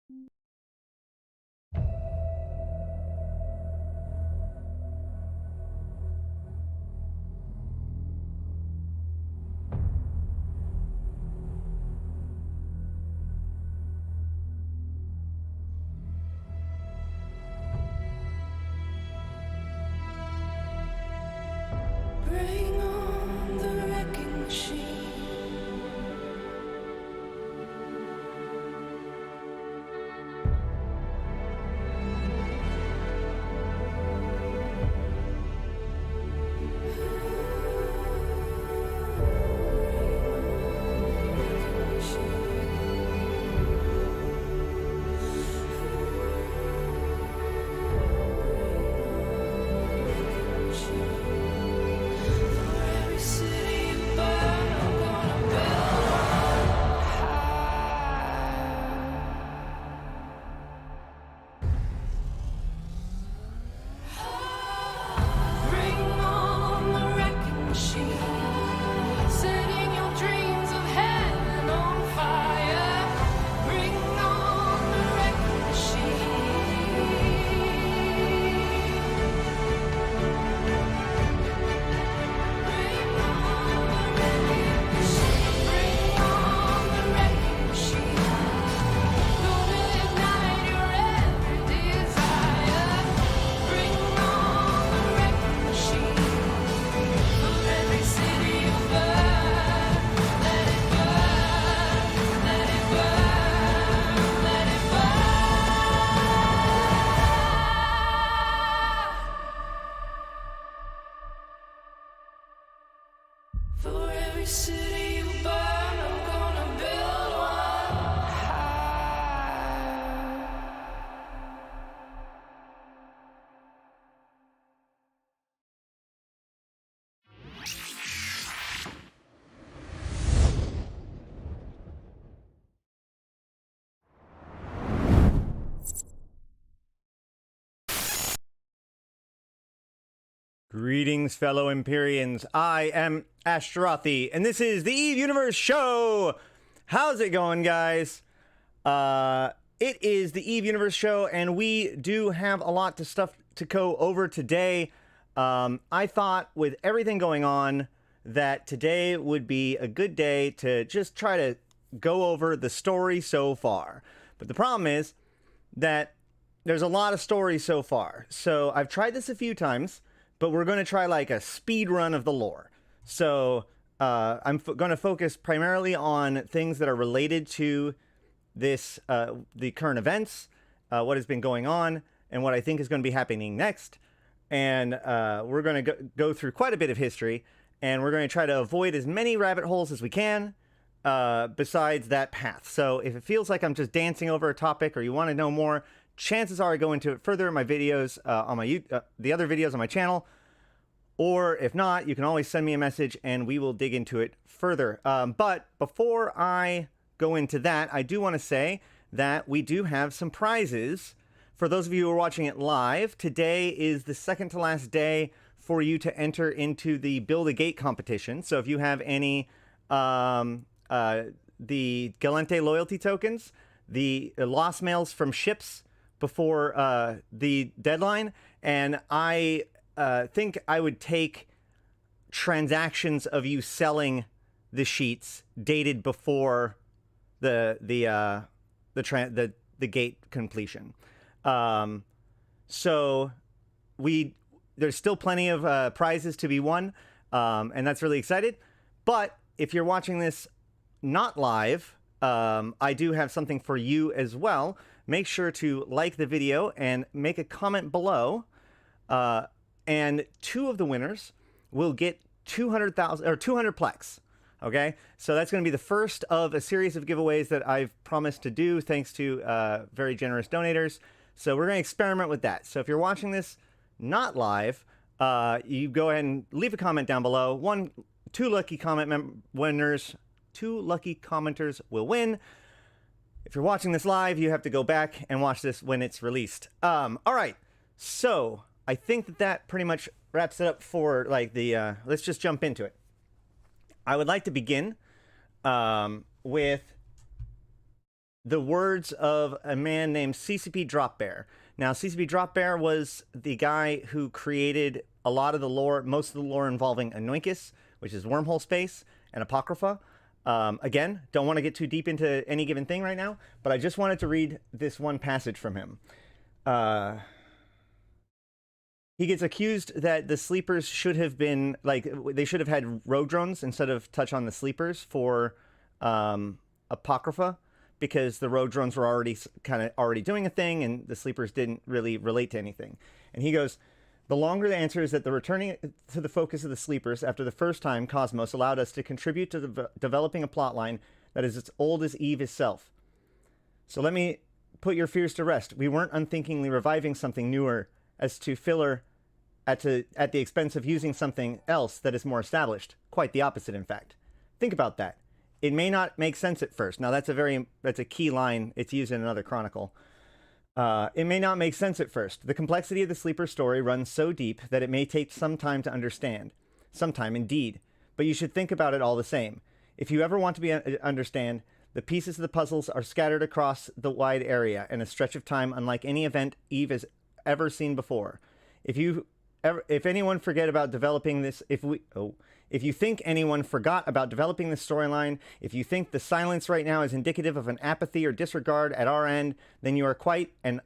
Bring on the wrecking machine. For every city you burn, I'm gonna build one high. Greetings, fellow Empyreans. I am Ashtarothi, and this is the EVE Universe Show! How's it going, guys? It is the EVE Universe Show, and we do have a lot of stuff to go over today. I thought, with everything going on, that today would be a good day to just try to go over the story so far. But the problem is that there's a lot of stories so far. So I've tried this a few times, but we're going to try like a speed run of the lore. So I'm going to focus primarily on things that are related to this, the current events, what has been going on, and what I think is going to be happening next. And we're going to go through quite a bit of history, and we're going to try to avoid as many rabbit holes as we can besides that path. So if it feels like I'm just dancing over a topic, or you want to know more, chances are I go into it further in my videos on my the other videos on my channel, or if not, you can always send me a message and we will dig into it further. But before I go into that, I do want to say that we do have some prizes. For those of you who are watching it live, today is the second to last day for you to enter into the Build a Gate competition. So if you have any the Galente loyalty tokens, the lost mails from ships before the deadline, and I think I would take transactions of you selling the sheets dated before the gate completion. So there's still plenty of prizes to be won, and that's really excited. But if you're watching this not live, I do have something for you as well. Make sure to like the video and make a comment below. And two of the winners will get 200,000 or 200 plex. Okay, so that's going to be the first of a series of giveaways that I've promised to do, thanks to very generous donators. So we're going to experiment with that. So if you're watching this not live, you go ahead and leave a comment down below. Two lucky commenters will win. If you're watching this live, you have to go back and watch this when it's released. All right, so I think that pretty much wraps it up for like the. Let's just jump into it. I would like to begin with the words of a man named CCP Dropbear. Now, CCP Dropbear was the guy who created a lot of the lore, most of the lore involving Anoinkis, which is wormhole space, and Apocrypha. Again, don't want to get too deep into any given thing right now, but I just wanted to read this one passage from him. He gets accused that the sleepers should have been, like, they should have had rogue drones instead of touch on the sleepers for Apocrypha, because the rogue drones were already doing a thing, and the sleepers didn't really relate to anything. And he goes, the longer the answer is that the returning to the focus of the sleepers after the first time Cosmos allowed us to contribute to developing a plotline that is as old as Eve itself. So let me put your fears to rest. We weren't unthinkingly reviving something newer as to filler at the expense of using something else that is more established. Quite the opposite, in fact. Think about that. It may not make sense at first. Now, that's a key line. It's used in another chronicle. It may not make sense at first. The complexity of the sleeper story runs so deep that it may take some time to understand. Some time, indeed. But you should think about it all the same. If you ever want to understand, the pieces of the puzzles are scattered across the wide area in a stretch of time unlike any event Eve has ever seen before. If anyone forget about developing this, if you think anyone forgot about developing this storyline, if you think the silence right now is indicative of an apathy or disregard at our end, then you are quite and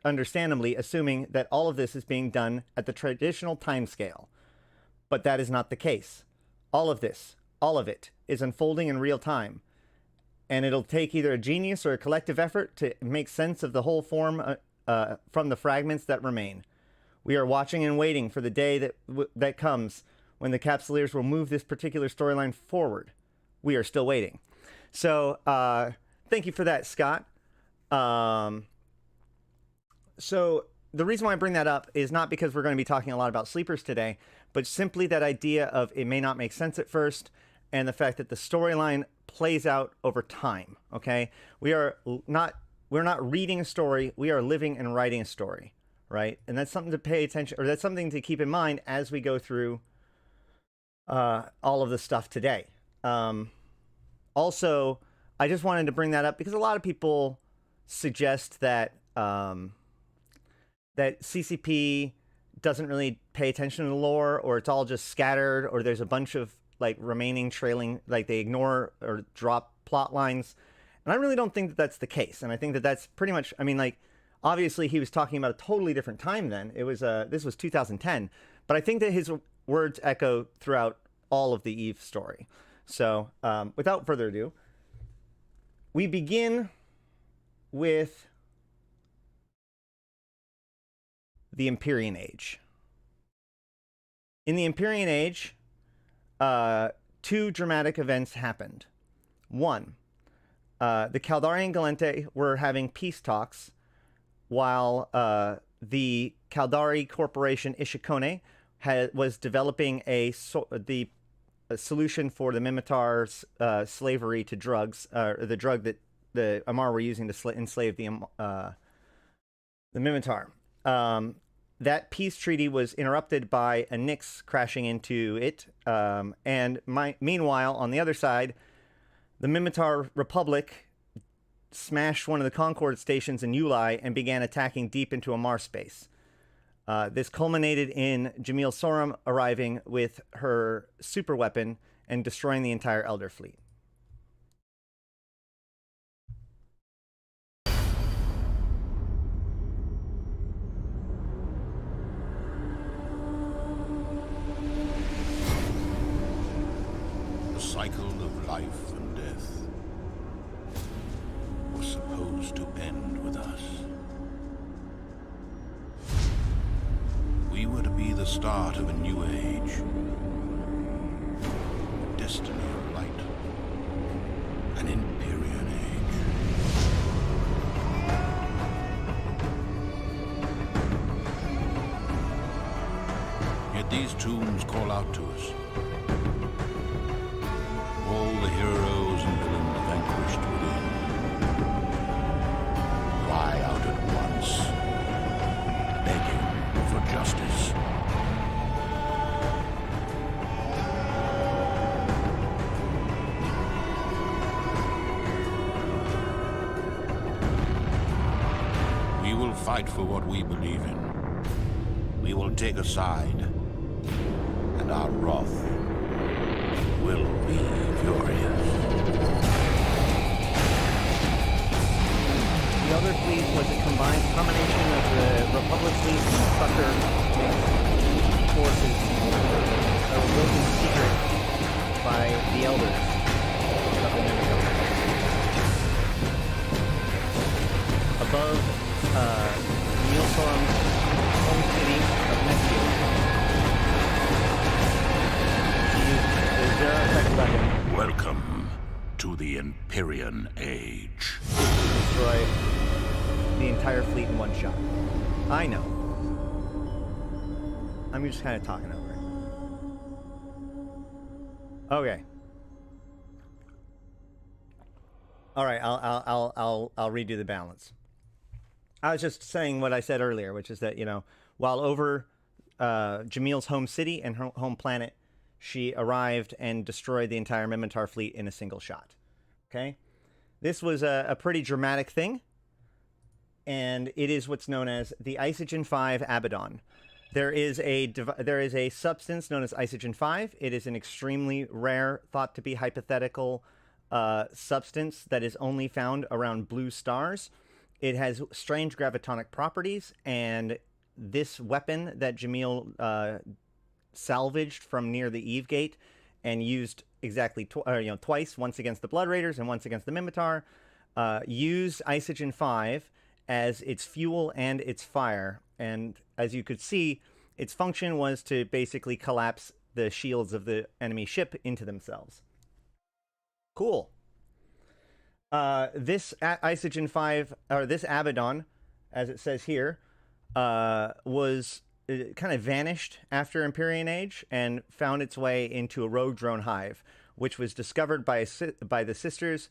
understandably assuming that all of this is being done at the traditional timescale. But that is not the case. All of it, is unfolding in real time. And it'll take either a genius or a collective effort to make sense of the whole form from the fragments that remain. We are watching and waiting for the day that comes when the Capsuleers will move this particular storyline forward. We are still waiting. So, thank you for that, Scott. So, the reason why I bring that up is not because we're going to be talking a lot about sleepers today, but simply that idea of it may not make sense at first, and the fact that the storyline plays out over time, okay? We're not reading a story, we are living and writing a story, right? And that's something to pay attention, or that's something to keep in mind as we go through all of the stuff today. Also, I just wanted to bring that up because a lot of people suggest that that CCP doesn't really pay attention to the lore, or it's all just scattered, or there's a bunch of like remaining trailing, like they ignore or drop plot lines. And I really don't think that that's the case. And I think that that's pretty much, I mean, like, obviously he was talking about a totally different time then. It was, this was 2010. But I think that his words echo throughout all of the Eve story. So, without further ado, we begin with the Empyrean Age. In the Empyrean Age, two dramatic events happened. One, the Caldarian Galente were having peace talks while the Caldari Corporation Ishikone was developing a solution for the Mimitar's slavery to drugs, the drug that the Amar were using to enslave the Mimitar. That peace treaty was interrupted by a Nyx crashing into it, and meanwhile, on the other side, the Mimitar Republic smashed one of the Concord stations in Uli and began attacking deep into Amar space. This culminated in Jamil Sorum arriving with her super weapon and destroying the entire Elder fleet. The cycle of life and death was supposed to end with us. We were to be the start of a new age, a destiny of light, an empyrean age. Yet these tombs call out to us. All the heroes and villains vanquished within cry out at once, begging for justice. will fight for what we believe in. We will take a side, and our wrath will be furious. The Elder Fleet was a combination of the Republic Fleet and Sucker forces that were built in secret by the Elders of the Mimic. Above Neil Sorum's home city of Neptune, she used the Zero Effect weapon. Welcome to the Empyrean Age. Destroy the entire fleet in one shot. I know. I'm just kind of talking over it. Okay. All right. I'll redo the balance. I was just saying what I said earlier, which is that, you know, while over Jamil's home city and her home planet, she arrived and destroyed the entire Mimitar fleet in a single shot. Okay. This was a pretty dramatic thing, and it is what's known as the Isogen 5 Abaddon. There is a substance known as Isogen 5. It is an extremely rare, thought to be hypothetical substance that is only found around blue stars. It has strange gravitonic properties, and this weapon that Jamil salvaged from near the Eve Gate and used exactly twice, once against the Blood Raiders and once against the Mimitar, used Isogen 5 as its fuel and its fire. And as you could see, its function was to basically collapse the shields of the enemy ship into themselves. Cool. This Isogen 5, or this Abaddon, as it says here, was kind of vanished after Empyrean Age and found its way into a rogue drone hive, which was discovered by the sisters,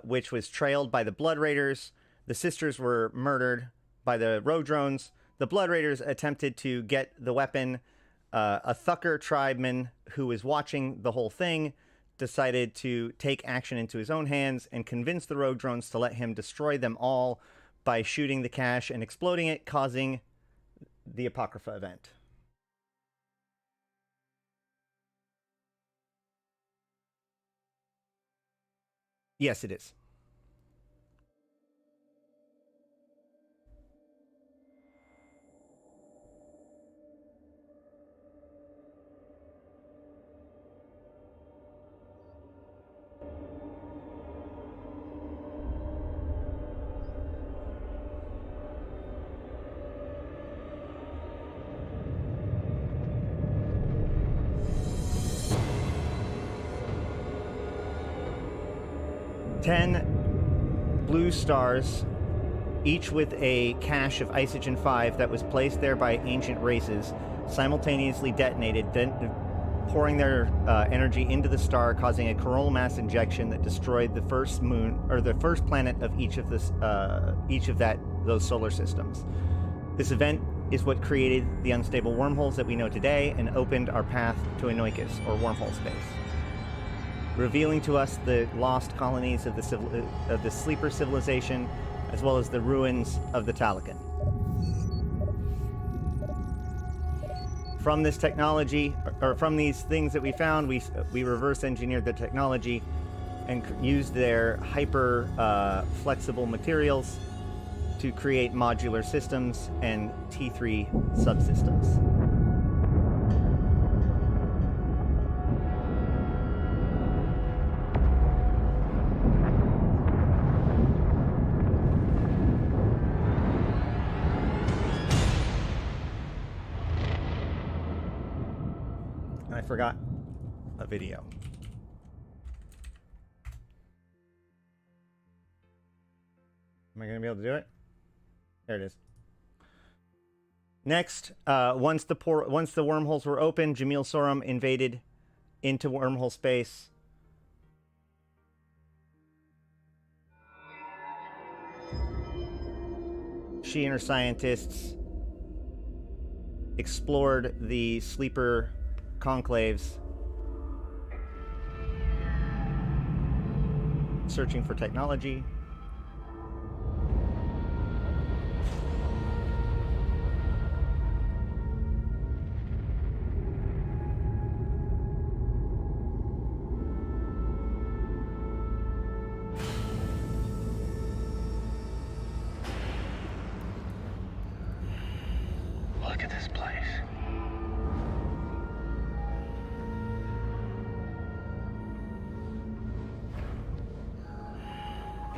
which was trailed by the Blood Raiders. The sisters were murdered by the rogue drones. The Blood Raiders attempted to get the weapon. A Thucker tribeman who was watching the whole thing decided to take action into his own hands and convince the rogue drones to let him destroy them all by shooting the cache and exploding it, causing the Apocrypha event. Yes, it is. Blue stars, each with a cache of Isogen 5 that was placed there by ancient races, simultaneously detonated, then pouring their energy into the star, causing a coronal mass injection that destroyed the first moon, or the first planet of each of those solar systems. This event is what created the unstable wormholes that we know today and opened our path to Enoikis, or wormhole space, revealing to us the lost colonies of the Sleeper civilization, as well as the ruins of the Talican. From this technology, or from these things that we found, we reverse engineered the technology and used their hyper flexible materials to create modular systems and T3 subsystems. I forgot a video. Am I going to be able to do it? There it is. Next, once the wormholes were open, Jamil Sorum invaded into wormhole space. She and her scientists explored the sleeper conclaves, searching for technology.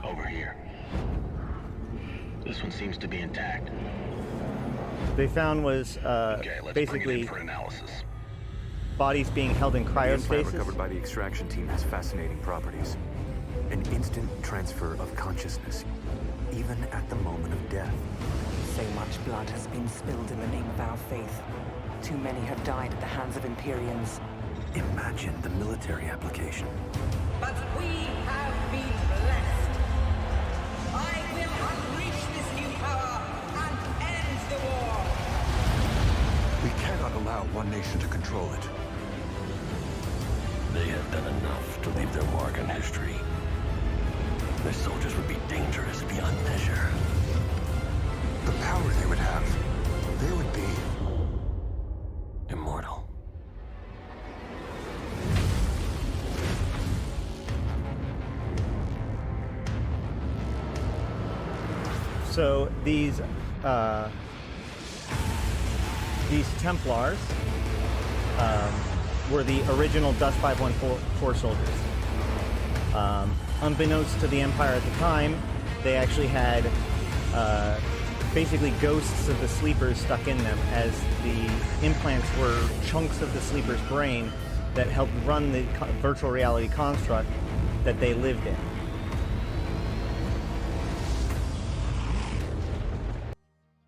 Over here. This one seems to be intact. They found was Okay, let's bring it basically in for analysis. bodies being held in The implant cryostasis. recovered by the extraction team has fascinating properties. An instant transfer of consciousness, even at the moment of death. So much blood has been spilled in the name of our faith. Too many have died at the hands of empyreans. Imagine the military application. But we have been blessed. I will unleash this new power and end the war. We cannot allow one nation to control it. They have done enough to leave their mark on history. Their soldiers would be dangerous beyond measure. The power they would have, they would be Immortal. So these Templars were the original Dust 514 soldiers. Unbeknownst to the Empire at the time, they actually had basically ghosts of the sleepers stuck in them, as the implants were chunks of the sleeper's brain that helped run the virtual reality construct that they lived in.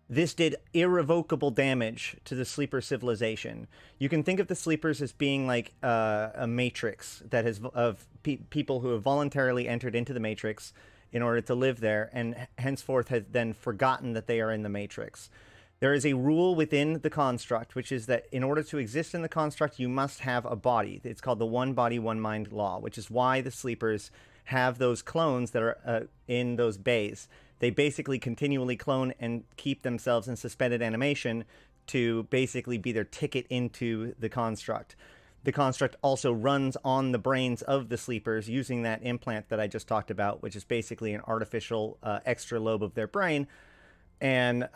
This did irrevocable damage to the sleeper civilization. You can think of the sleepers as being like a matrix that has of people who have voluntarily entered into the matrix in order to live there, and henceforth has then forgotten that they are in the matrix. There is a rule within the construct, which is that in order to exist in the construct, you must have a body. It's called the one body, one mind law, which is why the sleepers have those clones that are in those bays. They basically continually clone and keep themselves in suspended animation to basically be their ticket into the construct. The construct also runs on the brains of the sleepers using that implant that I just talked about, which is basically an artificial extra lobe of their brain. And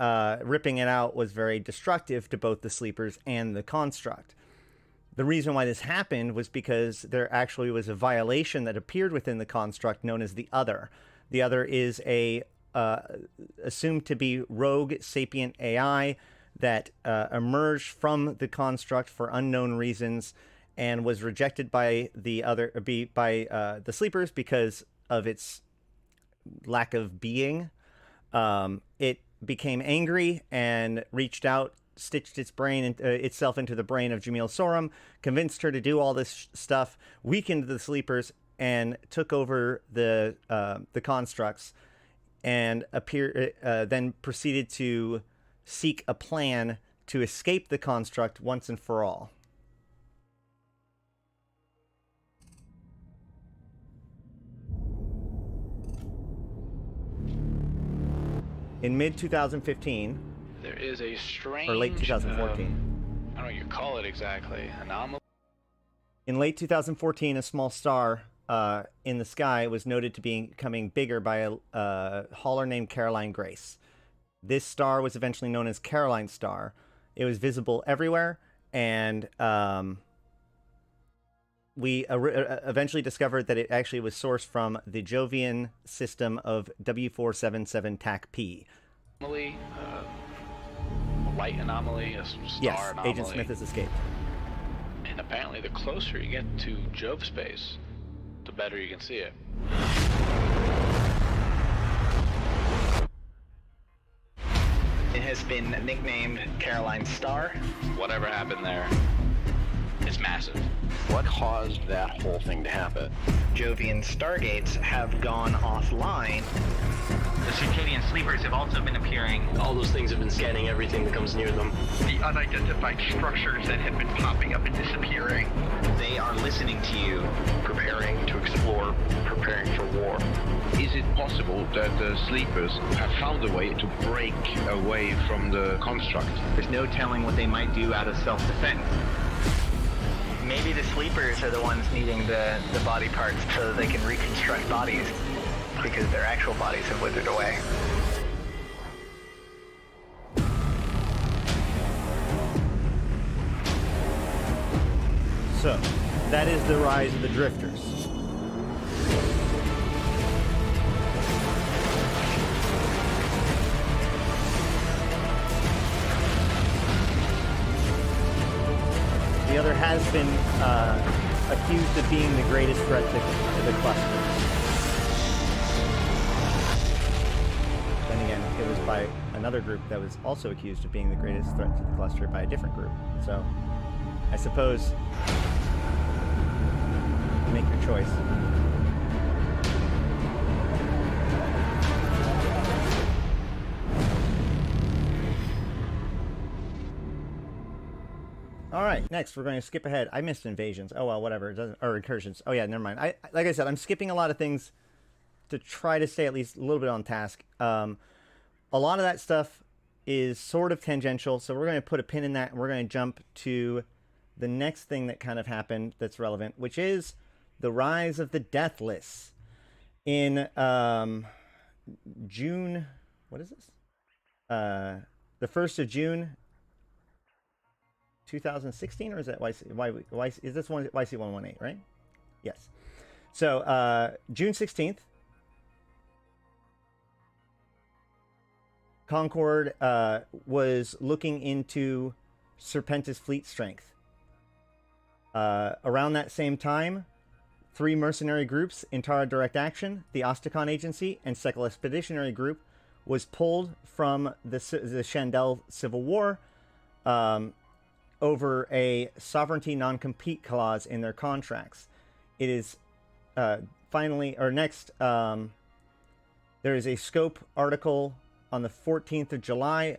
ripping it out was very destructive to both the sleepers and the construct. The reason why this happened was because there actually was a violation that appeared within the construct known as the Other. The Other is a assumed to be rogue sapient AI that emerged from the construct for unknown reasons and was rejected by the sleepers because of its lack of being. It became angry and reached out, stitched itself into the brain of Jamil Sorum, convinced her to do all this stuff, weakened the sleepers, and took over the constructs, and then proceeded to seek a plan to escape the construct once and for all. In mid-2015, there is a strange, or late 2014. I don't know what you call it exactly, anomaly. In late 2014, a small star in the sky was noted to be becoming bigger by a hauler named Caroline Grace. This star was eventually known as Caroline Star. It was visible everywhere, and we eventually discovered that it actually was sourced from the Jovian system of W477 TAC-P. Anomaly, light anomaly, a star yes, anomaly. Agent Smith has escaped. And apparently the closer you get to Jove space, the better you can see it. It has been nicknamed Caroline Star. Whatever happened there, it's massive. What caused that whole thing to happen? Jovian stargates have gone offline. The circadian sleepers have also been appearing. All those things have been scanning everything that comes near them. The unidentified structures that have been popping up and disappearing. They are listening to you. Preparing to explore, preparing for war. Is it possible that the sleepers have found a way to break away from the construct? There's no telling what they might do out of self-defense. Maybe the sleepers are the ones needing the body parts so that they can reconstruct bodies, because their actual bodies have withered away. So, that is the rise of the drifters. has been accused of being the greatest threat to the cluster. Then again, it was by another group that was also accused of being the greatest threat to the cluster by a different group. So, I suppose, make your choice. All right, next we're going to skip ahead. I missed invasions. Oh well, whatever. It doesn't, or incursions. Oh yeah, never mind. Like I said, I'm skipping a lot of things to try to stay at least a little bit on task. A lot of that stuff is sort of tangential, so we're going to put a pin in that, and we're going to jump to the next thing that kind of happened that's relevant, which is the rise of the deathless in June. What is this? The 1st of June. 2016, or is that YC, is this one YC118, right? Yes. So June 16th, Concord was looking into Serpentis fleet strength. Around that same time, 3 mercenary groups, Intara Direct Action, the Ostakon Agency, and Sekal Expeditionary Group, was pulled from the Shandel Civil War over a sovereignty non-compete clause in their contracts. It is finally, or next, there is a scope article on the 14th of July.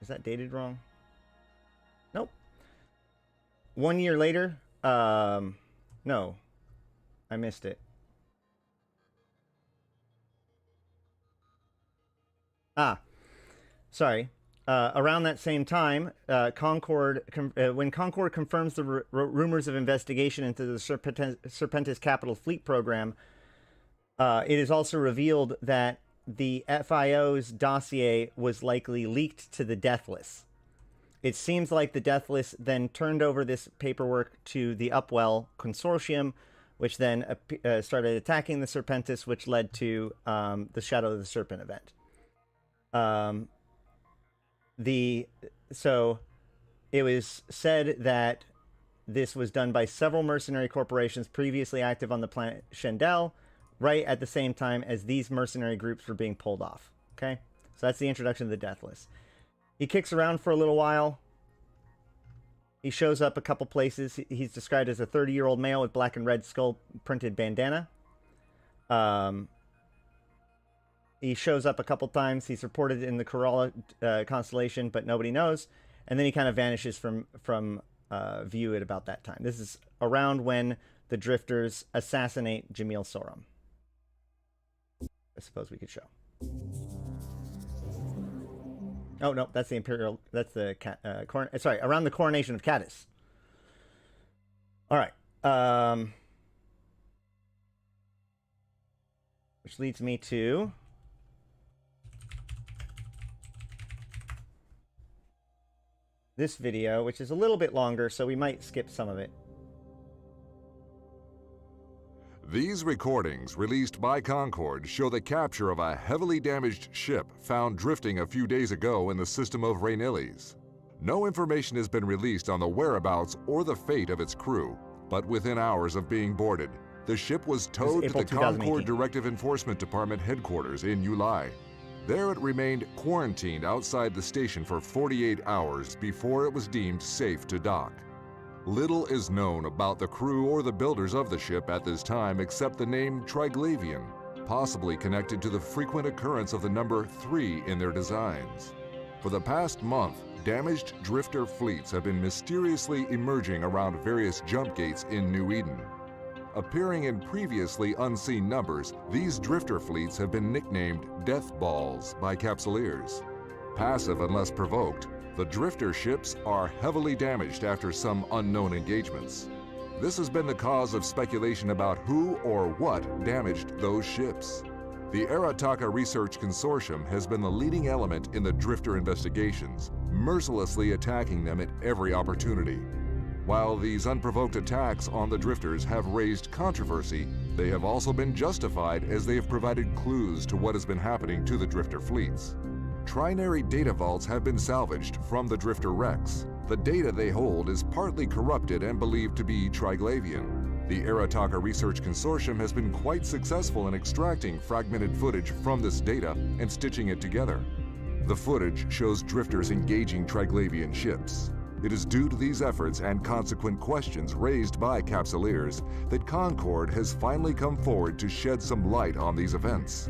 Is that dated wrong? Nope. 1 year later, no, I missed it. Sorry. Around that same time, Concord, when Concord confirms the rumors of investigation into the Serpentis Capital Fleet program, it is also revealed that the FIO's dossier was likely leaked to the Deathless. It seems like the Deathless then turned over this paperwork to the Upwell Consortium, which then started attacking the Serpentis, which led to the Shadow of the Serpent event. So it was said that this was done by several mercenary corporations previously active on the planet Shandel, right at the same time as these mercenary groups were being pulled off. Okay, so that's the introduction of the Deathless. He kicks around for a little while. He shows up a couple places. He's described as a 30-year-old male with black and red skull printed bandana. He shows up a couple times. He's reported in the Corolla constellation, but nobody knows. And then he kind of vanishes from view at about that time. This is around when the Drifters assassinate Jamil Sorum. I suppose we could show. Oh no, that's the Imperial. That's the sorry, around the coronation of Caddis. All right. Which leads me to this video, which is a little bit longer, so we might skip some of it. These recordings, released by Concord, show the capture of a heavily damaged ship found drifting a few days ago in the system of Rainilles. No information has been released on the whereabouts or the fate of its crew, but within hours of being boarded, the ship was towed to the Concord Directive Enforcement Department headquarters in Ulai. There it remained quarantined outside the station for 48 hours before it was deemed safe to dock. Little is known about the crew or the builders of the ship at this time except the name Triglavian, possibly connected to the frequent occurrence of the number 3 in their designs. For the past month, damaged drifter fleets have been mysteriously emerging around various jump gates in New Eden. Appearing in previously unseen numbers, these drifter fleets have been nicknamed Death Balls by Capsuleers. Passive unless provoked, the drifter ships are heavily damaged after some unknown engagements. This has been the cause of speculation about who or what damaged those ships. The Arataka Research Consortium has been the leading element in the drifter investigations, mercilessly attacking them at every opportunity. While these unprovoked attacks on the drifters have raised controversy, they have also been justified as they have provided clues to what has been happening to the drifter fleets. trinary data vaults have been salvaged from the drifter wrecks. The data they hold is partly corrupted and believed to be Triglavian. The Arataka Research Consortium has been quite successful in extracting fragmented footage from this data and stitching it together. The footage shows drifters engaging Triglavian ships. It is due to these efforts and consequent questions raised by Capsuleers that Concord has finally come forward to shed some light on these events.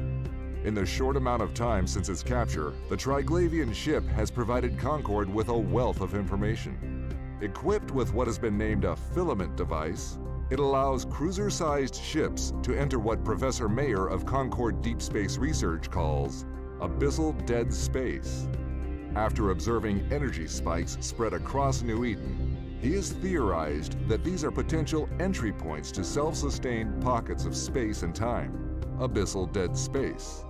In the short amount of time since its capture, the Triglavian ship has provided Concord with a wealth of information. Equipped with what has been named a filament device, it allows cruiser-sized ships to enter what Professor Mayer of Concord Deep Space Research calls abyssal dead space. After observing energy spikes spread across New Eden, he has theorized that these are potential entry points to self-sustained pockets of space and time, abyssal dead space.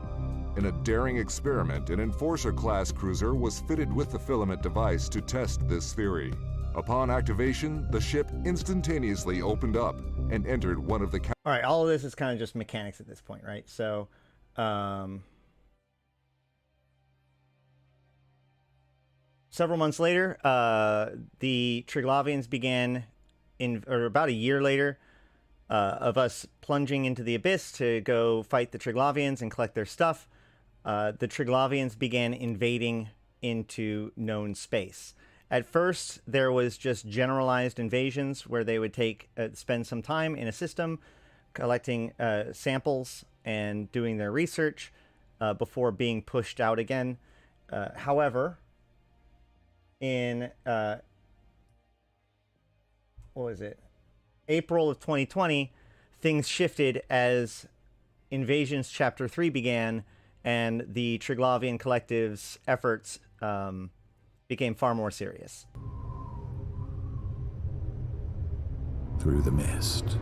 In a daring experiment, an Enforcer-class cruiser was fitted with the filament device to test this theory. Upon activation, the ship instantaneously opened up and entered one of the... All right, all of this is kind of just mechanics at this point, right? So, several months later, the Triglavians began, or about a year later, of us plunging into the abyss to go fight the Triglavians and collect their stuff. The Triglavians began invading into known space. At first, there was just generalized invasions where they would spend some time in a system collecting samples and doing their research before being pushed out again. However, in April of 2020, things shifted as Invasions Chapter 3 began, and the Triglavian Collective's efforts became far more serious. Through the mist,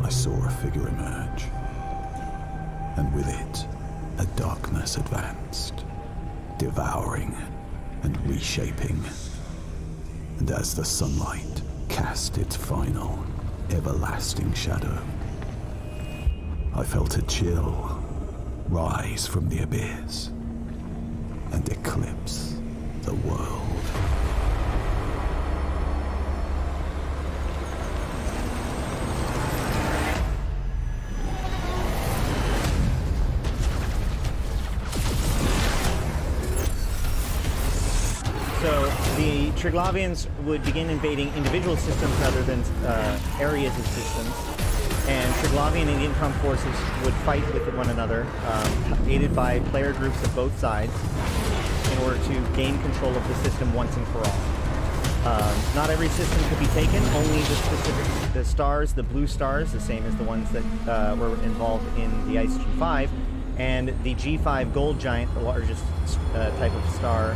I saw a figure emerge, and with it, a darkness advanced, devouring and reshaping. And as the sunlight cast its final, everlasting shadow, I felt a chill rise from the abyss and eclipse the world. So the Triglavians would begin invading individual systems rather than areas of systems, and Triglavian and Incom forces would fight with one another, aided by player groups of both sides, in order to gain control of the system once and for all. Not every system could be taken, only the stars, the blue stars, the same as the ones that were involved in the Ice G5, and the G5 Gold Giant, the largest type of star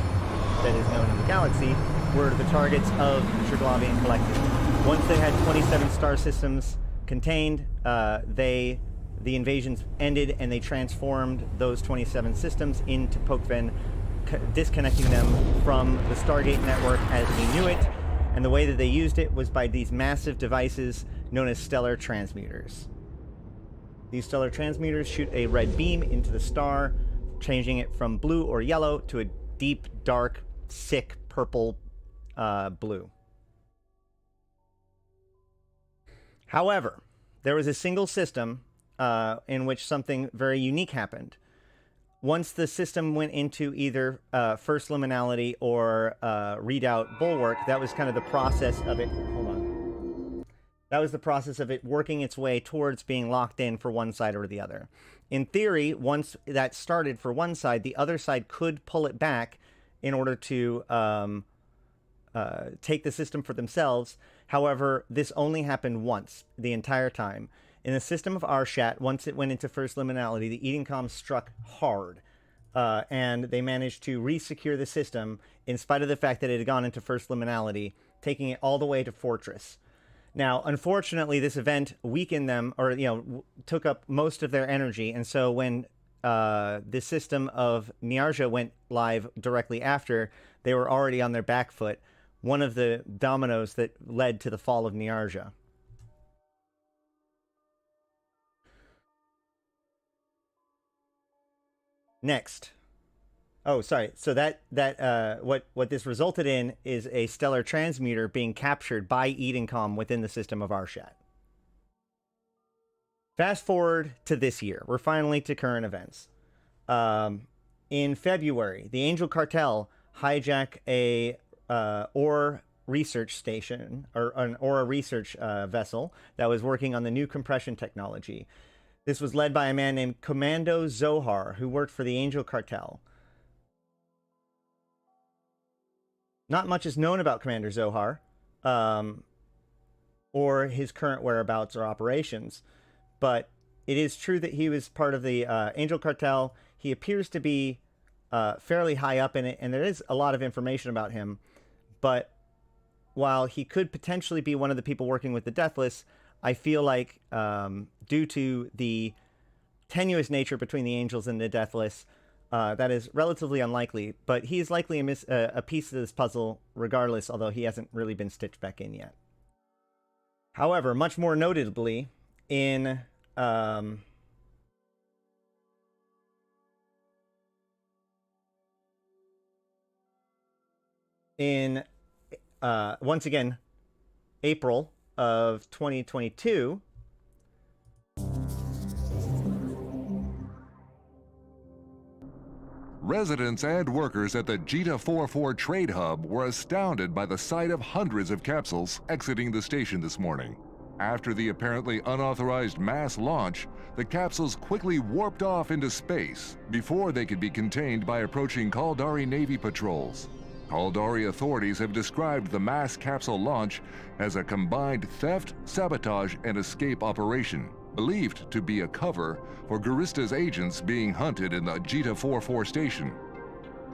that is known in the galaxy, were the targets of the Triglavian Collective. Once they had 27 star systems contained, the invasions ended, and they transformed those 27 systems into Pokven, disconnecting them from the Stargate network as we knew it, and the way that they used it was by these massive devices known as stellar transmuters. These stellar transmuters shoot a red beam into the star, changing it from blue or yellow to a deep, dark, sick purple blue. However, there was a single system in which something very unique happened. Once the system went into either first liminality or readout bulwark, that was kind of the process of it. Hold on. That was the process of it working its way towards being locked in for one side or the other. In theory, once that started for one side, the other side could pull it back in order to take the system for themselves. However, this only happened once the entire time. In the system of Arshat, once it went into first liminality, the Edencom struck hard, and they managed to re-secure the system in spite of the fact that it had gone into first liminality, taking it all the way to Fortress. Now, unfortunately, this event weakened them, or took up most of their energy, and so when the system of Niarja went live directly after, they were already on their back foot, one of the dominoes that led to the fall of Niarja. Next, Oh, sorry. So what this resulted in is a stellar transmuter being captured by Edencom within the system of Arshat. Fast forward to this year. We're finally to current events. In February, the Angel Cartel hijack a ore research station, or an ore research vessel that was working on the new compression technology. This was led by a man named Commando Zohar, who worked for the Angel Cartel. Not much is known about Commander Zohar, or his current whereabouts or operations, but it is true that he was part of the Angel Cartel. He appears to be fairly high up in it, and there is a lot of information about him. But while he could potentially be one of the people working with the Deathless, I feel like due to the tenuous nature between the Angels and the Deathless, that is relatively unlikely. But he is likely a piece of this puzzle regardless, although he hasn't really been stitched back in yet. However, much more notably, in once again, April of 2022, residents and workers at the Jita 44 trade hub were astounded by the sight of hundreds of capsules exiting the station this morning. After the apparently unauthorized mass launch, the capsules quickly warped off into space before they could be contained by approaching Caldari Navy patrols. Caldari authorities have described the mass capsule launch as a combined theft, sabotage, and escape operation, believed to be a cover for Garista's agents being hunted in the Jita 44 station.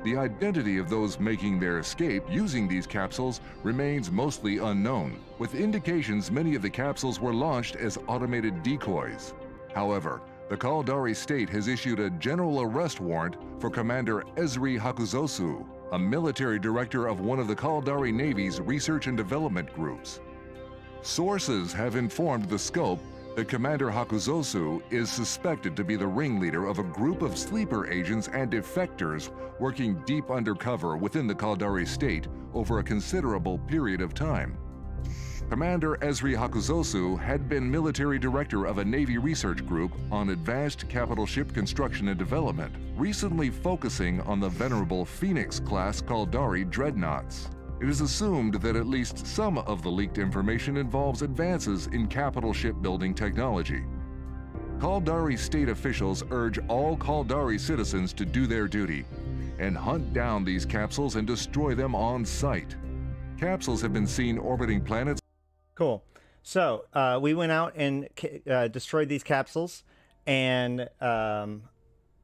The identity of those making their escape using these capsules remains mostly unknown, with indications many of the capsules were launched as automated decoys. However, the Caldari state has issued a general arrest warrant for Commander Esri Hakuzosu, a military director of one of the Caldari Navy's research and development groups. Sources have informed the scope that Commander Hakuzosu is suspected to be the ringleader of a group of sleeper agents and defectors working deep undercover within the Caldari state over a considerable period of time. Commander Esri Hakuzosu had been military director of a Navy research group on advanced capital ship construction and development, recently focusing on the venerable Phoenix-class Caldari dreadnoughts. It is assumed that at least some of the leaked information involves advances in capital shipbuilding technology. Caldari state officials urge all Caldari citizens to do their duty and hunt down these capsules and destroy them on sight. Capsules have been seen orbiting planets. Cool. So we went out and destroyed these capsules, and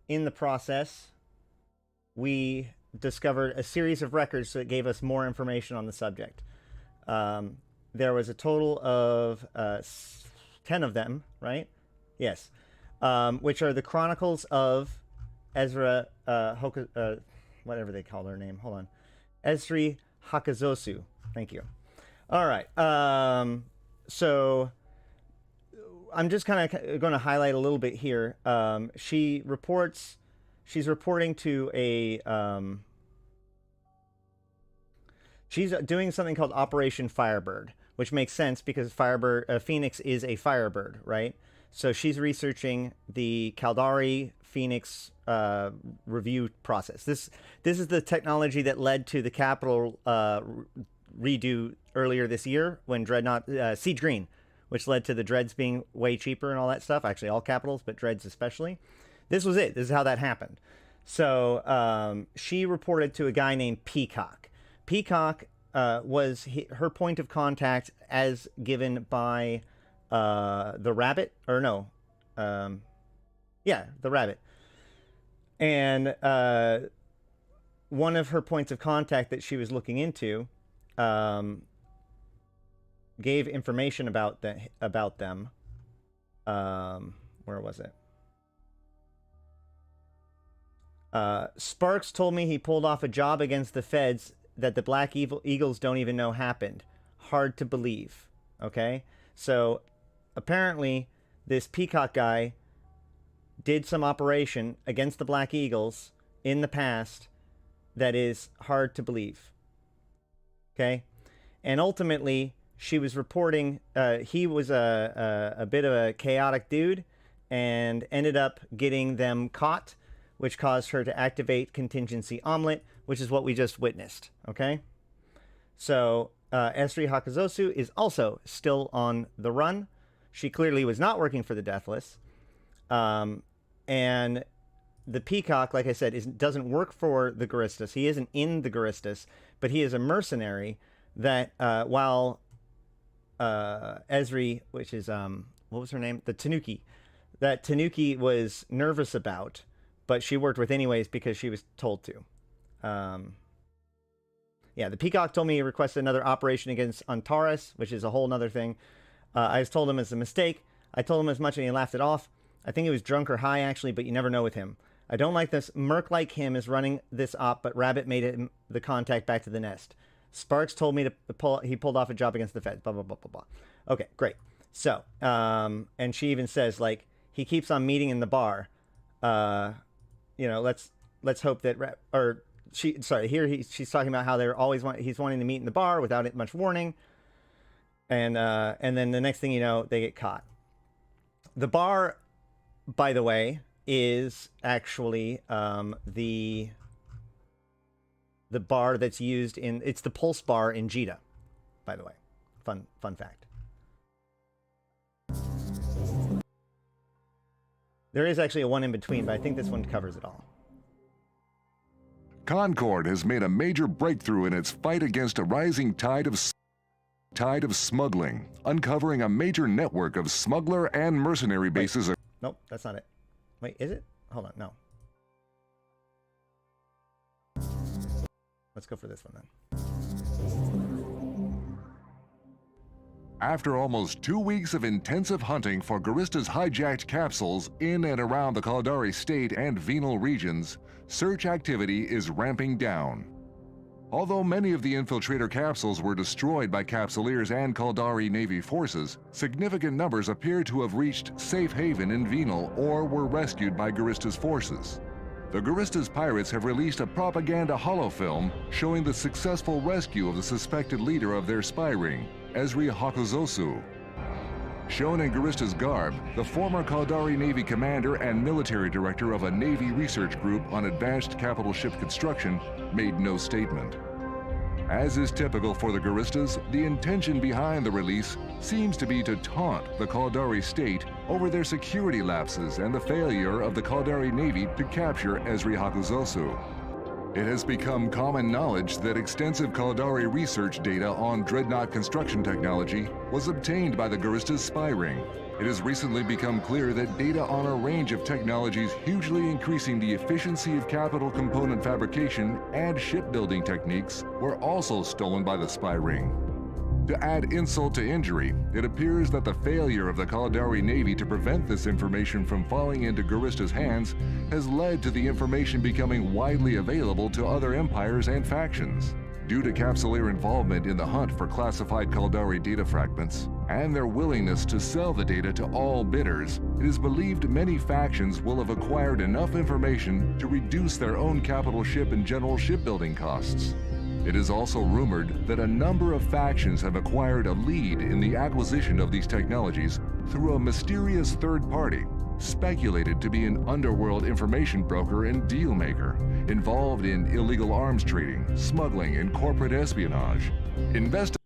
in the process, we discovered a series of records that gave us more information on the subject. There was a total of 10 of them, right? Yes. Which are the Chronicles of Ezra, whatever they call their name. Hold on. Esri Hakuzosu. Thank you. All right. So I'm just kind of going to highlight a little bit here. She's reporting to a, she's doing something called Operation Firebird, which makes sense because Phoenix is a Firebird, right? So she's researching the Caldari Phoenix review process. This is the technology that led to the capital redo earlier this year when Dreadnought, Siege Green, which led to the Dreads being way cheaper and all that stuff. Actually, all capitals, but Dreads especially. This was it. This is how that happened. So she reported to a guy named Peacock. Peacock was her point of contact as given by the Rabbit, or no, yeah, the Rabbit. And one of her points of contact that she was looking into gave information about them. Where was it? Sparks told me he pulled off a job against the feds that the Black Eagles don't even know happened. Hard to believe. Okay? So, apparently, this Peacock guy did some operation against the Black Eagles in the past that is hard to believe. Okay? And ultimately, she was reporting he was a bit of a chaotic dude and ended up getting them caught, which caused her to activate contingency omelet, which is what we just witnessed. Okay? So, Esri Hakuzosu is also still on the run. She clearly was not working for the Deathless. And the Peacock, like I said, doesn't work for the Guristas. He isn't in the Guristas, but he is a mercenary that while Esri, which is, what was her name? The Tanuki. That Tanuki was nervous about, but she worked with anyways because she was told to. Yeah, the Peacock told me he requested another operation against Antares, which is a whole nother thing. I just told him it's a mistake. I told him as much and he laughed it off. I think he was drunk or high, actually, but you never know with him. I don't like this. Merc like him is running this op, but Rabbit made it the contact back to the nest. Sparks told me he pulled off a job against the Feds. Blah, blah, blah, blah, blah. Okay, great. So, and she even says, like, he keeps on meeting in the bar. You know, let's hope that, she's talking about how he's wanting to meet in the bar without much warning. And then the next thing you know, they get caught. The bar, by the way, is actually the bar that's used it's the Pulse bar in Jita, by the way. Fun fact. There is actually a one in between, but I think this one covers it all. Concord has made a major breakthrough in its fight against a rising tide of smuggling, uncovering a major network of smuggler and mercenary bases. Nope, that's not it. Wait, is it? Hold on, no. Let's go for this one then. After almost 2 weeks of intensive hunting for Guristas' hijacked capsules in and around the Caldari State and Venal regions, search activity is ramping down. Although many of the infiltrator capsules were destroyed by Capsuleers and Caldari Navy forces, significant numbers appear to have reached safe haven in Venal or were rescued by Guristas' forces. The Guristas pirates have released a propaganda holofilm showing the successful rescue of the suspected leader of their spy ring, Esri Hakuzosu. Shown in Guristas' garb, the former Caldari Navy commander and military director of a Navy research group on advanced capital ship construction made no statement. As is typical for the Guristas, the intention behind the release seems to be to taunt the Caldari state over their security lapses and the failure of the Caldari Navy to capture Esri Hakuzosu. It has become common knowledge that extensive Caldari research data on dreadnought construction technology was obtained by the Guristas spy ring. It has recently become clear that data on a range of technologies hugely increasing the efficiency of capital component fabrication and shipbuilding techniques were also stolen by the spy ring. To add insult to injury, it appears that the failure of the Caldari Navy to prevent this information from falling into Guristas' hands has led to the information becoming widely available to other empires and factions. Due to Capsuleer involvement in the hunt for classified Caldari data fragments, and their willingness to sell the data to all bidders, it is believed many factions will have acquired enough information to reduce their own capital ship and general shipbuilding costs. It is also rumored that a number of factions have acquired a lead in the acquisition of these technologies through a mysterious third party, speculated to be an underworld information broker and deal maker, involved in illegal arms trading, smuggling, and corporate espionage. Investigations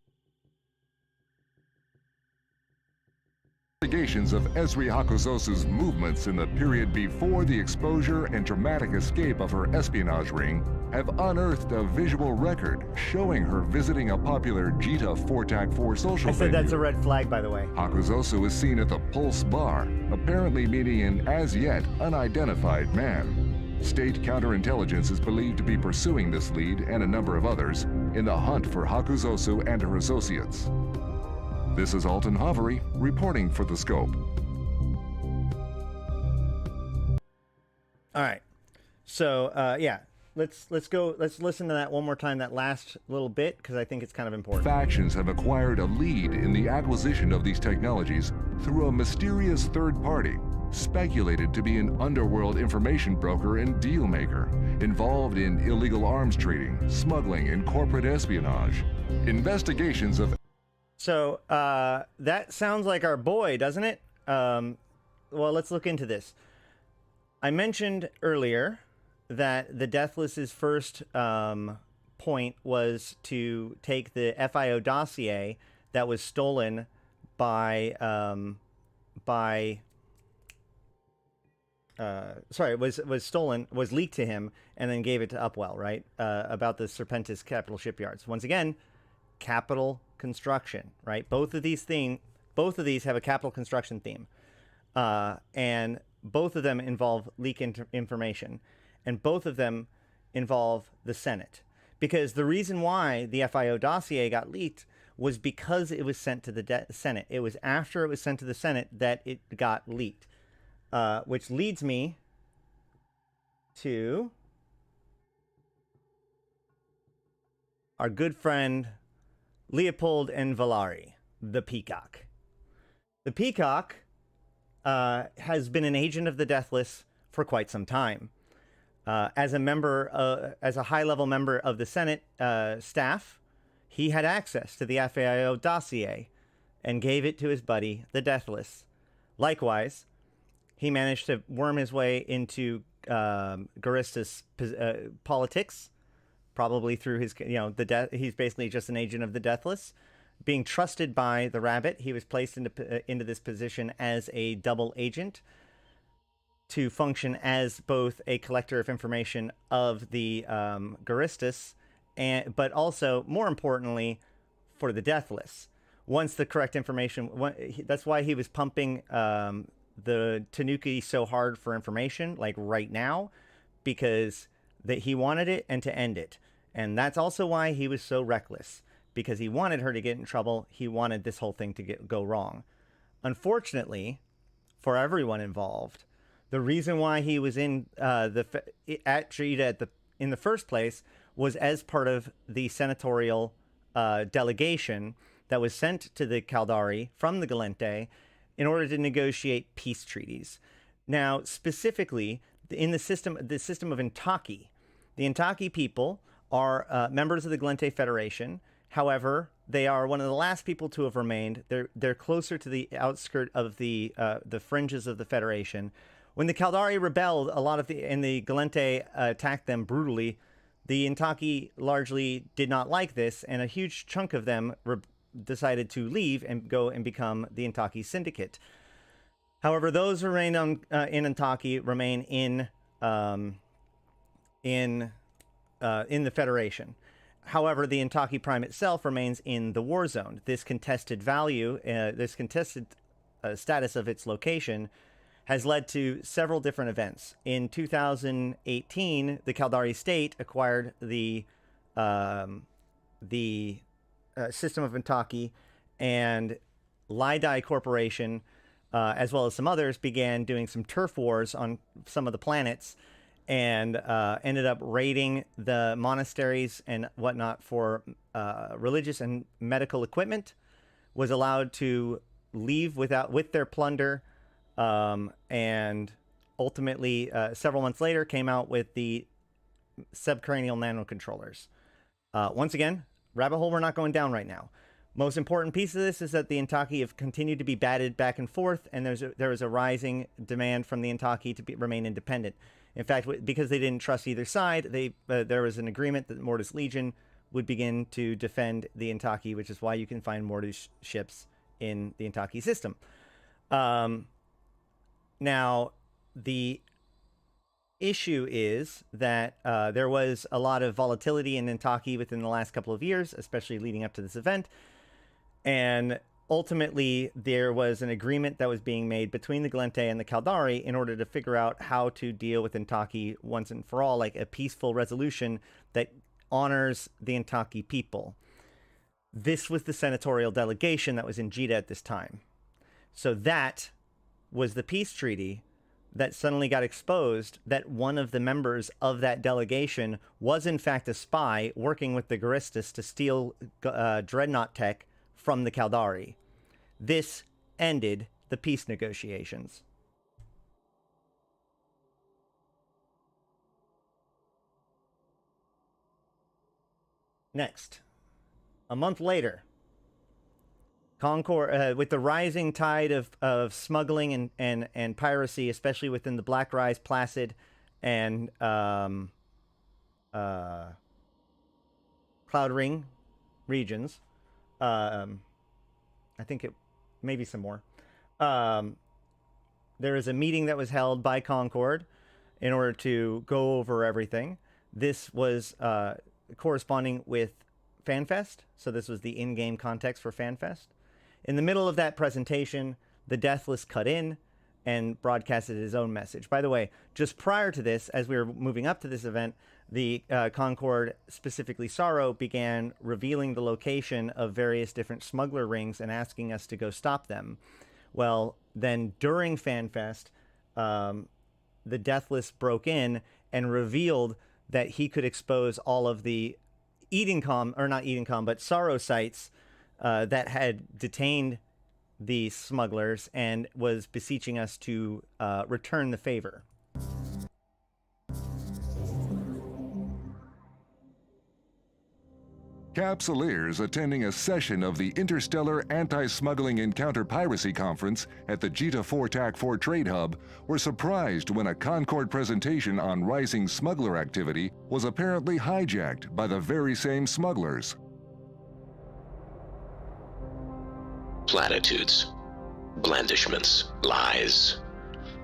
of Esri Hakuzosu's movements in the period before the exposure and dramatic escape of her espionage ring have unearthed a visual record showing her visiting a popular Jita 4TAC4 social I said venue. that's a red flag, by the way. Hakuzosu is seen at the Pulse Bar, apparently meeting an as-yet unidentified man. State counterintelligence is believed to be pursuing this lead and a number of others in the hunt for Hakuzosu and her associates. This is Alton Hovery reporting for The Scope. All right. So, yeah. Let's listen to that one more time, that last little bit, because I think it's kind of important. Factions have acquired a lead in the acquisition of these technologies through a mysterious third party, speculated to be an underworld information broker and deal maker, involved in illegal arms trading, smuggling, and corporate espionage. Investigations of... So, that sounds like our boy, doesn't it? Well, let's look into this. I mentioned earlier that the Deathless's first point was to take the FIO dossier that was stolen was leaked to him and then gave it to Upwell, right? About the Serpentis Capital Shipyards. Once again, capital construction, right? Both of these have a capital construction theme. And both of them involve leak information. And both of them involve the Senate. Because the reason why the FIO dossier got leaked was because it was sent to the Senate. It was after it was sent to the Senate that it got leaked. Which leads me to our good friend Leopold and Valari, the Peacock. The Peacock has been an agent of the Deathless for quite some time. As a high-level member of the Senate staff, he had access to the FAIO dossier and gave it to his buddy, the Deathless. Likewise, he managed to worm his way into Garista's politics, probably through his, he's basically just an agent of the Deathless. Being trusted by the Rabbit, he was placed into this position as a double agent to function as both a collector of information of the Garistas, but also, more importantly, for the Deathless. Once the correct information, that's why he was pumping the Tanuki so hard for information, like right now, because that he wanted it and to end it. And that's also why he was so reckless, because he wanted her to get in trouble. He wanted this whole thing to go wrong. Unfortunately, for everyone involved, the reason why he was at Jita in the first place was as part of the senatorial delegation that was sent to the Caldari from the Galente in order to negotiate peace treaties. Now, specifically, in the system of Intaki, the Intaki people are members of the Galente Federation. However, they are one of the last people to have remained. They're closer to the outskirt of the fringes of the Federation. When the Caldari rebelled, and the Galente attacked them brutally, the Intaki largely did not like this, and a huge chunk of them decided to leave and go and become the Intaki Syndicate. However, those who remain in Intaki remain in the Federation. However, the Intaki Prime itself remains in the war zone. This contested status of its location has led to several different events. In 2018, the Caldari State acquired the system of Intaki, and Lidai Corporation, as well as some others, began doing some turf wars on some of the planets, and ended up raiding the monasteries and whatnot for religious and medical equipment. Was allowed to leave with their plunder, and ultimately, several months later, came out with the subcranial nanocontrollers. Once again, rabbit hole we're not going down right now. Most important piece of this is that the Intaki have continued to be batted back and forth, and there is a rising demand from the Intaki to remain independent. In fact, because they didn't trust either side, there was an agreement that Mortis Legion would begin to defend the Intaki, which is why you can find Mortis ships in the Intaki system. Now, the issue is that there was a lot of volatility in Intaki within the last couple of years, especially leading up to this event. And ultimately, there was an agreement that was being made between the Galente and the Caldari in order to figure out how to deal with Intaki once and for all, like a peaceful resolution that honors the Intaki people. This was the senatorial delegation that was in Jita at this time. So that was the peace treaty that suddenly got exposed, that one of the members of that delegation was in fact a spy working with the Garistas to steal dreadnought tech from the Caldari. This ended the peace negotiations. Next, a month later, Concord, with the rising tide of smuggling and piracy, especially within the Black Rise, Placid, and Cloud Ring regions, I think it maybe some more. There is a meeting that was held by Concord in order to go over everything. This was corresponding with FanFest, so this was the in-game context for FanFest. In the middle of that presentation, the Deathless cut in and broadcasted his own message. By the way, just prior to this, as we were moving up to this event, the Concord, specifically Sorrow, began revealing the location of various different smuggler rings and asking us to go stop them. Well, then during FanFest, the Deathless broke in and revealed that he could expose all of the Sorrow sites that had detained the smugglers and was beseeching us to return the favor. Capsuleers attending a session of the Interstellar Anti-Smuggling and Counter-Piracy Conference at the Jita 4TAC4 Trade Hub were surprised when a Concord presentation on rising smuggler activity was apparently hijacked by the very same smugglers. Platitudes, blandishments, lies.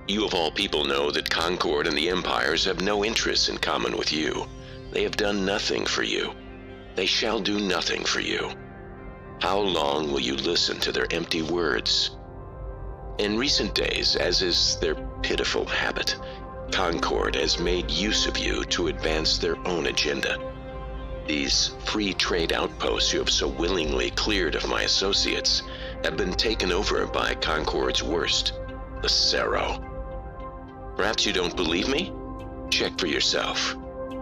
You of all people know that Concord and the Empires have no interests in common with you. They have done nothing for you. They shall do nothing for you. How long will you listen to their empty words? In recent days, as is their pitiful habit, Concord has made use of you to advance their own agenda. These free trade outposts you have so willingly cleared of my associates have been taken over by Concord's worst, the Cerro. Perhaps you don't believe me? Check for yourself.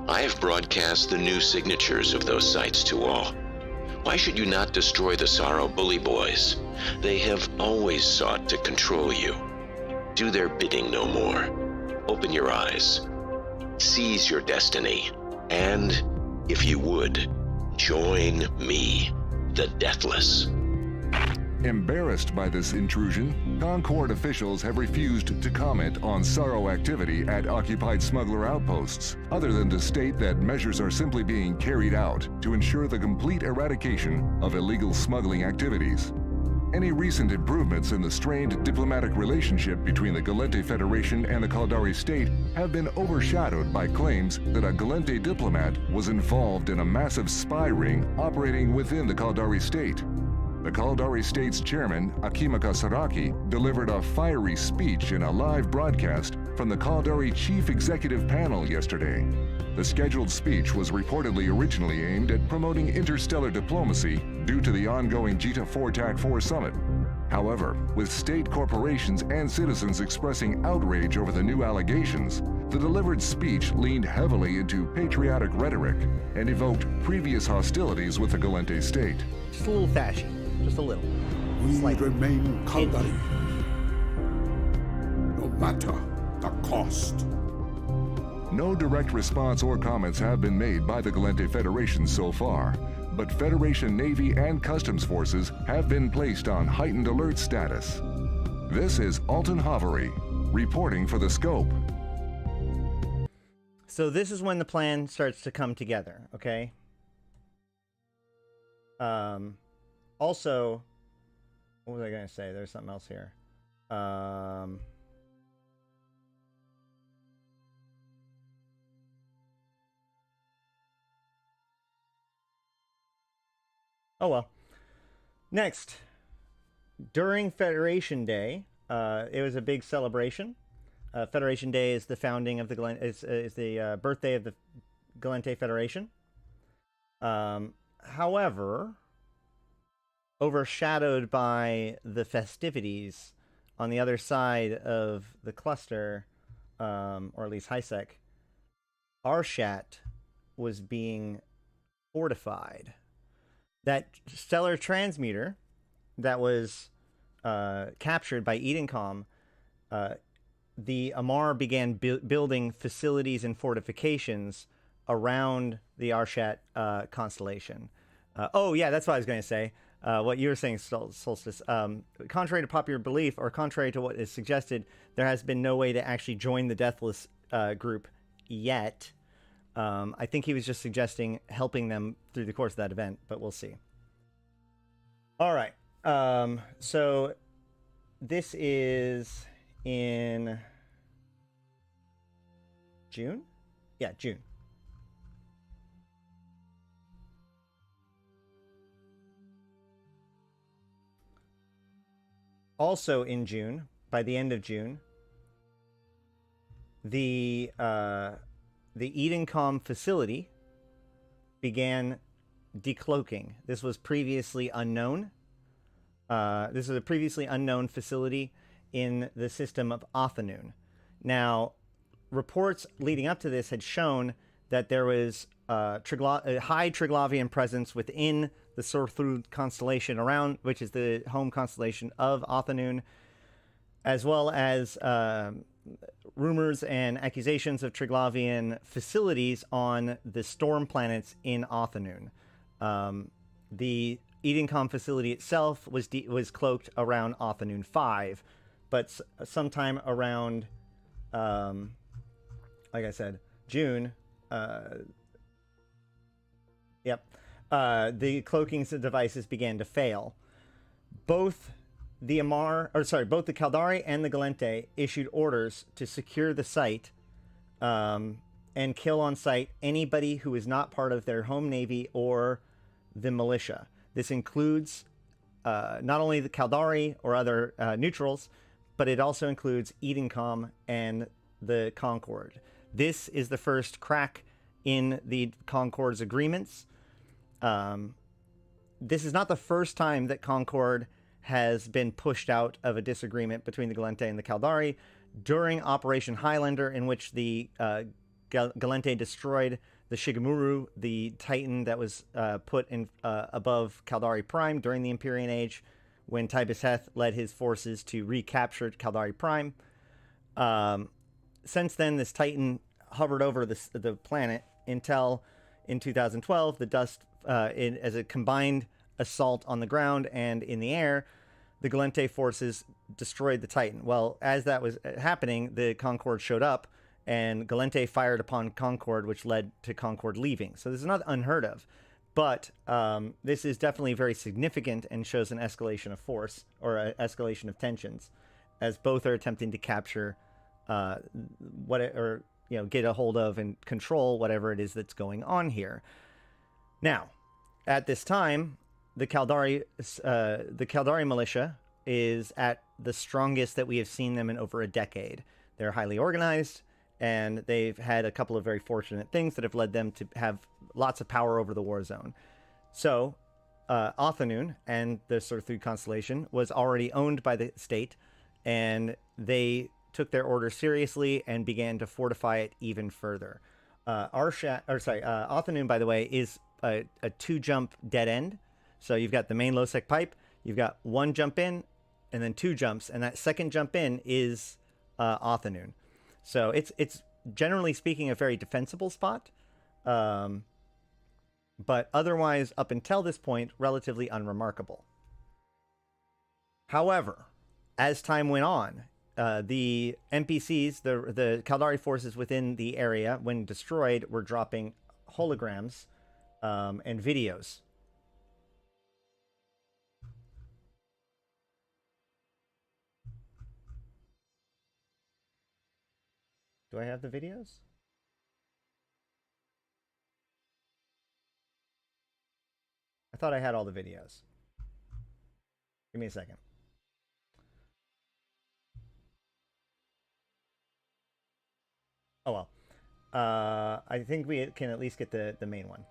I have broadcast the new signatures of those sites to all. Why should you not destroy the Sorrow bully boys? They have always sought to control you. Do their bidding no more. Open your eyes. Seize your destiny. And, if you would, join me, the Deathless. Embarrassed by this intrusion, Concord officials have refused to comment on Sorrow activity at occupied smuggler outposts, other than to state that measures are simply being carried out to ensure the complete eradication of illegal smuggling activities. Any recent improvements in the strained diplomatic relationship between the Gallente Federation and the Caldari state have been overshadowed by claims that a Gallente diplomat was involved in a massive spy ring operating within the Caldari state. The Caldari State's chairman, Akimaka Saraki, delivered a fiery speech in a live broadcast from the Caldari Chief Executive Panel yesterday. The scheduled speech was reportedly originally aimed at promoting interstellar diplomacy due to the ongoing Jita 4TAC4 summit. However, with state corporations and citizens expressing outrage over the new allegations, the delivered speech leaned heavily into patriotic rhetoric and evoked previous hostilities with the Gallente state. Just a little fashy. Just a little. We remain Caldari, no matter the cost. No direct response or comments have been made by the Gallente Federation so far, but Federation Navy and Customs Forces have been placed on heightened alert status. This is Alton Hovery, reporting for the Scope. So this is when the plan starts to come together, okay? Also, what was I going to say? There's something else here. Oh, well. Next, during Federation Day, it was a big celebration. Federation Day is the founding of the is the birthday of the Gallente Federation. However, overshadowed by the festivities on the other side of the cluster, or at least HiSec, Arshat was being fortified. That stellar transmuter that was captured by Edencom, the Amar began building facilities and fortifications around the Arshat constellation. Oh, yeah, that's what I was going to say. What you were saying, Solstice. Contrary to popular belief, or contrary to what is suggested, there has been no way to actually join the Deathless group yet. I think he was just suggesting helping them through the course of that event, but we'll see. All right. So this is in June? Yeah, June. Also in June, by the end of June, the Edencom facility began decloaking. This was previously unknown. This is a previously unknown facility in the system of Othanoon. Now, reports leading up to this had shown that there was a high Triglavian presence within the Sorthru constellation around, which is the home constellation of Othanoon, as well as rumors and accusations of Triglavian facilities on the storm planets in Othanoon. The Edencom facility itself was cloaked around Othanoon 5, but sometime around, like I said, June. The cloaking devices began to fail. Both the Caldari and the Galente issued orders to secure the site and kill on sight anybody who is not part of their home navy or the militia. This includes not only the Caldari or other neutrals, but it also includes Edencom and the Concord. This is the first crack in the Concord's agreements. This is not the first time that Concord has been pushed out of a disagreement between the Galente and the Caldari. During Operation Highlander, in which the Galente destroyed the Shigemuru, the Titan that was put in above Caldari Prime during the Empyrean Age, when Tibus led his forces to recapture Caldari Prime. Since then, this Titan hovered over the planet until in 2012, the dust, as a combined assault on the ground and in the air, the Galente forces destroyed the Titan. Well, as that was happening, the Concord showed up, and Galente fired upon Concord, which led to Concord leaving. So this is not unheard of, but this is definitely very significant and shows an escalation of force, or an escalation of tensions, as both are attempting to capture get a hold of and control whatever it is that's going on here. Now, at this time, the Caldari militia is at the strongest that we have seen them in over a decade. They're highly organized, and they've had a couple of very fortunate things that have led them to have lots of power over the war zone. So, Othanoon and the Sorthru constellation was already owned by the state, and they took their order seriously and began to fortify it even further. Othanoon, by the way, is a 2-jump dead end. So you've got the main low-sec pipe, you've got 1 jump in, and then 2 jumps, and that second jump in is Othanoon. So it's generally speaking a very defensible spot, but otherwise, up until this point, relatively unremarkable. However, as time went on, the NPCs, the Caldari forces within the area, when destroyed, were dropping holograms and videos. Do I have the videos? I thought I had all the videos. Give me a second. Oh well. I think we can at least get the main one.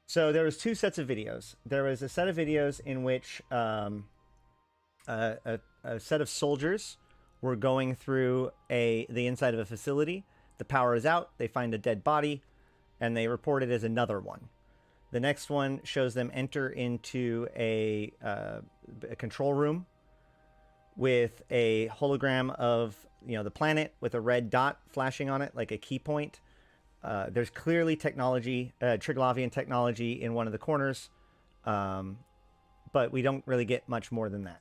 So there was 2 sets of videos. There was a set of videos in which a set of soldiers were going through the inside of a facility. The power is out. They find a dead body, and they report it as another one. The next one shows them enter into a control room. with a hologram of, the planet with a red dot flashing on it, like a key point. There's clearly technology, Triglavian technology in one of the corners, but we don't really get much more than that.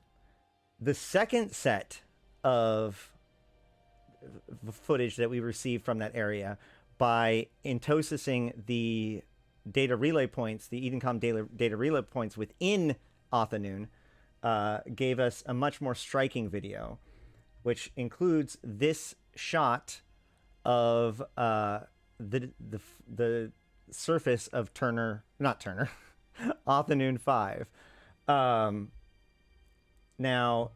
The second set of footage that we received from that area by intosising the data relay points, the Edencom data relay points within Othanoon, gave us a much more striking video, which includes this shot of the surface of Othanoon 5. Now,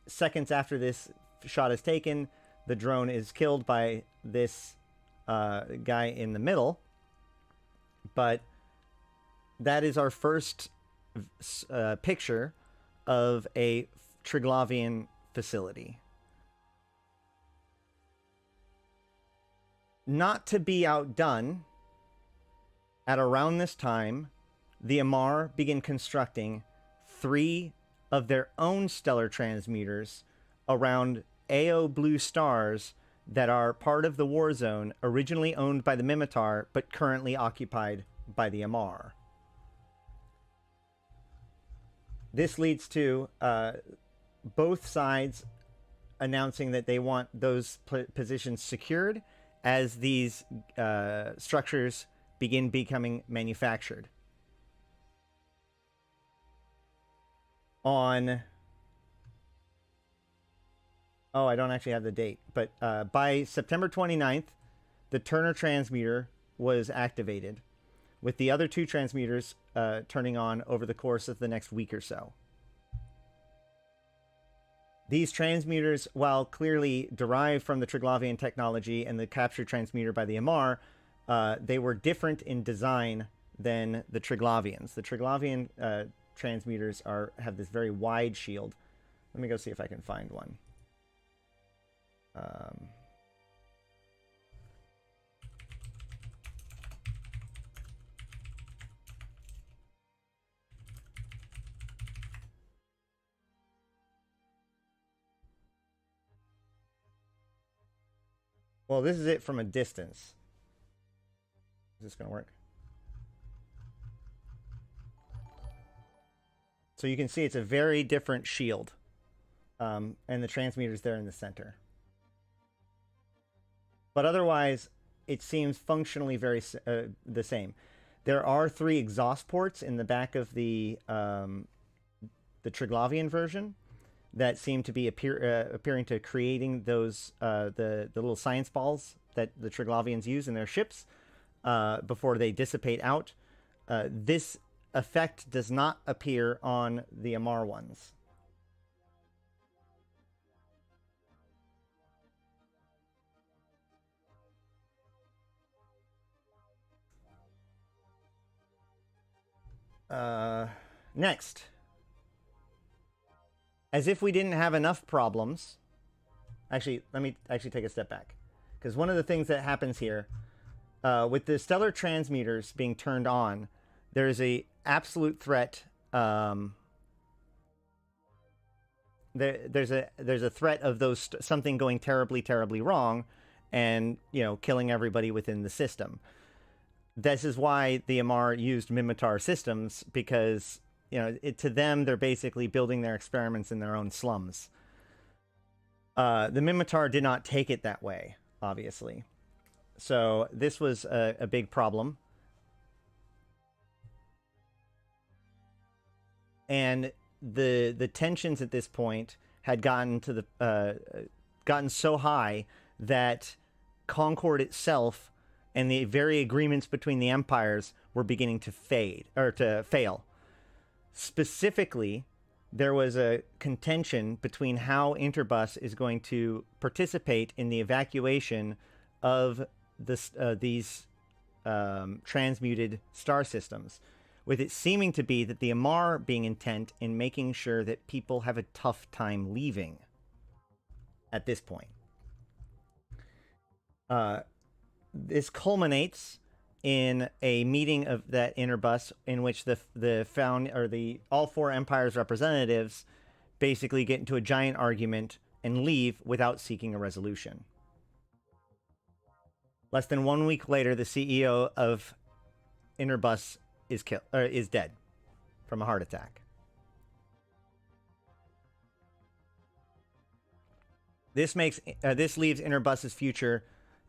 seconds after this shot is taken, the drone is killed by this guy in the middle. But that is our first picture of a Triglavian facility. Not to be outdone, at around this time, the Amar begin constructing 3 of their own stellar transmuters around AO blue stars that are part of the war zone, originally owned by the Mimitar, but currently occupied by the Amar. This leads to both sides announcing that they want those positions secured as these structures begin becoming manufactured. I don't actually have the date, but by September 29th, the Turner transmuter was activated, with the other 2 transmuters turning on over the course of the next week or so. These transmuters, while clearly derived from the Triglavian technology and the captured transmuter by the Amar, they were different in design than the Triglavians. The Triglavian transmuters have this very wide shield. Let me go see if I can find one. Well, this is it from a distance. Is this going to work? So you can see it's a very different shield. And the transmuter's there in the center. But otherwise, it seems functionally very the same. There are 3 exhaust ports in the back of the Triglavian version that seem to be appearing to creating those the little science balls that the Triglavians use in their ships before they dissipate out. This effect does not appear on the Amar ones. Next. As if we didn't have enough problems. Actually, let me actually take a step back. Because one of the things that happens here, with the stellar transmuters being turned on, there's a absolute threat. There's a threat of those something going terribly, terribly wrong, and killing everybody within the system. This is why the Amar used Mimitar systems, because to them they're basically building their experiments in their own slums. The Mimitar did not take it that way, obviously. So this was a big problem. And the tensions at this point had gotten to gotten so high that Concord itself and the very agreements between the empires were beginning to fail. Specifically, there was a contention between how Interbus is going to participate in the evacuation of these transmuted star systems, with it seeming to be that the Amar being intent in making sure that people have a tough time leaving at this point. This culminates in a meeting of that Interbus in which all 4 empires representatives basically get into a giant argument and leave without seeking a resolution. Less than 1 week later, the CEO of Interbus is dead from a heart attack. This leaves Interbus's future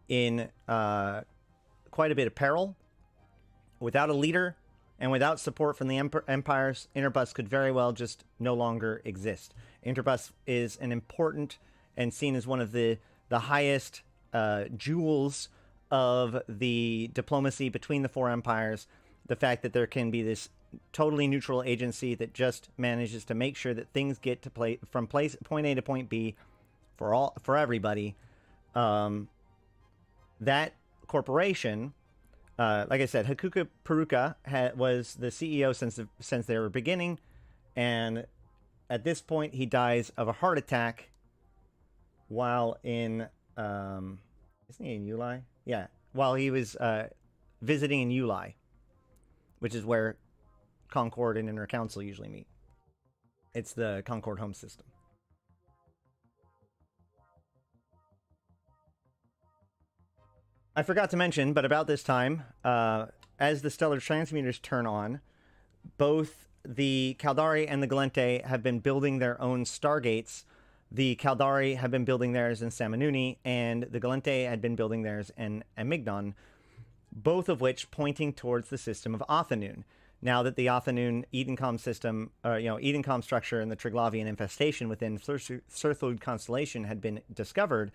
in quite a bit of peril. Without a leader and without support from the empires, Interbus could very well just no longer exist. Interbus is an important and seen as one of the highest jewels of the diplomacy between the four empires. The fact that there can be this totally neutral agency that just manages to make sure that things get to from point A to point B for everybody. That corporation, like I said, Hakuka Peruka was the CEO since they were beginning, and at this point he dies of a heart attack while in isn't he in Uli? Yeah, while he was visiting in Uli, which is where Concord and Inner Council usually meet. It's the Concord home system. I forgot to mention, but about this time, as the stellar transmuters turn on, both the Caldari and the Gallente have been building their own stargates. The Caldari have been building theirs in Samanuni, and the Gallente had been building theirs in Amignon, both of which pointing towards the system of Othanun. Now that the Othanun Edencom system, Edencom structure and the Triglavian infestation within Surthud constellation had been discovered,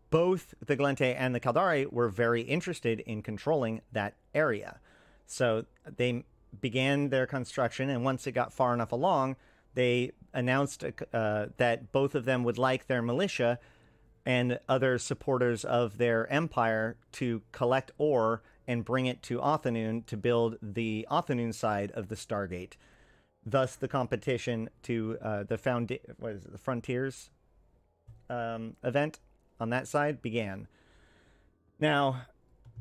both the Gallente and the Caldari were very interested in controlling that area. So they began their construction, and once it got far enough along, they announced that both of them would like their militia and other supporters of their empire to collect ore and bring it to Othanun to build the Othanun side of the Stargate. Thus, the competition to the Frontiers event on that side began. Now,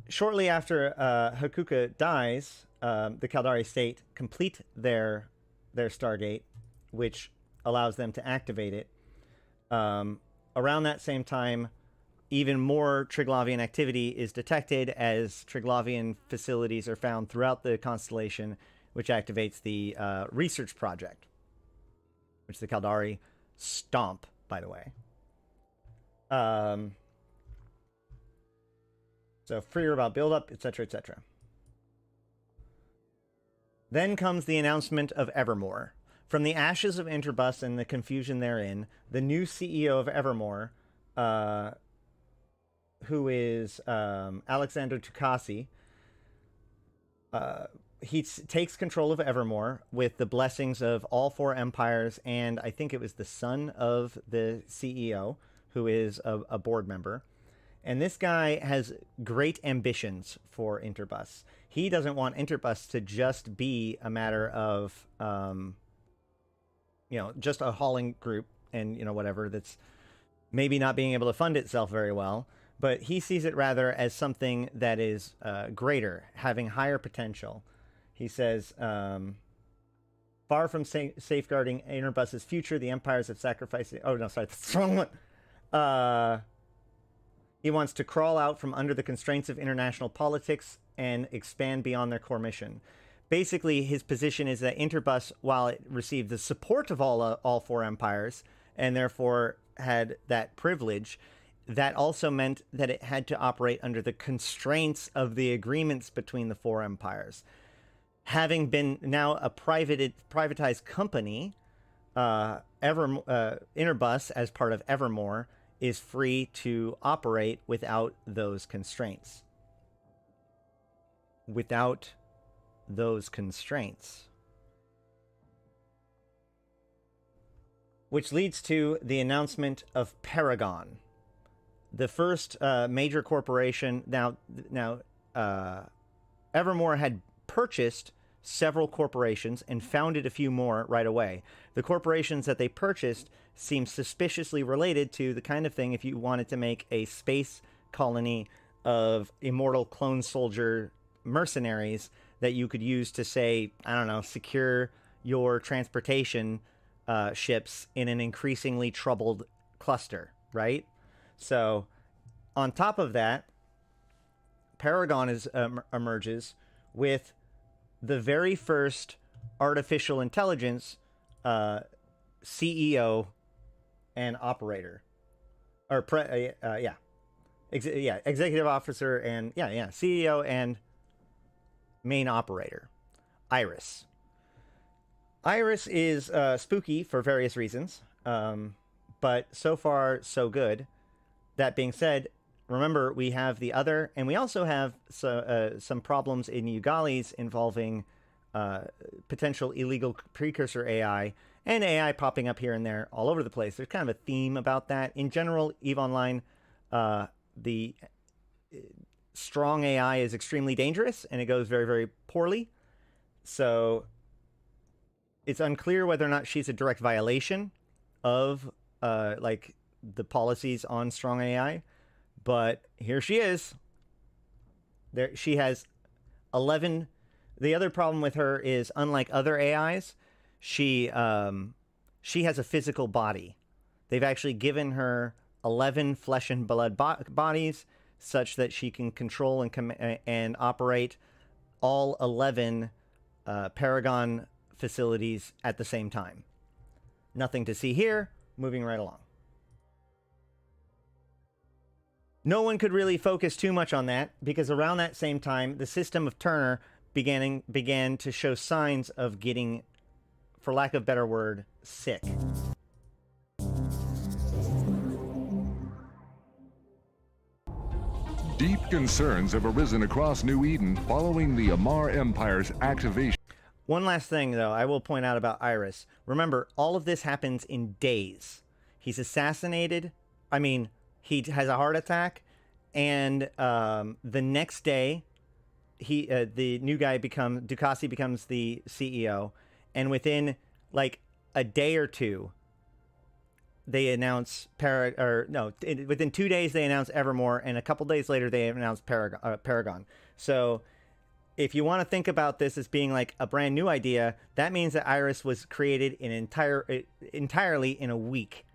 shortly after Hakuka dies, the Caldari state complete their Stargate, which allows them to activate it. Around that same time, even more Triglavian activity is detected as Triglavian facilities are found throughout the constellation, which activates the research project, which the Caldari stomp, by the way. So freer about buildup, etc., etc. Then comes the announcement of Evermore. From the ashes of Interbus and the confusion therein, the new CEO of Evermore, who is Alexander Tukasi, he takes control of Evermore with the blessings of all four empires, and I think it was the son of the CEO, who is a board member. And this guy has great ambitions for Interbus. He doesn't want Interbus to just be a matter of, just a hauling group and, whatever, that's maybe not being able to fund itself very well. But he sees it rather as something that is greater, having higher potential. He says, far from safeguarding Interbus's future, the empires have sacrificed it. Oh, no, sorry, that's the wrong one. He wants to crawl out from under the constraints of international politics and expand beyond their core mission. Basically, his position is that Interbus, while it received the support of all four empires, and therefore had that privilege, that also meant that it had to operate under the constraints of the agreements between the four empires. Having been now a privatized company, Interbus, as part of Evermore, is free to operate without those constraints. Without those constraints. Which leads to the announcement of Paragon, the first major corporation. Now, Evermore had purchased several corporations and founded a few more right away. The corporations that they purchased seem suspiciously related to the kind of thing if you wanted to make a space colony of immortal clone soldier mercenaries that you could use to, say, I don't know, secure your transportation ships in an increasingly troubled cluster, right? So, on top of that, Paragon emerges with the very first artificial intelligence CEO and operator, or executive officer and CEO and main operator, Iris. Iris is spooky for various reasons, but so far so good. That being said, remember we have the other, and we also have some problems in Ugalis involving potential illegal precursor AI and AI popping up here and there all over the place. There's kind of a theme about that. In general, EVE Online, the strong AI is extremely dangerous, and it goes very, very poorly. So it's unclear whether or not she's a direct violation of like the policies on strong AI, but here she is. There, she has 11. The other problem with her is, unlike other AIs, she has a physical body. They've actually given her 11 flesh and blood bodies, such that she can control and operate all 11 Paragon facilities at the same time. Nothing to see here. Moving right along. No one could really focus too much on that, because around that same time, the system of Turner began to show signs of getting, for lack of a better word, sick. Deep concerns have arisen across New Eden following the Amar Empire's activation. One last thing, though, I will point out about Iris. Remember, all of this happens in days. He's assassinated. I mean, he has a heart attack, and the next day, the new guy Ducasi becomes the CEO, and within like a day or two, they announce within 2 days they announce Evermore, and a couple days later they announce Paragon. So if you want to think about this as being like a brand new idea, that means that Iris was created entirely in a week.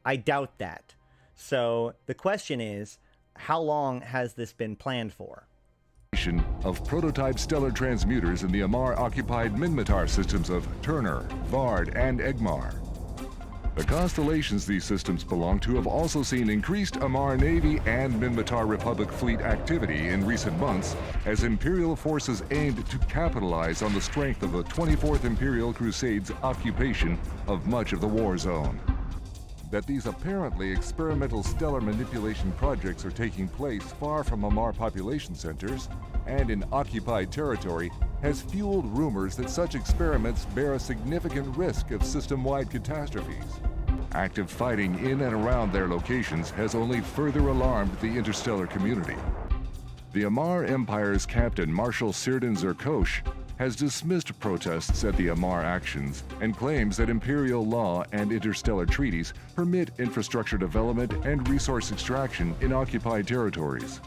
I doubt that. So the question is, how long has this been planned for? Of prototype stellar transmuters in the Amar-occupied Minmatar systems of Turner, Vard, and Egmar. The constellations these systems belong to have also seen increased Amar Navy and Minmatar Republic fleet activity in recent months as Imperial forces aimed to capitalize on the strength of the 24th Imperial Crusade's occupation of much of the war zone. That these apparently experimental stellar manipulation projects are taking place far from Amar population centers and in occupied territory has fueled rumors that such experiments bear a significant risk of system-wide catastrophes. Active fighting in and around their locations has only further alarmed the interstellar community. The Amar Empire's Captain Marshal Sirdan Zerkosh has dismissed protests at the Amar actions and claims that imperial law and interstellar treaties permit infrastructure development and resource extraction in occupied territories.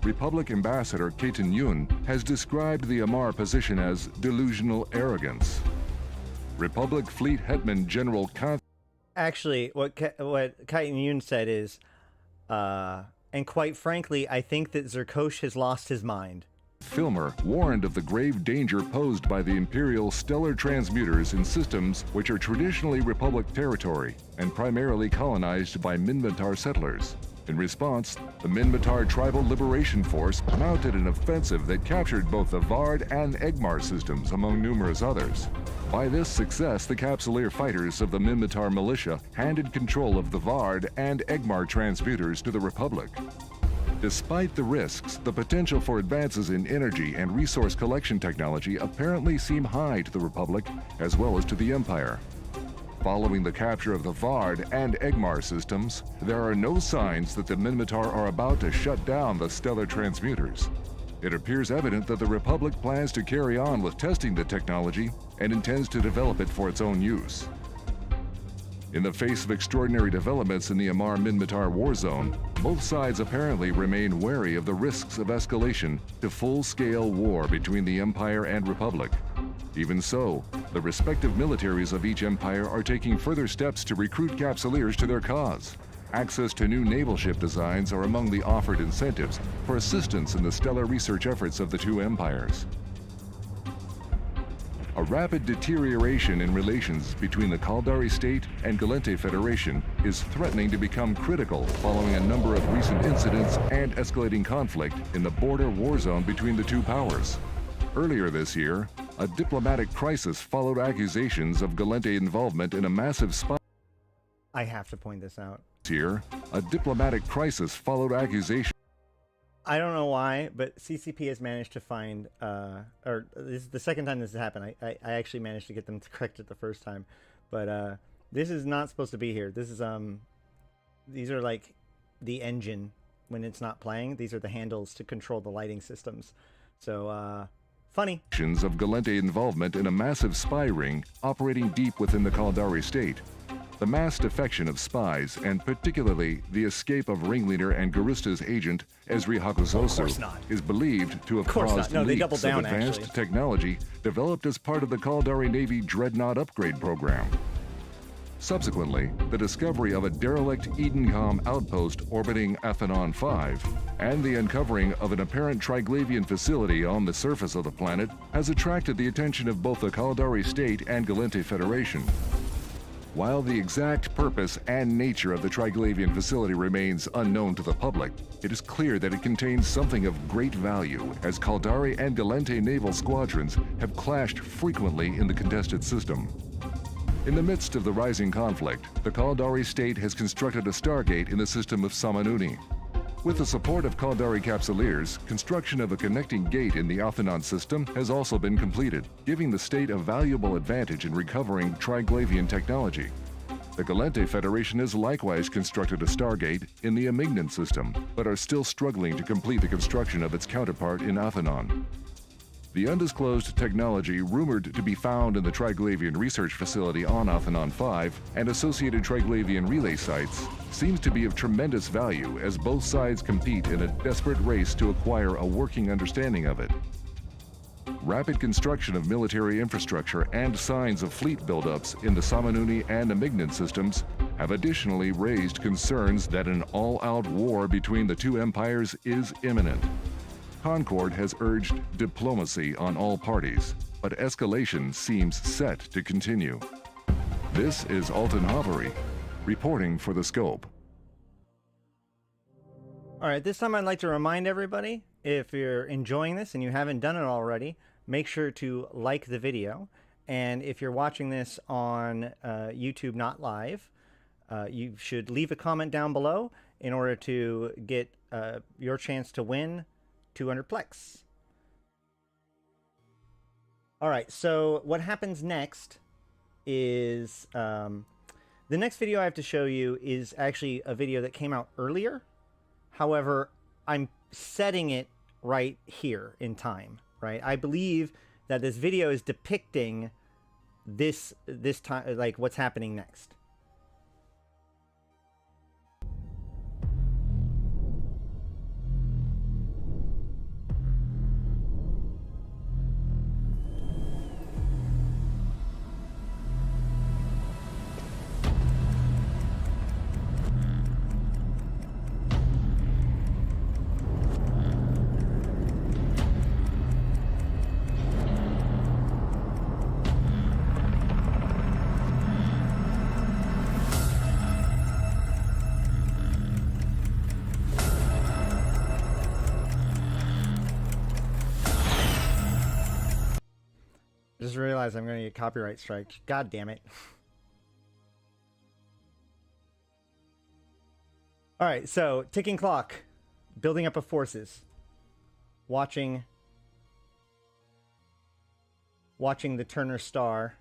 Republic Ambassador Ketan Yun has described the Amar position as delusional arrogance. Republic Fleet Hetman General Actually, what Ketan Yun said is, and quite frankly, I think that Zerkosh has lost his mind. Filmer warned of the grave danger posed by the Imperial stellar transmuters in systems which are traditionally Republic territory and primarily colonized by Minmatar settlers. In response, the Minmatar Tribal Liberation Force mounted an offensive that captured both the Vard and Egmar systems, among numerous others. By this success, the Capsuleer fighters of the Minmatar militia handed control of the Vard and Egmar transmuters to the Republic. Despite the risks, the potential for advances in energy and resource collection technology apparently seem high to the Republic as well as to the Empire. Following the capture of the Vard and Egmar systems, there are no signs that the Minmatar are about to shut down the stellar transmuters. It appears evident that the Republic plans to carry on with testing the technology and intends to develop it for its own use. In the face of extraordinary developments in the Amar Minmatar war zone, both sides apparently remain wary of the risks of escalation to full-scale war between the Empire and Republic. Even so, the respective militaries of each empire are taking further steps to recruit Capsuleers to their cause. Access to new naval ship designs are among the offered incentives for assistance in the stellar research efforts of the two empires. A rapid deterioration in relations between the Caldari State and Gallente Federation is threatening to become critical following a number of recent incidents and escalating conflict in the border war zone between the two powers. Earlier this year, a diplomatic crisis followed accusations of Gallente involvement in a massive spy. I have to point this out. Here, a diplomatic crisis followed accusations. I don't know why, but CCP has managed to find, or this is the second time this has happened. I actually managed to get them to correct it the first time, but this is not supposed to be here. This is these are like the engine when it's not playing. These are the handles to control the lighting systems. So funny. Of Gallente involvement in a massive spy ring operating deep within the Caldari State. The mass defection of spies, and particularly the escape of ringleader and Garista's agent, Esri Hakuzosu, is believed to have caused leaks of advanced technology developed as part of the Caldari Navy Dreadnought upgrade program. Subsequently, the discovery of a derelict Edencom outpost orbiting Athenon 5 and the uncovering of an apparent Triglavian facility on the surface of the planet has attracted the attention of both the Caldari State and Gallente Federation. While the exact purpose and nature of the Triglavian facility remains unknown to the public, it is clear that it contains something of great value, as Caldari and Gallente naval squadrons have clashed frequently in the contested system. In the midst of the rising conflict, the Caldari State has constructed a stargate in the system of Samanuni. With the support of Caldari Capsuleers, construction of a connecting gate in the Athenon system has also been completed, giving the state a valuable advantage in recovering Triglavian technology. The Gallente Federation has likewise constructed a stargate in the Amignan system, but are still struggling to complete the construction of its counterpart in Athenon. The undisclosed technology rumored to be found in the Triglavian research facility on Athenon 5 and associated Triglavian relay sites seems to be of tremendous value as both sides compete in a desperate race to acquire a working understanding of it. Rapid construction of military infrastructure and signs of fleet buildups in the Samanuni and Amignan systems have additionally raised concerns that an all-out war between the two empires is imminent. Concord has urged diplomacy on all parties, but escalation seems set to continue. This is Alton Havery, reporting for The Scope. All right, this time I'd like to remind everybody, if you're enjoying this and you haven't done it already, make sure to like the video. And if you're watching this on YouTube, not live, you should leave a comment down below in order to get your chance to win 200 Plex. All right, so what happens next is the next video I have to show you is actually a video that came out earlier. However, I'm setting it right here in time, right? I believe that this video is depicting this time, like what's happening next. I just realized I'm going to get copyright strike. God damn it. All right, so ticking clock, building up of forces, watching the Turner Star.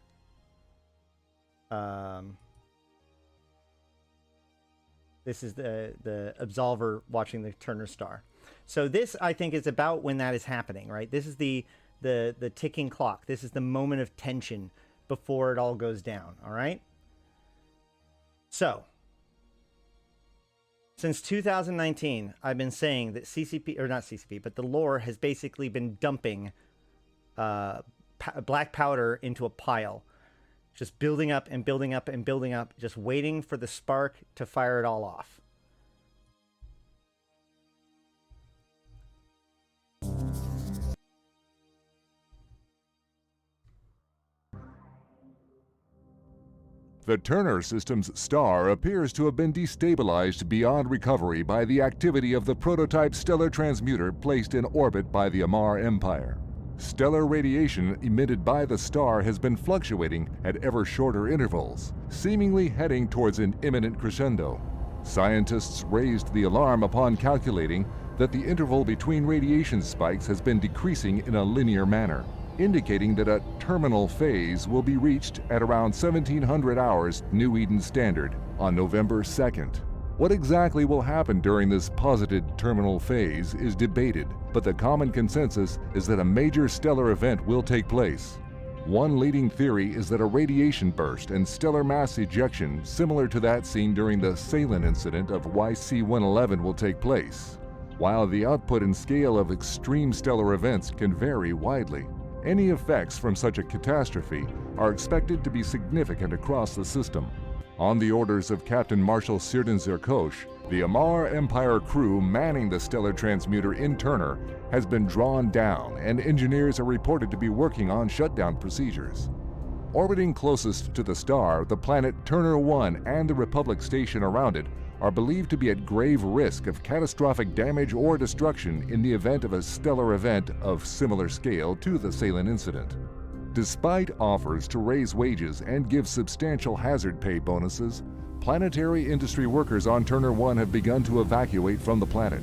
This is the Absolver watching the Turner Star. So this, I think, is about when that is happening, right? This is the ticking clock. This is the moment of tension before it all goes down, all right? So, since 2019, I've been saying that CCP, or not CCP, but the lore has basically been dumping black powder into a pile, just building up and building up and building up, just waiting for the spark to fire it all off. The Turner system's star appears to have been destabilized beyond recovery by the activity of the prototype stellar transmuter placed in orbit by the Amar Empire. Stellar radiation emitted by the star has been fluctuating at ever shorter intervals, seemingly heading towards an imminent crescendo. Scientists raised the alarm upon calculating that the interval between radiation spikes has been decreasing in a linear manner, indicating that a terminal phase will be reached at around 1700 hours New Eden Standard on November 2nd. What exactly will happen during this posited terminal phase is debated, but the common consensus is that a major stellar event will take place. One leading theory is that a radiation burst and stellar mass ejection similar to that seen during the Salin incident of YC-111 will take place. While the output and scale of extreme stellar events can vary widely, any effects from such a catastrophe are expected to be significant across the system. On the orders of Captain Marshal Sirdan Zerkosh, the Amar Empire crew manning the stellar transmuter in Turner has been drawn down, and engineers are reported to be working on shutdown procedures. Orbiting closest to the star, the planet Turner 1 and the Republic station around it are believed to be at grave risk of catastrophic damage or destruction in the event of a stellar event of similar scale to the Salin incident. Despite offers to raise wages and give substantial hazard pay bonuses, planetary industry workers on Turner 1 have begun to evacuate from the planet.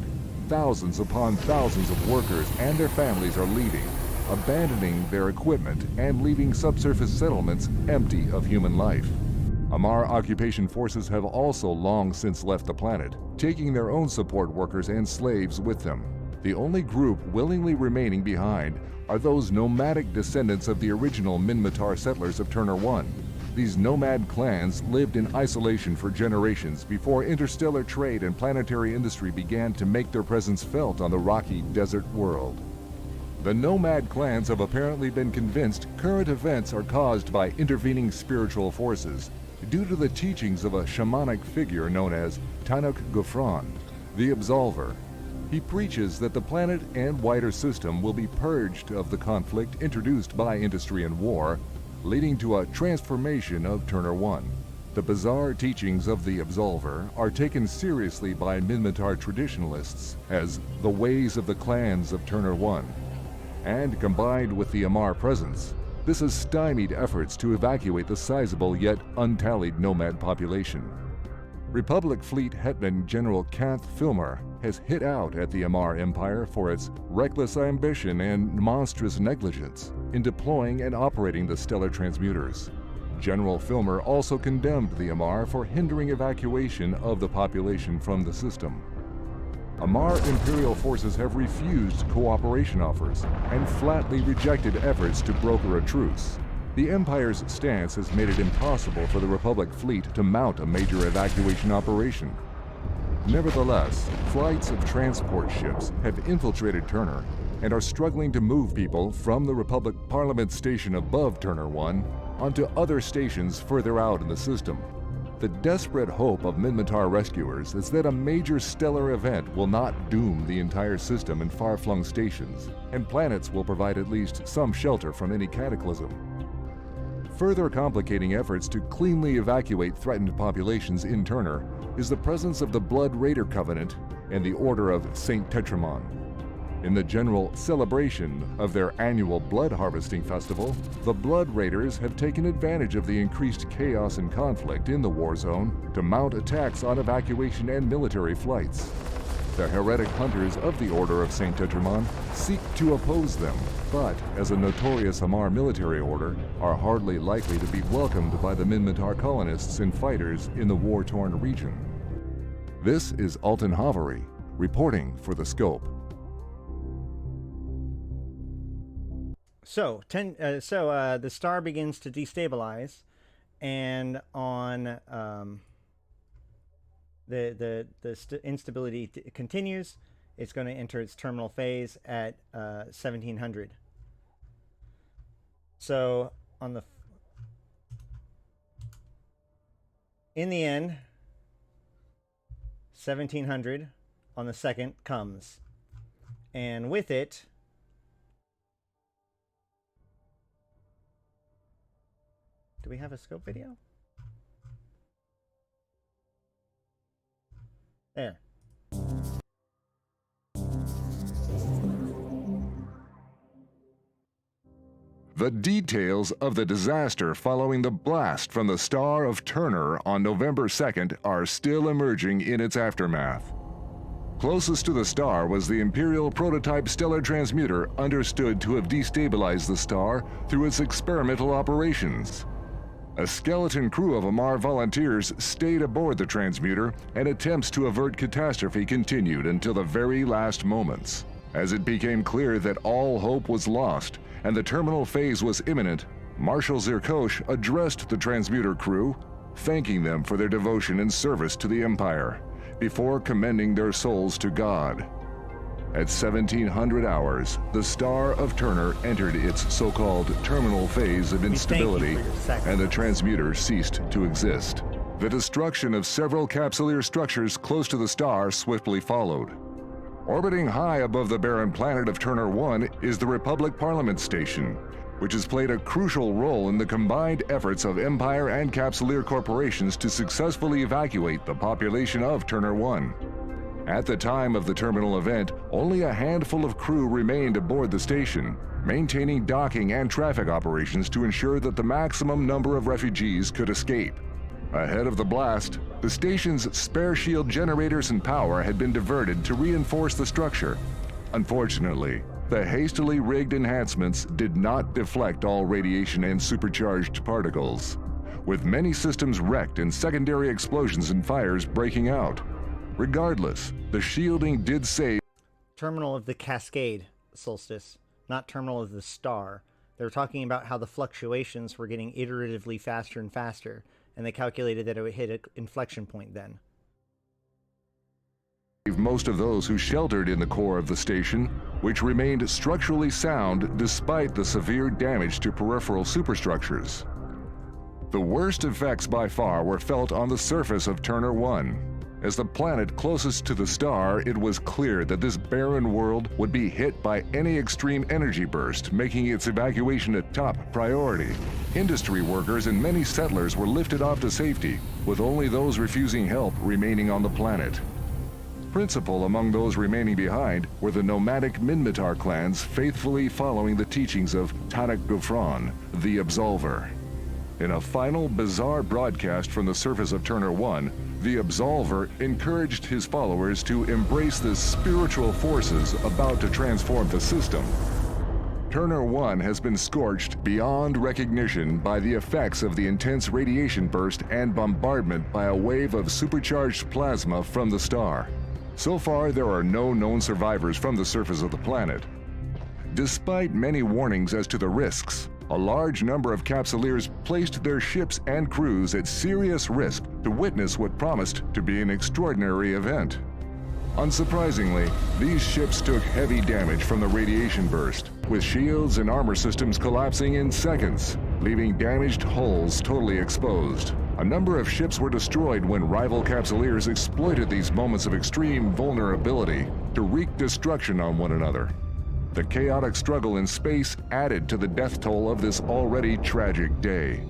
Thousands upon thousands of workers and their families are leaving, abandoning their equipment and leaving subsurface settlements empty of human life. Amar occupation forces have also long since left the planet, taking their own support workers and slaves with them. The only group willingly remaining behind are those nomadic descendants of the original Minmatar settlers of Turner 1. These nomad clans lived in isolation for generations before interstellar trade and planetary industry began to make their presence felt on the rocky desert world. The nomad clans have apparently been convinced current events are caused by intervening spiritual forces due to the teachings of a shamanic figure known as Tanuk Gufran, the Absolver. He preaches that the planet and wider system will be purged of the conflict introduced by industry and war, leading to a transformation of Turner 1. The bizarre teachings of the Absolver are taken seriously by Minmatar traditionalists as the ways of the clans of Turner 1. And combined with the Amar presence, this has stymied efforts to evacuate the sizable yet untallied nomad population. Republic Fleet Hetman General Kanth Filmer has hit out at the Amar Empire for its reckless ambition and monstrous negligence in deploying and operating the stellar transmuters. General Filmer also condemned the Amar for hindering evacuation of the population from the system. Amar Imperial forces have refused cooperation offers and flatly rejected efforts to broker a truce. The Empire's stance has made it impossible for the Republic fleet to mount a major evacuation operation. Nevertheless, flights of transport ships have infiltrated Turner and are struggling to move people from the Republic Parliament station above Turner 1 onto other stations further out in the system. The desperate hope of Minmatar rescuers is that a major stellar event will not doom the entire system in far-flung stations, and planets will provide at least some shelter from any cataclysm. Further complicating efforts to cleanly evacuate threatened populations in Turner is the presence of the Blood Raider Covenant and the Order of St. Tetramon. In the general celebration of their annual blood harvesting festival, the Blood Raiders have taken advantage of the increased chaos and conflict in the war zone to mount attacks on evacuation and military flights. The heretic hunters of the Order of St. Tetramon seek to oppose them, but as a notorious Amar military order, are hardly likely to be welcomed by the Minmatar colonists and fighters in the war-torn region. This is Alton Havery, reporting for The Scope. So, the star begins to destabilize, and on the instability continues. It's going to enter its terminal phase at 1700. So, in the end, 1700 on the 2nd comes. And with it, do we have a scope video? There. The details of the disaster following the blast from the Star of Turner on November 2nd are still emerging in its aftermath. Closest to the star was the Imperial prototype stellar transmuter, understood to have destabilized the star through its experimental operations. A skeleton crew of Amar volunteers stayed aboard the transmuter, and attempts to avert catastrophe continued until the very last moments. As it became clear that all hope was lost and the terminal phase was imminent, Marshal Zirkosh addressed the transmuter crew, thanking them for their devotion and service to the Empire, before commending their souls to God. At 1700 hours, the Star of Turner entered its so-called terminal phase of instability, and the transmuter ceased to exist. The destruction of several capsuleer structures close to the star swiftly followed. Orbiting high above the barren planet of Turner 1 is the Republic Parliament Station, which has played a crucial role in the combined efforts of Empire and Capsuleer corporations to successfully evacuate the population of Turner 1. At the time of the terminal event, only a handful of crew remained aboard the station, maintaining docking and traffic operations to ensure that the maximum number of refugees could escape. Ahead of the blast, the station's spare shield generators and power had been diverted to reinforce the structure. Unfortunately, the hastily rigged enhancements did not deflect all radiation and supercharged particles, with many systems wrecked and secondary explosions and fires breaking out. Regardless, the shielding did save. Terminal of the Cascade Solstice, not terminal of the star. They were talking about how the fluctuations were getting iteratively faster and faster, and they calculated that it would hit an inflection point then. Most of those who sheltered in the core of the station, which remained structurally sound despite the severe damage to peripheral superstructures. The worst effects by far were felt on the surface of Turner 1. As the planet closest to the star, it was clear that this barren world would be hit by any extreme energy burst, making its evacuation a top priority. Industry workers and many settlers were lifted off to safety, with only those refusing help remaining on the planet. Principal among those remaining behind were the nomadic Minmatar clans faithfully following the teachings of Tanak Gufran, the Absolver. In a final bizarre broadcast from the surface of Turner 1, the Absolver encouraged his followers to embrace the spiritual forces about to transform the system. Turner 1 has been scorched beyond recognition by the effects of the intense radiation burst and bombardment by a wave of supercharged plasma from the star. So far, there are no known survivors from the surface of the planet. Despite many warnings as to the risks, a large number of Capsuleers placed their ships and crews at serious risk to witness what promised to be an extraordinary event. Unsurprisingly, these ships took heavy damage from the radiation burst, with shields and armor systems collapsing in seconds, leaving damaged hulls totally exposed. A number of ships were destroyed when rival Capsuleers exploited these moments of extreme vulnerability to wreak destruction on one another. The chaotic struggle in space added to the death toll of this already tragic day.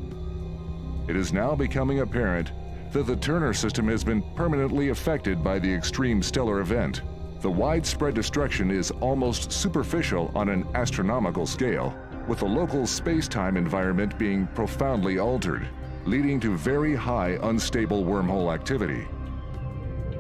It is now becoming apparent that the Turner system has been permanently affected by the extreme stellar event. The widespread destruction is almost superficial on an astronomical scale, with the local space-time environment being profoundly altered, leading to very high unstable wormhole activity.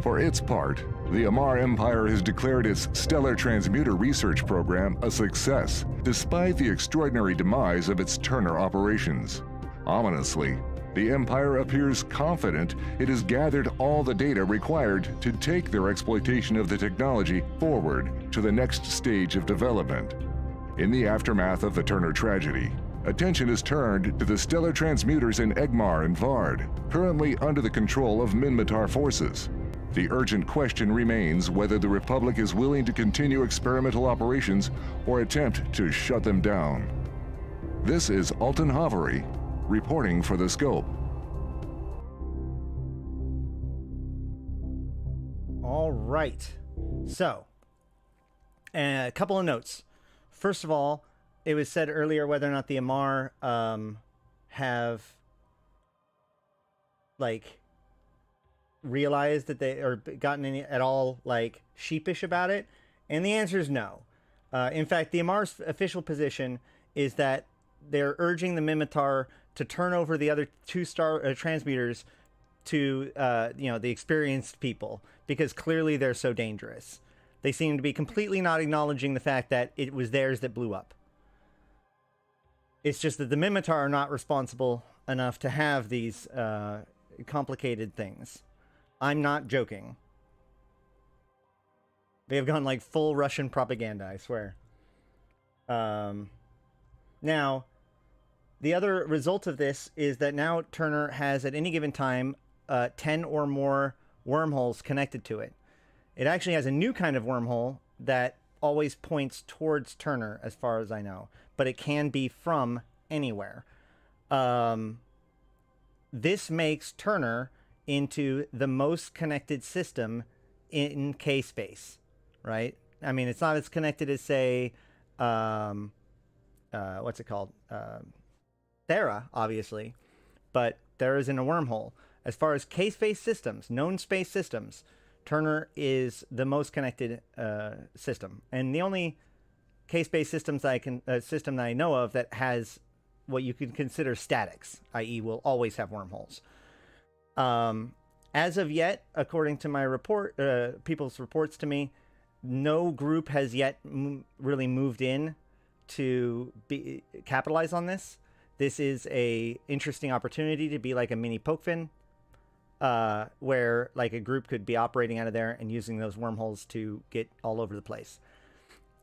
For its part, the Amar Empire has declared its stellar transmuter research program a success, despite the extraordinary demise of its Turner operations. Ominously, the Empire appears confident it has gathered all the data required to take their exploitation of the technology forward to the next stage of development. In the aftermath of the Turner tragedy, attention is turned to the stellar transmuters in Egmar and Vard, currently under the control of Minmatar forces. The urgent question remains whether the Republic is willing to continue experimental operations or attempt to shut them down. This is Alton Havery, reporting for the Scope. All right. So, a couple of notes. First of all, it was said earlier whether or not the Amar have like realized that they or gotten any at all like sheepish about it, and the answer is no. In fact, the Amar's official position is that they're urging the Mimitar to turn over the other 2-star transmuters to the experienced people, because clearly they're so dangerous. They seem to be completely not acknowledging the fact that it was theirs that blew up. It's just that the Mimitar are not responsible enough to have these complicated things. I'm not joking. They have gone like full Russian propaganda, I swear. Now, the other result of this is that now Turner has at any given time 10 or more wormholes connected to it. It actually has a new kind of wormhole that always points towards Turner, as far as I know, but it can be from anywhere. This makes Turner into the most connected system in K-space, right? I mean, it's not as connected as, say, what's it called? Thera, obviously, but there isn't a wormhole. As far as K-space systems, known space systems, Turner is the most connected system, and the only K-space systems system that I know of that has what you could consider statics, i.e., will always have wormholes. As of yet, according to my report, people's reports to me, no group has yet really moved in to capitalize on this. This is a interesting opportunity to be like a mini Pokefin, where like a group could be operating out of there and using those wormholes to get all over the place.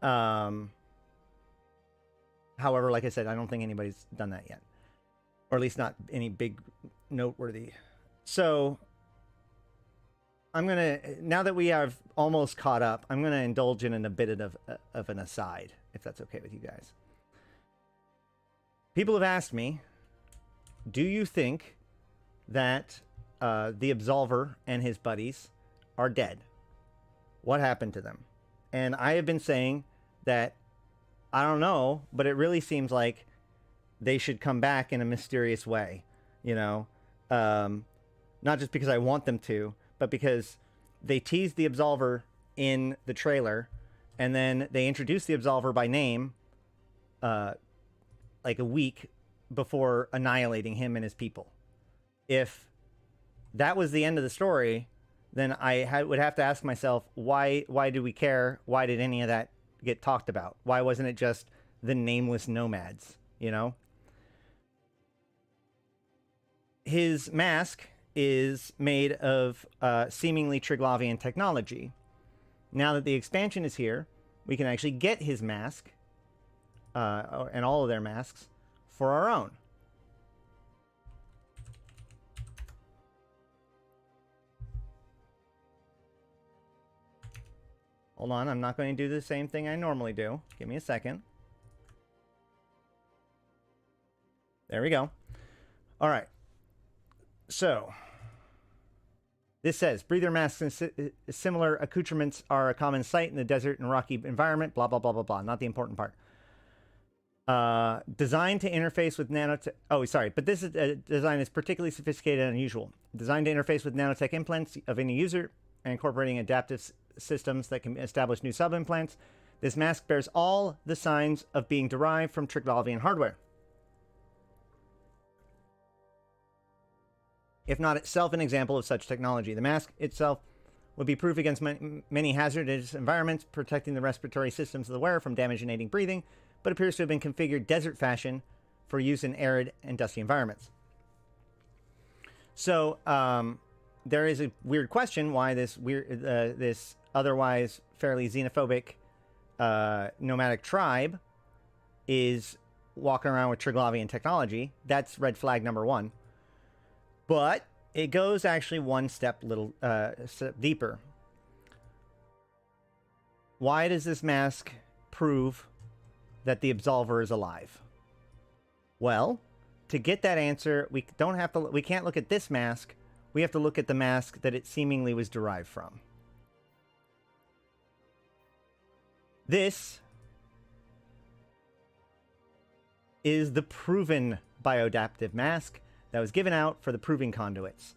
However, like I said, I don't think anybody's done that yet, or at least not any big noteworthy. So I'm gonna, now that we have almost caught up, I'm gonna indulge in a bit of an aside, if that's okay with you guys. People have asked me, do you think that the Absolver and his buddies are dead? What happened to them? And I have been saying that I don't know, but it really seems like they should come back in a mysterious way, you know? Not just because I want them to, but because they teased the Absolver in the trailer, and then they introduced the Absolver by name like a week before annihilating him and his people. If that was the end of the story, then I would have to ask myself, why do we care? Why did any of that get talked about? Why wasn't it just the nameless nomads, you know? His mask is made of seemingly Triglavian technology. Now that the expansion is here, we can actually get his mask and all of their masks for our own. Hold on, I'm not going to do the same thing I normally do. Give me a second. There we go. All right. So, this says, breather masks and similar accoutrements are a common sight in the desert and rocky environment, blah, blah, blah, blah, blah. Not the important part. Designed to interface with nanotech... Oh, sorry, but this design is particularly sophisticated and unusual. Designed to interface with nanotech implants of any user and incorporating adaptive systems that can establish new sub-implants. This mask bears all the signs of being derived from Triglavian hardware, if not itself an example of such technology. The mask itself would be proof against many hazardous environments, protecting the respiratory systems of the wearer from damage and aiding breathing, but appears to have been configured desert fashion for use in arid and dusty environments. So, there is a weird question why this this otherwise fairly xenophobic nomadic tribe is walking around with Triglavian technology. That's red flag number one. But it goes actually one step deeper. Why does this mask prove that the Absolver is alive? Well, to get that answer, we can't look at this mask. We have to look at the mask that it seemingly was derived from. This is the proven bioadaptive mask that was given out for the proving conduits.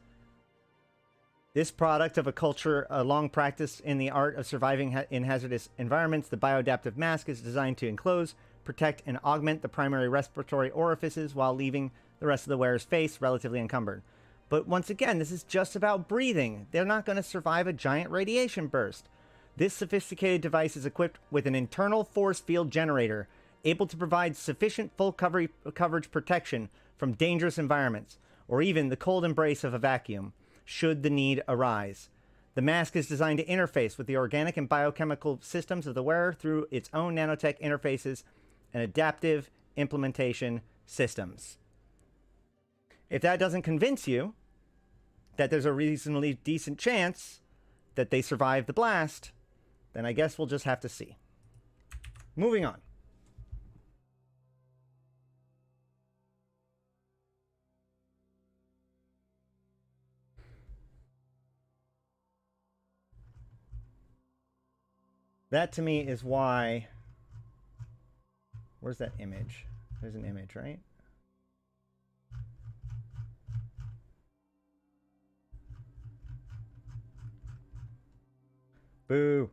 This product of a culture, a long practice in the art of surviving in hazardous environments, the bioadaptive mask is designed to enclose, protect, and augment the primary respiratory orifices while leaving the rest of the wearer's face relatively encumbered. But once again, this is just about breathing. They're not going to survive a giant radiation burst. This sophisticated device is equipped with an internal force field generator, able to provide sufficient full coverage protection from dangerous environments, or even the cold embrace of a vacuum, should the need arise. The mask is designed to interface with the organic and biochemical systems of the wearer through its own nanotech interfaces and adaptive implementation systems. If that doesn't convince you that there's a reasonably decent chance that they survive the blast, then I guess we'll just have to see. Moving on. That to me is why... Where's that image? There's an image, right? Boo.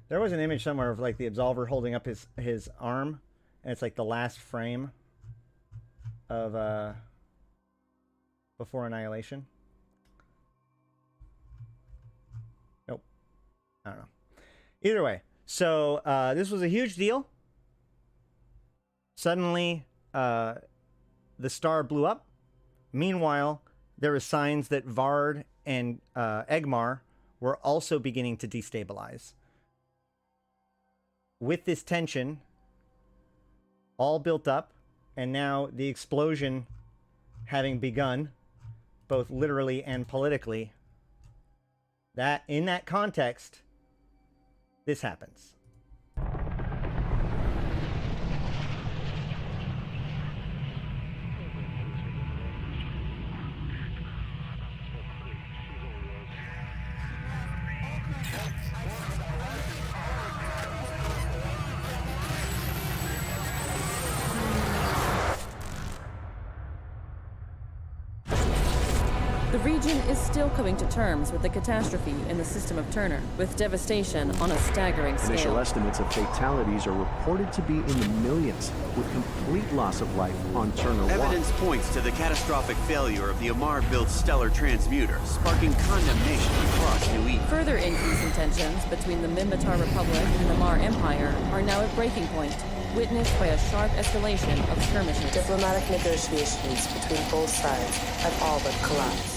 There was an image somewhere of like the Absolver holding up his arm, and it's like the last frame of before Annihilation. Nope. I don't know. Either way, so this was a huge deal. Suddenly, the star blew up. Meanwhile, there were signs that Vard and Egmar were also beginning to destabilize. With this tension all built up, and now the explosion having begun, both literally and politically, that in that context, this happens. The region is still coming to terms with the catastrophe in the system of Turner, with devastation on a staggering scale. Initial estimates of fatalities are reported to be in the millions, with complete loss of life on Turner 1. Evidence points to the catastrophic failure of the Amar-built stellar transmuter, sparking condemnation across New Eden. Further increasing tensions between the Minmatar Republic and the Mar Empire are now at breaking point, witnessed by a sharp escalation of skirmishes. Diplomatic negotiations between both sides have all but collapsed.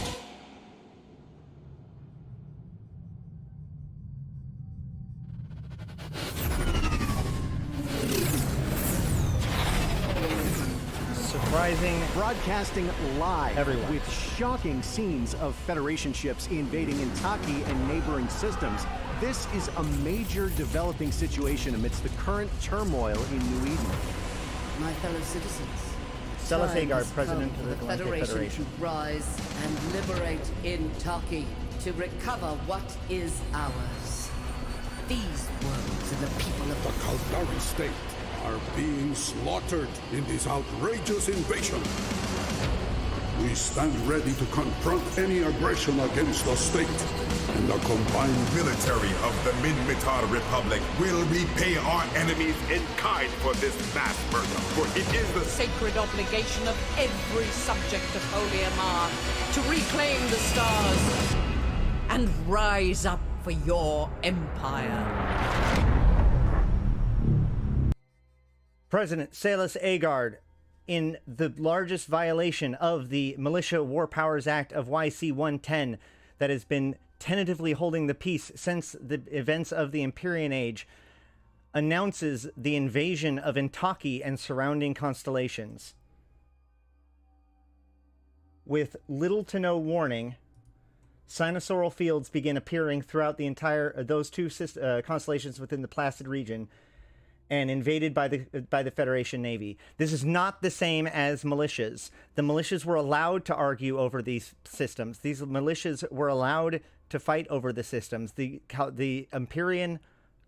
Broadcasting live everywhere with shocking scenes of Federation ships invading Intaki and neighboring systems. This is a major developing situation amidst the current turmoil in New Eden. My fellow citizens, Stella time Sagar, has President come of the for Galactic Federation to rise and liberate Intaki, to recover what is ours. These worlds and the people of the Kaldari state are being slaughtered in this outrageous invasion. We stand ready to confront any aggression against the state, and the combined military of the Minmatar Republic will repay our enemies in kind for this mass murder, for it is the sacred obligation of every subject of Holy Amar to reclaim the stars and rise up for your empire. President Salas Agard, in the largest violation of the Militia War Powers Act of YC 110 that has been tentatively holding the peace since the events of the Empyrean Age, announces the invasion of Intaki and surrounding constellations. With little to no warning, sinusoidal fields begin appearing throughout the entire those two constellations within the Placid region, and invaded by the Federation Navy. This is not the same as militias. The militias were allowed to argue over these systems. These militias were allowed to fight over the systems. The Empyrean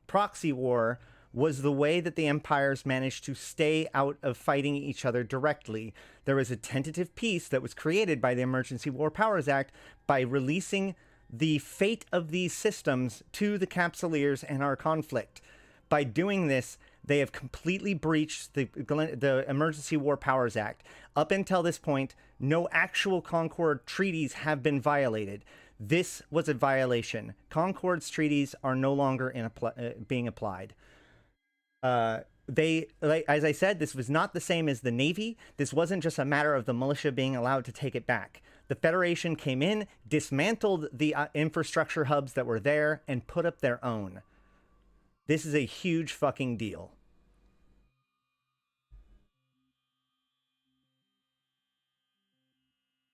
proxy war was the way that the empires managed to stay out of fighting each other directly. There was a tentative peace that was created by the Emergency War Powers Act by releasing the fate of these systems to the Capsuleers and our conflict. By doing this, they have completely breached the Emergency War Powers Act. Up until this point, no actual Concord treaties have been violated. This was a violation. Concord's treaties are no longer being applied. As I said, this was not the same as the Navy. This wasn't just a matter of the militia being allowed to take it back. The Federation came in, dismantled the infrastructure hubs that were there, and put up their own. This is a huge fucking deal.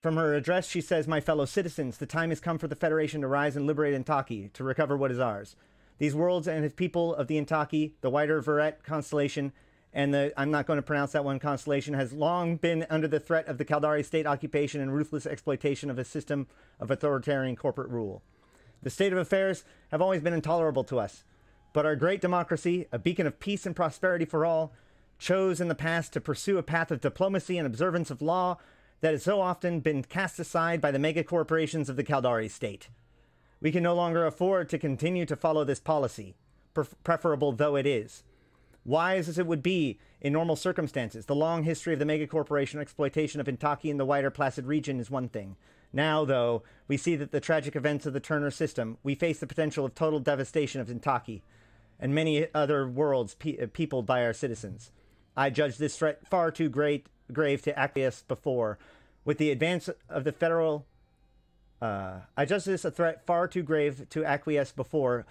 From her address, she says, "My fellow citizens, the time has come for the Federation to rise and liberate Intaki, to recover what is ours. These worlds and the people of the Intaki, the wider Verret constellation, and I'm not going to pronounce that one constellation, has long been under the threat of the Caldari state occupation and ruthless exploitation of a system of authoritarian corporate rule. The state of affairs have always been intolerable to us, but our great democracy, a beacon of peace and prosperity for all, chose in the past to pursue a path of diplomacy and observance of law that has so often been cast aside by the mega corporations of the Caldari state. We can no longer afford to continue to follow this policy, preferable though it is. Wise as it would be in normal circumstances, the long history of the megacorporation exploitation of Intaki in the wider Placid region is one thing. Now, though, we see that the tragic events of the Turner system, we face the potential of total devastation of Intaki and many other worlds peopled by our citizens. I judge this threat far too grave to acquiesce before. With the advance of the federal... I judge this a threat far too grave to acquiesce before...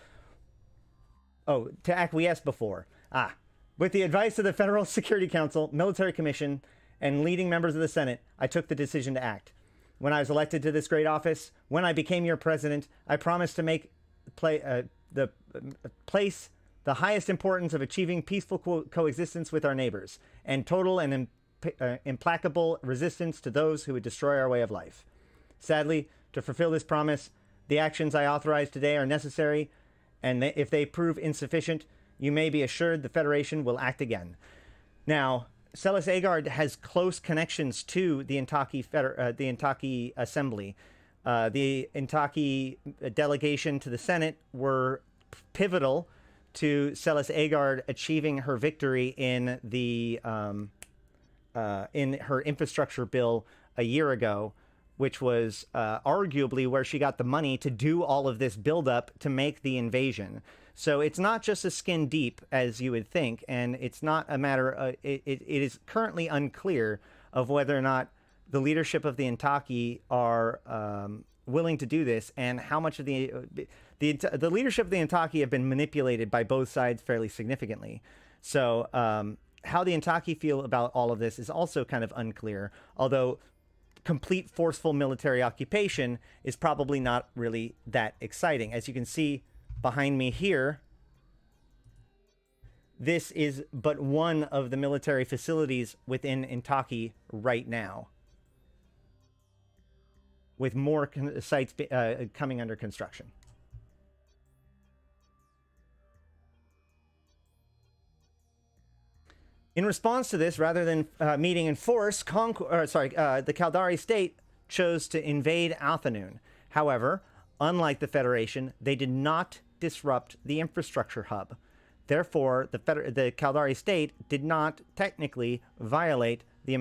With the advice of the Federal Security Council, Military Commission, and leading members of the Senate, I took the decision to act. When I was elected to this great office, when I became your president, I promised to make place the highest importance of achieving peaceful coexistence with our neighbors, and total and implacable resistance to those who would destroy our way of life. Sadly, to fulfill this promise, the actions I authorize today are necessary, and if they prove insufficient, you may be assured the Federation will act again. Now, Celis Agard has close connections to the Intaki Assembly. The Intaki delegation to the Senate were pivotal to Celis Agard achieving her victory in her infrastructure bill a year ago, which was arguably where she got the money to do all of this buildup to make the invasion. So it's not just a skin deep, as you would think, and it's not a matter of... It is currently unclear of whether or not the leadership of the Intaki are willing to do this, and how much of the leadership of the Intaki have been manipulated by both sides fairly significantly. So how the Intaki feel about all of this is also kind of unclear, although complete forceful military occupation is probably not really that exciting. As you can see behind me here, this is but one of the military facilities within Intaki right now, with more sites coming under construction. In response to this, rather than meeting in force, the Caldari state chose to invade Althanoon. However, unlike the Federation, they did not disrupt the infrastructure hub. Therefore, the Caldari state did not technically violate the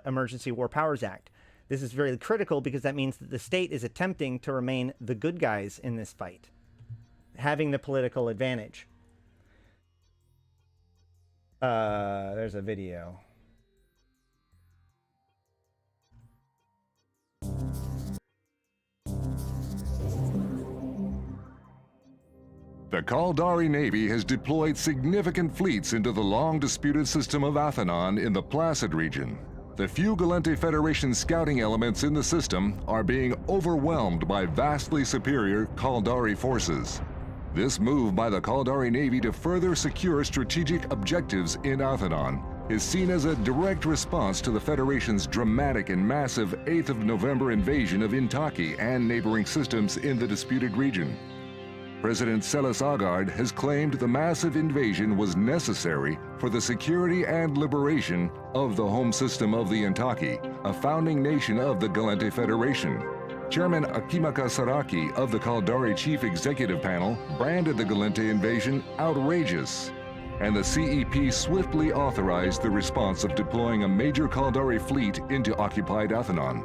Emergency War Powers Act. This is very critical because that means that the state is attempting to remain the good guys in this fight, having the political advantage. There's a video. The Caldari Navy has deployed significant fleets into the long-disputed system of Athanon in the Placid region. The few Galente Federation scouting elements in the system are being overwhelmed by vastly superior Caldari forces. This move by the Caldari Navy to further secure strategic objectives in Athenon is seen as a direct response to the Federation's dramatic and massive 8th of November invasion of Intaki and neighboring systems in the disputed region. President Celis Agard has claimed the massive invasion was necessary for the security and liberation of the home system of the Intaki, a founding nation of the Galente Federation. Chairman Akimaka Saraki of the Caldari Chief Executive Panel branded the Galente invasion outrageous, and the CEP swiftly authorized the response of deploying a major Caldari fleet into occupied Athenon.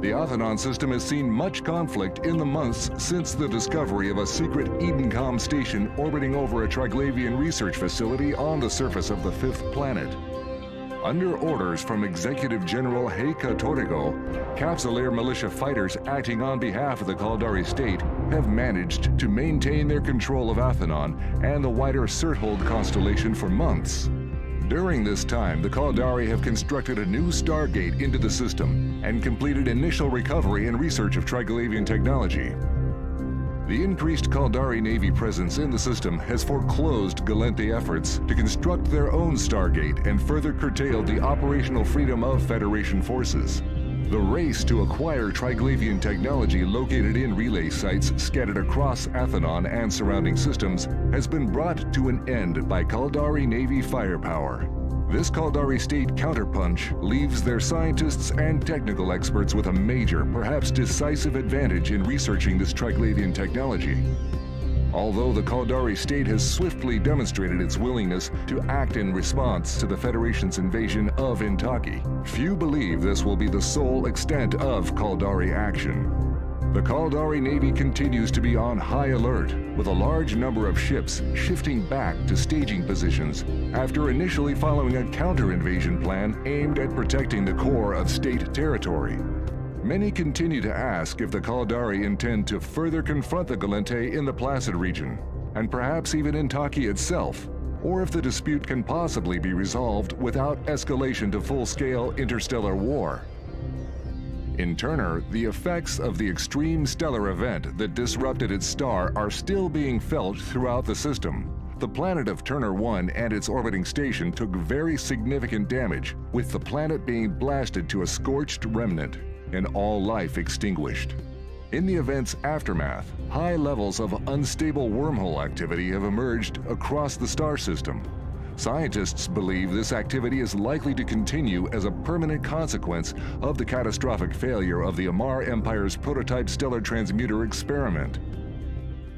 The Athenon system has seen much conflict in the months since the discovery of a secret Edencom station orbiting over a Triglavian research facility on the surface of the fifth planet. Under orders from Executive General Heika Torigo, Capsuleer militia fighters acting on behalf of the Caldari state have managed to maintain their control of Athenon and the wider Surthold constellation for months. During this time, the Caldari have constructed a new stargate into the system and completed initial recovery and research of Triglavian technology. The increased Caldari Navy presence in the system has foreclosed Galente efforts to construct their own stargate and further curtailed the operational freedom of Federation forces. The race to acquire Triglavian technology located in relay sites scattered across Athenon and surrounding systems has been brought to an end by Caldari Navy firepower. This Caldari state counterpunch leaves their scientists and technical experts with a major, perhaps decisive advantage in researching this Triglavian technology. Although the Caldari state has swiftly demonstrated its willingness to act in response to the Federation's invasion of Intaki, few believe this will be the sole extent of Caldari action. The Caldari Navy continues to be on high alert, with a large number of ships shifting back to staging positions after initially following a counter-invasion plan aimed at protecting the core of state territory. Many continue to ask if the Caldari intend to further confront the Galente in the Placid region, and perhaps even in Intaki itself, or if the dispute can possibly be resolved without escalation to full-scale interstellar war. In Turner, the effects of the extreme stellar event that disrupted its star are still being felt throughout the system. The planet of Turner 1 and its orbiting station took very significant damage, with the planet being blasted to a scorched remnant and all life extinguished. In the event's aftermath, high levels of unstable wormhole activity have emerged across the star system. Scientists believe this activity is likely to continue as a permanent consequence of the catastrophic failure of the Amar Empire's prototype stellar transmuter experiment.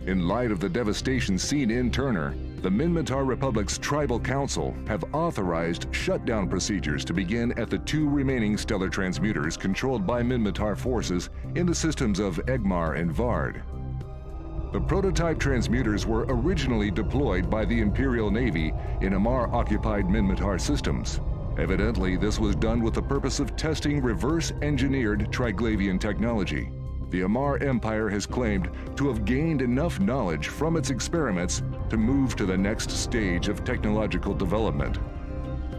In light of the devastation seen in Turner, the Minmatar Republic's Tribal Council have authorized shutdown procedures to begin at the two remaining stellar transmuters controlled by Minmatar forces in the systems of Egmar and Vard. The prototype transmuters were originally deployed by the Imperial Navy in Amar-occupied Minmatar systems. Evidently, this was done with the purpose of testing reverse-engineered Triglavian technology. The Amar Empire has claimed to have gained enough knowledge from its experiments to move to the next stage of technological development.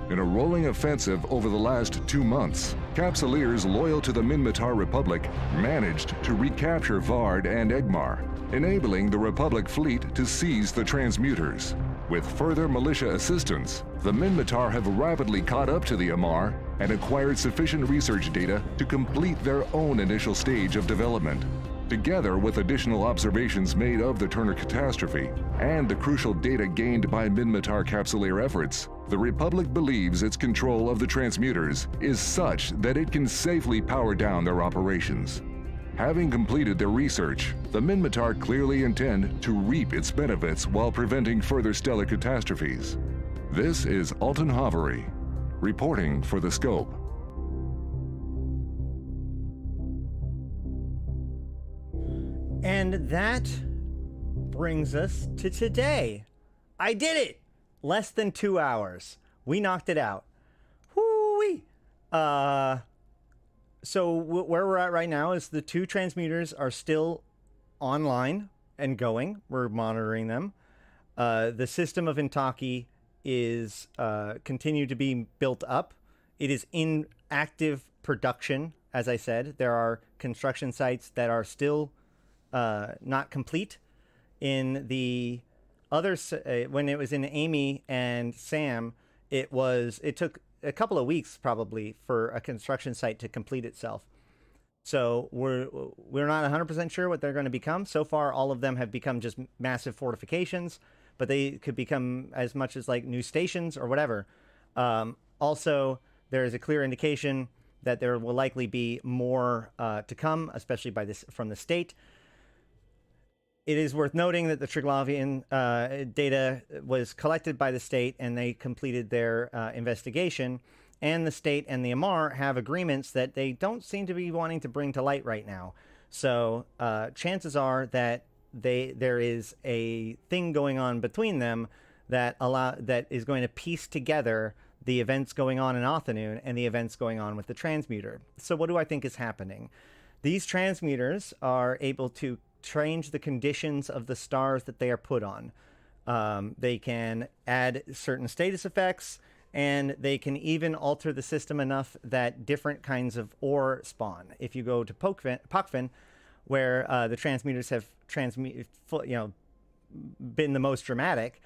In a rolling offensive over the last 2 months, Capsuleers loyal to the Minmatar Republic managed to recapture Vard and Egmar, enabling the Republic fleet to seize the transmuters. With further militia assistance, the Minmatar have rapidly caught up to the Amar and acquired sufficient research data to complete their own initial stage of development. Together with additional observations made of the Turner catastrophe and the crucial data gained by Minmatar Capsuleer efforts, the Republic believes its control of the transmuters is such that it can safely power down their operations. Having completed their research, the Minmatar clearly intend to reap its benefits while preventing further stellar catastrophes. This is Alton Hovery, reporting for The Scope. And that brings us to today. I did it! Less than 2 hours. We knocked it out. Whoo-wee! So where we're at right now is the two transmuters are still online and going. We're monitoring them. The system of Intaki is continued to be built up. It is in active production, as I said. There are construction sites that are still not complete. In the other, when it was in Amy and Sam, it took a couple of weeks probably for a construction site to complete itself. So we're not 100% sure what they're going to become. So far, all of them have become just massive fortifications, but they could become as much as like new stations or whatever. Also, there is a clear indication that there will likely be more to come, especially from the state. It is worth noting that the Triglavian data was collected by the state, and they completed their investigation. And the state and the Amar have agreements that they don't seem to be wanting to bring to light right now. So chances are that there is a thing going on between them that is going to piece together the events going on in Othanoon and the events going on with the transmuter. So what do I think is happening? These transmuters are able to change the conditions of the stars that they are put on. They can add certain status effects, and they can even alter the system enough that different kinds of ore spawn. If you go to Pokfin, where the transmuters have been the most dramatic,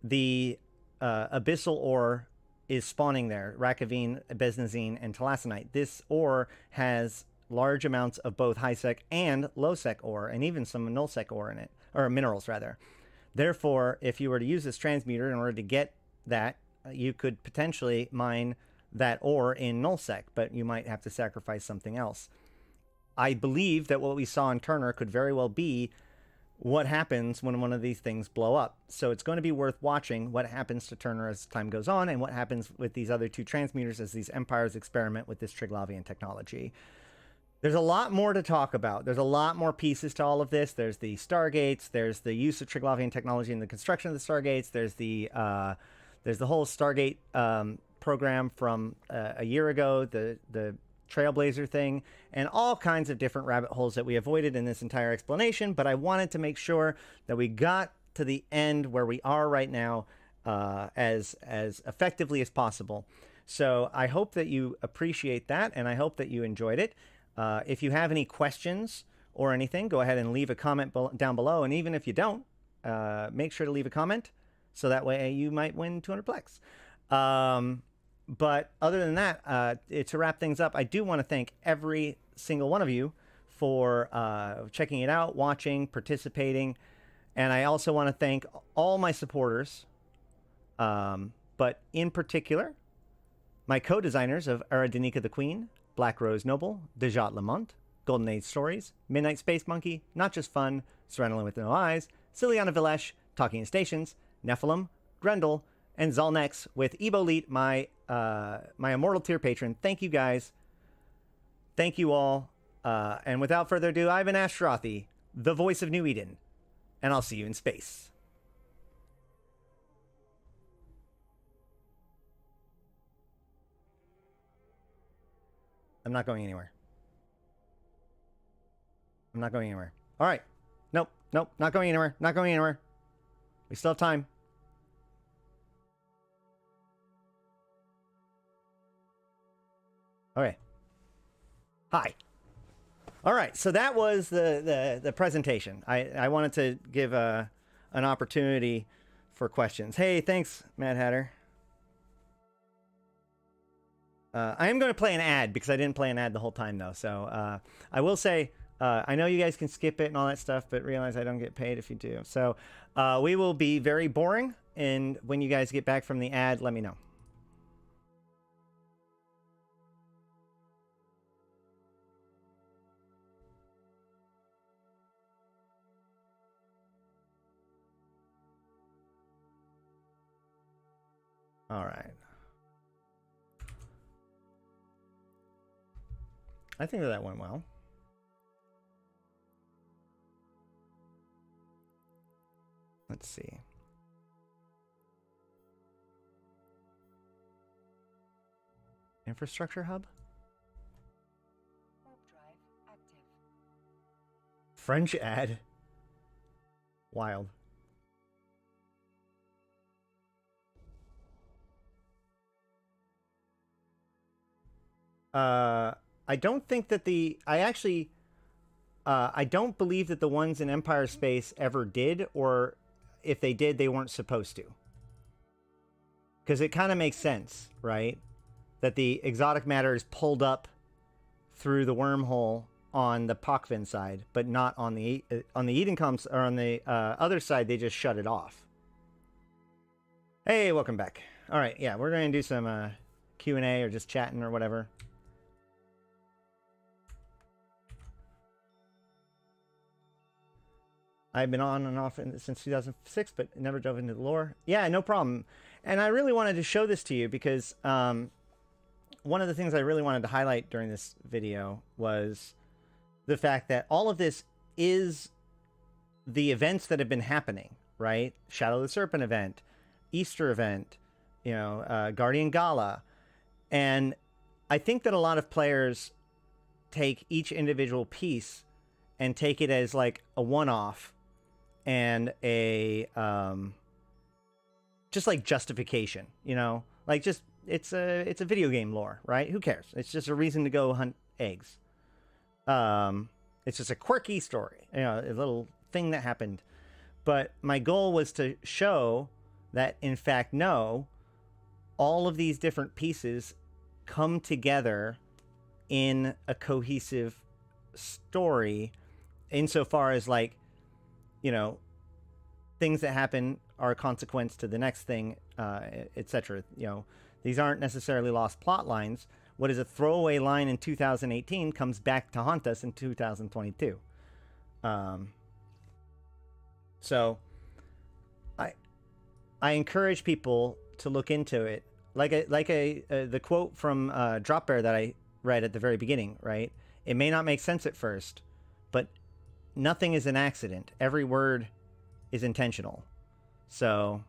the abyssal ore is spawning there: Rakavine, Besnazine, and Talassonite. This ore has large amounts of both high-sec and low-sec ore, and even some null-sec ore in it, or minerals rather. Therefore, if you were to use this transmuter in order to get that, you could potentially mine that ore in nullsec, but you might have to sacrifice something else. I believe that what we saw in Turner could very well be what happens when one of these things blow up. So it's going to be worth watching what happens to Turner as time goes on, and what happens with these other two transmuters as these empires experiment with this Triglavian technology. There's a lot more to talk about. There's a lot more pieces to all of this. There's the Stargates. There's the use of Triglavian technology in the construction of the Stargates. There's the whole Stargate program from a year ago, the Trailblazer thing, and all kinds of different rabbit holes that we avoided in this entire explanation. But I wanted to make sure that we got to the end where we are right now as effectively as possible. So I hope that you appreciate that, and I hope that you enjoyed it. If you have any questions or anything, go ahead and leave a comment down below. And even if you don't, make sure to leave a comment, so that way you might win 200 Plex. But other than that, to wrap things up, I do want to thank every single one of you for checking it out, watching, participating. And I also want to thank all my supporters, but in particular, my co-designers of Aradenika the Queen, Black Rose Noble, Dejat Lamont, Golden Age Stories, Midnight Space Monkey, Not Just Fun, Serenolin with No Eyes, Ciliana Vilesh, Talking in Stations, Nephilim, Grendel, and Zalnex with Eboleet, my Immortal Tier patron. Thank you guys. Thank you all. And without further ado, I've been Ashrothi, the voice of New Eden, and I'll see you in space. I'm not going anywhere. I'm not going anywhere. All right. Nope. Not going anywhere. Not going anywhere. We still have time. Okay. Hi. All right. So that was the presentation. I wanted to give an opportunity for questions. Hey, thanks, Mad Hatter. I am going to play an ad because I didn't play an ad the whole time, though. So I will say, I know you guys can skip it and all that stuff, but realize I don't get paid if you do. So we will be very boring, and when you guys get back from the ad, let me know. All right. I think that went well. Let's see. Infrastructure hub? Warp drive active. French ad. Wild. I don't think that I actually I don't believe that the ones in Empire space ever did, or if they did, they weren't supposed to. Because it kind of makes sense, right? That the exotic matter is pulled up through the wormhole on the Pokvin side, but not on the Eden comps, or on the other side. They just shut it off. Hey, welcome back. All right, yeah, we're going to do some Q&A or just chatting or whatever. I've been on and off since 2006, but never dove into the lore. Yeah, no problem. And I really wanted to show this to you because one of the things I really wanted to highlight during this video was the fact that all of this is the events that have been happening, right? Shadow of the Serpent event, Easter event, you know, Guardian Gala. And I think that a lot of players take each individual piece and take it as like a one-off and a just like justification, you know, like just it's a video game lore, right? Who cares? It's just a reason to go hunt eggs. It's just a quirky story, you know, a little thing that happened. But my goal was to show that, in fact, no, all of these different pieces come together in a cohesive story, insofar as, like, you know, things that happen are a consequence to the next thing, etc. You know, these aren't necessarily lost plot lines. What is a throwaway line in 2018 comes back to haunt us in 2022. So I encourage people to look into it, like the quote from Drop Bear that I read at the very beginning, right? It may not make sense at first, but nothing is an accident. Every word is intentional. So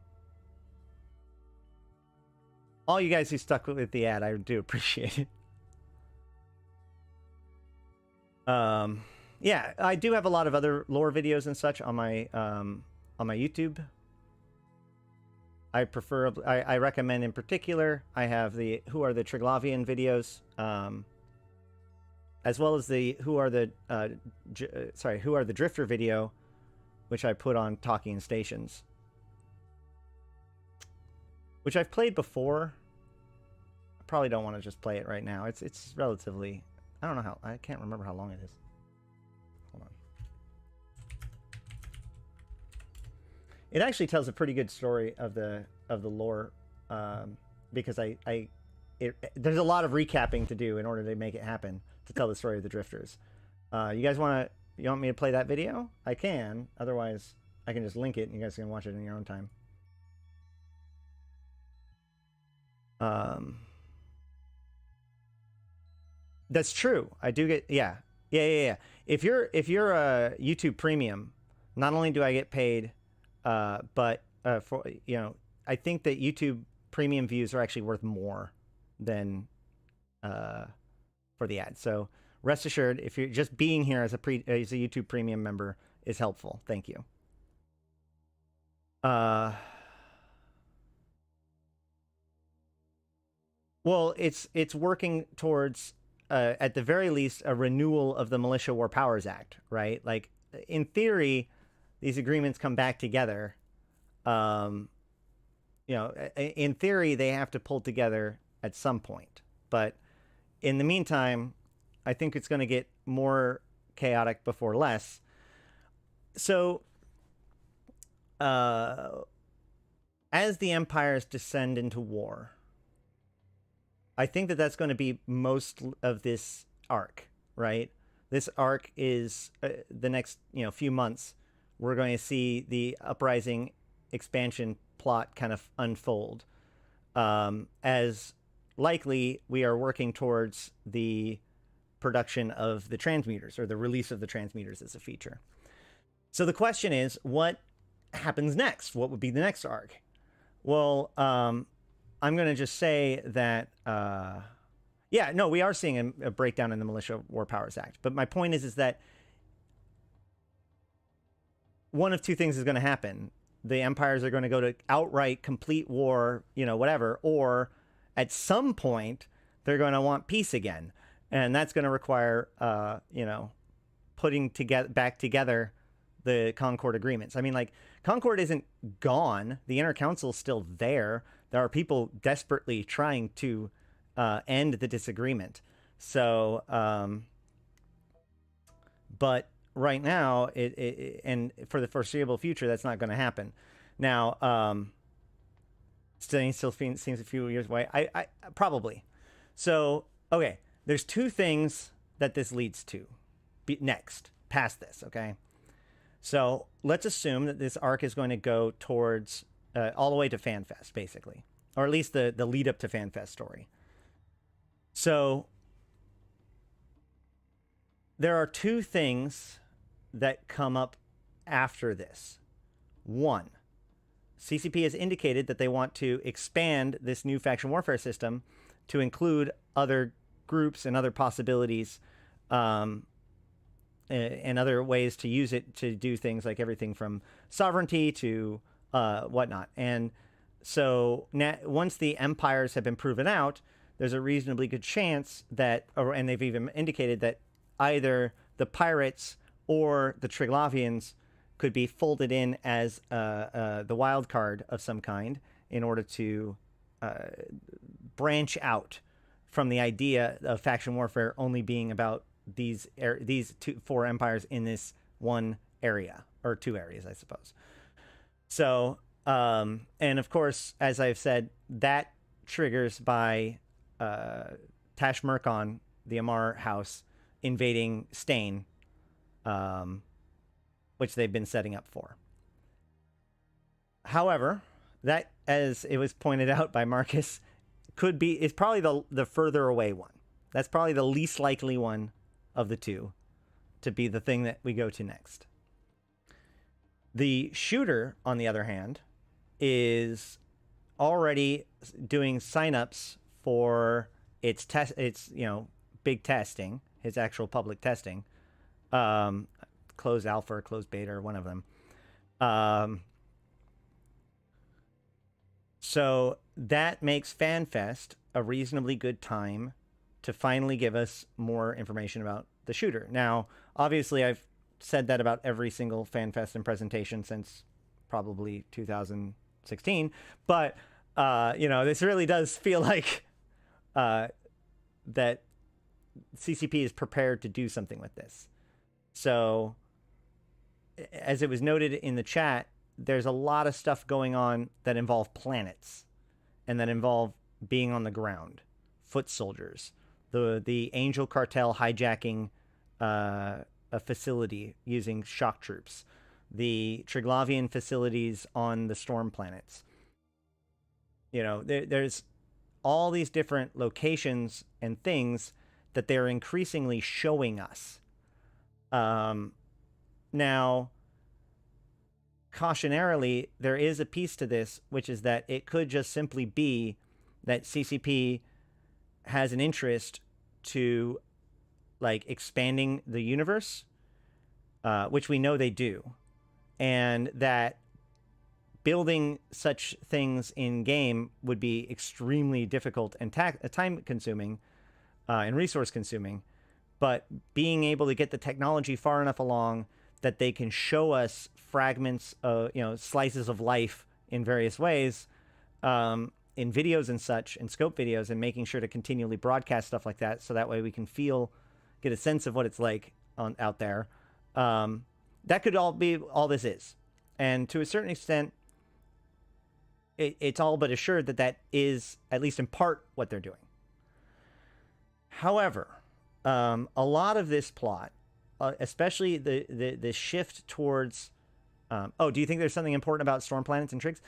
all you guys who stuck with the ad, I do appreciate it. Yeah, I do have a lot of other lore videos and such on my YouTube. I recommend, in particular, I have the Who Are the Triglavian videos, as well as the Who Are the Drifter video, which I put on Talking Stations, which I've played before. I probably don't want to just play it right now. It's relatively, I don't know how, I can't remember how long it is. Hold on. It actually tells a pretty good story of the lore, because there's a lot of recapping to do in order to make it happen, to tell the story of the Drifters. You guys want me to play that video? I can. Otherwise, I can just link it and you guys can watch it in your own time. That's true. I do get, yeah. If you're a YouTube Premium, not only do I get paid, but for, you know, I think that YouTube Premium views are actually worth more than for the ad. So rest assured, if you're just being here as a YouTube Premium member is helpful. Thank you. Well, it's working towards, at the very least, a renewal of the Militia War Powers Act, right? Like, in theory, these agreements come back together. You know, in theory, they have to pull together at some point. But in the meantime, I think it's going to get more chaotic before less. So, as the empires descend into war, I think that that's going to be most of this arc, right? This arc is the next, you know, few months. We're going to see the Uprising expansion plot kind of unfold. As likely, we are working towards the production of the transmuters, or the release of the transmuters as a feature. So the question is, what happens next? What would be the next arc? Well, I'm going to just say that, yeah, no, we are seeing a breakdown in the Militia War Powers Act. But my point is that one of two things is going to happen. The empires are going to go to outright complete war, you know, whatever, or at some point they're going to want peace again. And that's going to require, you know, putting back together the Concord agreements. I mean, like, Concord isn't gone. The Inner Council's still there. There are people desperately trying to end the disagreement. So, but right now, and for the foreseeable future, that's not going to happen. Now, still seems a few years away. I probably. So, okay, there's two things that this leads to next, past this, okay? So let's assume that this arc is going to go towards all the way to FanFest, basically, or at least the lead up to FanFest story. So there are two things that come up after this. One, CCP has indicated that they want to expand this new faction warfare system to include other groups and other possibilities, and other ways to use it to do things like everything from sovereignty to whatnot. And so once the empires have been proven out, there's a reasonably good chance that, and they've even indicated that either the pirates or the Triglavians could be folded in as the wild card of some kind in order to branch out from the idea of faction warfare only being about these four empires in this one area, or two areas, I suppose. So, and of course, as I've said, that triggers by Tash Murkon, the Amar house, invading Stain, which they've been setting up for. However, that, as it was pointed out by Marcus, is probably the further away one. That's probably the least likely one of the two to be the thing that we go to next. The shooter, on the other hand, is already doing signups for its big testing, his actual public testing, closed alpha or closed beta, or one of them. So that makes FanFest a reasonably good time to finally give us more information about the shooter. Now, obviously, I've said that about every single FanFest and presentation since probably 2016, but this really does feel like that CCP is prepared to do something with this. So, as it was noted in the chat, there's a lot of stuff going on that involve planets and that involve being on the ground, foot soldiers, the Angel Cartel hijacking a facility using shock troops, the Triglavian facilities on the storm planets. There's all these different locations and things that they're increasingly showing us. Now, cautionarily, there is a piece to this, which is that it could just simply be that CCP has an interest to expanding the universe, which we know they do, and that building such things in game would be extremely difficult and time consuming and resource consuming, but being able to get the technology far enough along that they can show us fragments of, slices of life in various ways, in videos and such, in scope videos, and making sure to continually broadcast stuff like that, so that way we can get a sense of what it's like out there. That could all be all this is. And to a certain extent, it's all but assured that is, at least in part, what they're doing. However, a lot of this plot, especially the shift towards... do you think there's something important about storm planets and Trigs?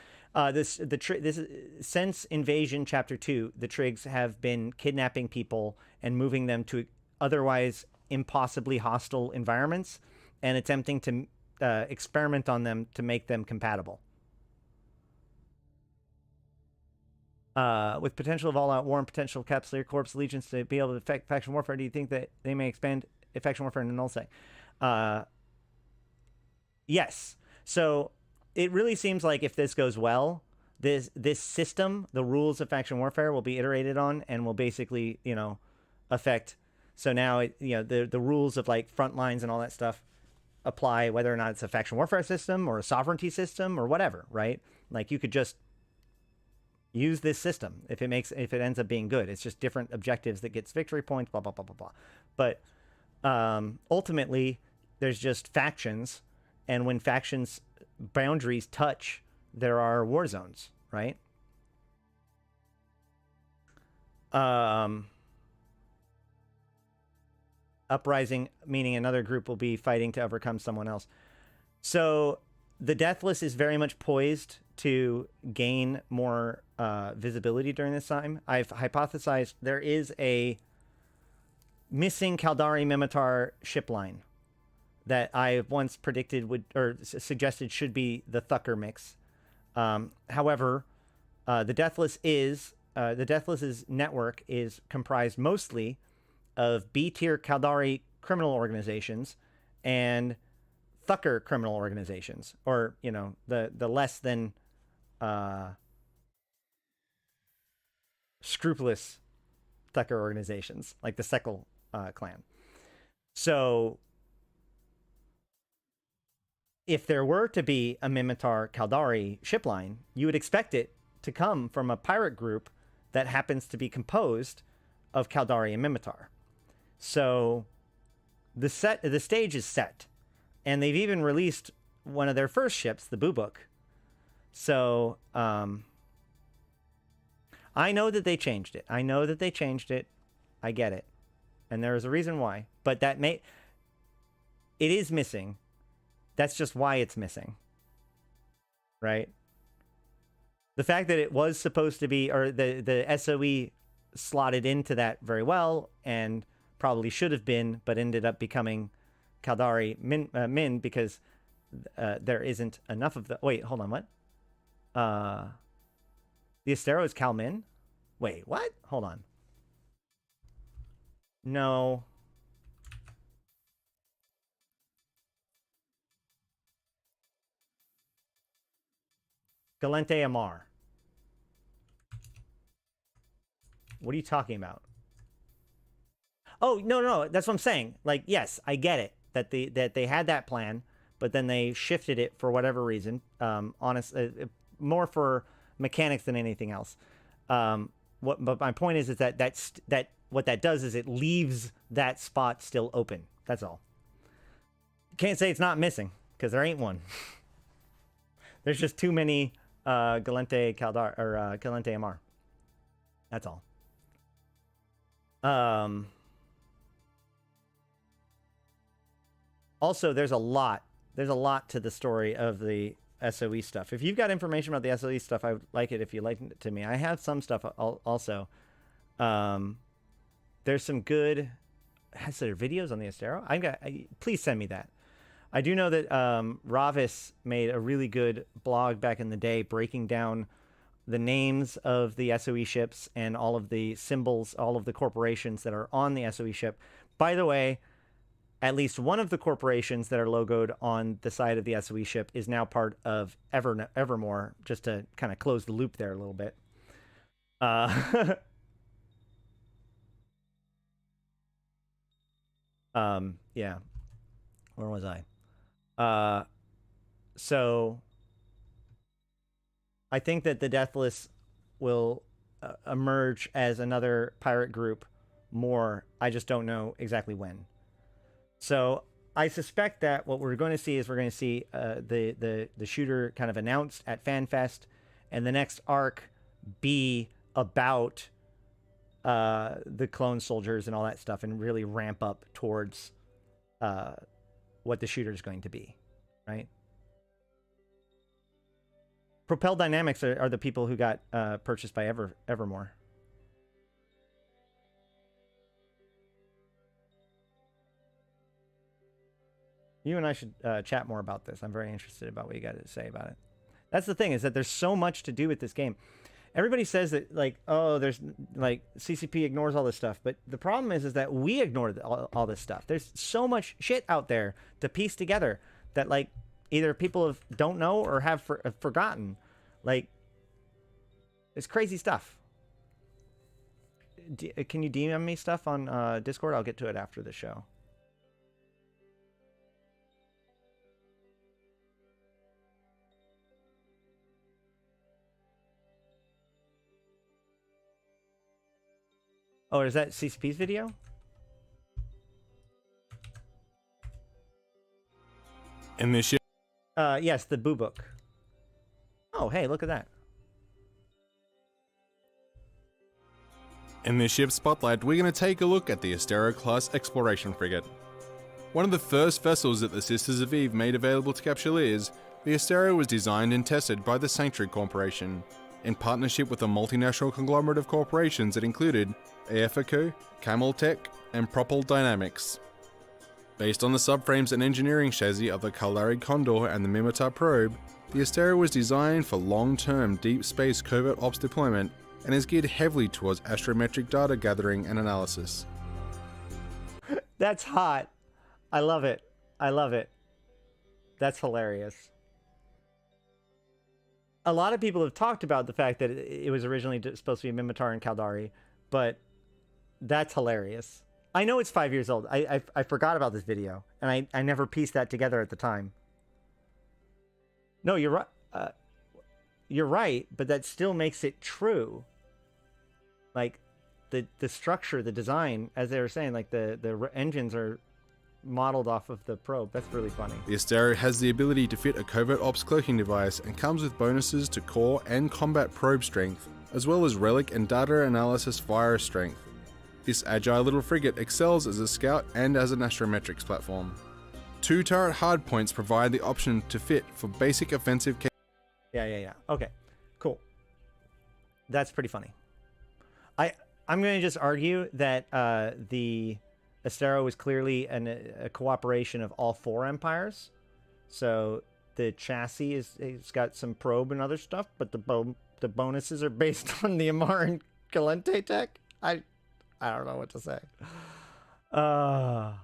Since Invasion Chapter 2, the Trigs have been kidnapping people and moving them to otherwise impossibly hostile environments and attempting to experiment on them to make them compatible. With potential of all-out war and potential Capsuleer Corps allegiance to be able to affect faction warfare, do you think that they may expand faction warfare in the null sec? Yes. So it really seems like if this goes well, this system, the rules of faction warfare, will be iterated on and will basically, affect So now, the rules of like front lines and all that stuff apply whether or not it's a faction warfare system or a sovereignty system or whatever, right? Like you could just use this system if it ends up being good. It's just different objectives that gets victory points, blah, blah, blah, blah, blah. But ultimately, there's just factions, and when factions boundaries touch, there are war zones, right? Uprising, meaning another group will be fighting to overcome someone else. So the Deathless is very much poised to gain more visibility during this time. I've hypothesized there is a missing Caldari Mimitar ship line that I once predicted suggested should be the Thucker mix. However, the Deathless's network is comprised mostly of B-tier Caldari criminal organizations and Thucker criminal organizations, or the less than scrupulous Thucker organizations, like the Sekal clan. So if there were to be a Mimitar Caldari ship line, you would expect it to come from a pirate group that happens to be composed of Caldari and Mimitar. So the stage is set, and they've even released one of their first ships, the Bubuk. So I know that they changed it. I get it, and there is a reason why. But it is missing. That's just why it's missing, right? The fact that it was supposed to be, or the SOE slotted into that very well, and probably should have been, but ended up becoming Caldari Min because there isn't enough of the... Wait, hold on, what? The Astero is Cal Min? Wait, what? Hold on. No. Galente Amar. What are you talking about? Oh, no, that's what I'm saying. Like, yes, I get it that they had that plan, but then they shifted it for whatever reason. More for mechanics than anything else. But my point is that what that does is it leaves that spot still open. That's all. Can't say it's not missing because there ain't one. There's just too many Galente Caldar or Galente Amar. That's all. Also, there's a lot to the story of the SOE stuff. If you've got information about the SOE stuff, I would like it if you liken it to me. I have some stuff also. There's some good... Has there videos on the Astero? Please send me that. I do know that Ravis made a really good blog back in the day breaking down the names of the SOE ships and all of the symbols, all of the corporations that are on the SOE ship. By the way, at least one of the corporations that are logoed on the side of the SOE ship is now part of Evermore, just to kind of close the loop there a little bit. Yeah. Where was I? So I think that the Deathless will emerge as another pirate group more. I just don't know exactly when. So I suspect that what we're going to see is the shooter kind of announced at FanFest, and the next arc be about the clone soldiers and all that stuff, and really ramp up towards what the shooter is going to be, right? Propel Dynamics are the people who got purchased by Evermore. You and I should chat more about this. I'm very interested about what you got to say about it. That's the thing, is that there's so much to do with this game. Everybody says that, like, oh, there's, like, CCP ignores all this stuff. But the problem is that we ignore all this stuff. There's so much shit out there to piece together that, like, either people don't know or have forgotten. Like, it's crazy stuff. can you DM me stuff on Discord? I'll get to it after the show. Oh, is that CCP's video? In this ship. Yes, the Boo Book. Oh, hey, look at that. In this ship's spotlight, we're going to take a look at the Astero-class exploration frigate. One of the first vessels that the Sisters of Eve made available to Capsuleers, the Astero was designed and tested by the Sanctuary Corporation, in partnership with a multinational conglomerate of corporations that included AFACO, Cameltech, and Propel Dynamics. Based on the subframes and engineering chassis of the Caldari Condor and the Mimitar probe, the Astero was designed for long-term deep space covert ops deployment and is geared heavily towards astrometric data gathering and analysis. That's hot. I love it. I love it. That's hilarious. A lot of people have talked about the fact that it was originally supposed to be Mimitar and Caldari, but that's hilarious. I know it's 5 years old. I forgot about this video, and I never pieced that together at the time. No, you're right. You're right, but that still makes it true. Like, the structure, the design, as they were saying, like the engines are modeled off of the probe. That's really funny. The Astero has the ability to fit a covert ops cloaking device and comes with bonuses to core and combat probe strength, as well as relic and data analysis fire strength. This agile little frigate excels as a scout and as an astrometrics platform. 2 turret hardpoints provide the option to fit for basic offensive Yeah. Okay, cool. That's pretty funny. I'm going to just argue that the Astero was clearly a cooperation of all 4 empires. So the chassis it's got some probe and other stuff, but the bonuses are based on the Amar and Galente tech. I don't know what to say. I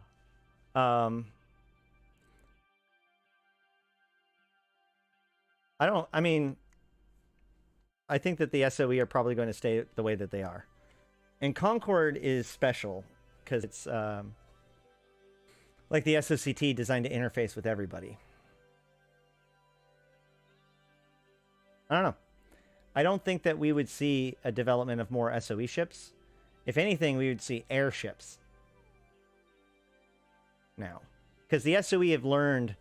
think that the SOE are probably going to stay the way that they are. And Concord is special because it's like the SOCT designed to interface with everybody. I don't know. I don't think that we would see a development of more SOE ships. If anything, we would see airships now. Because the SOE have learned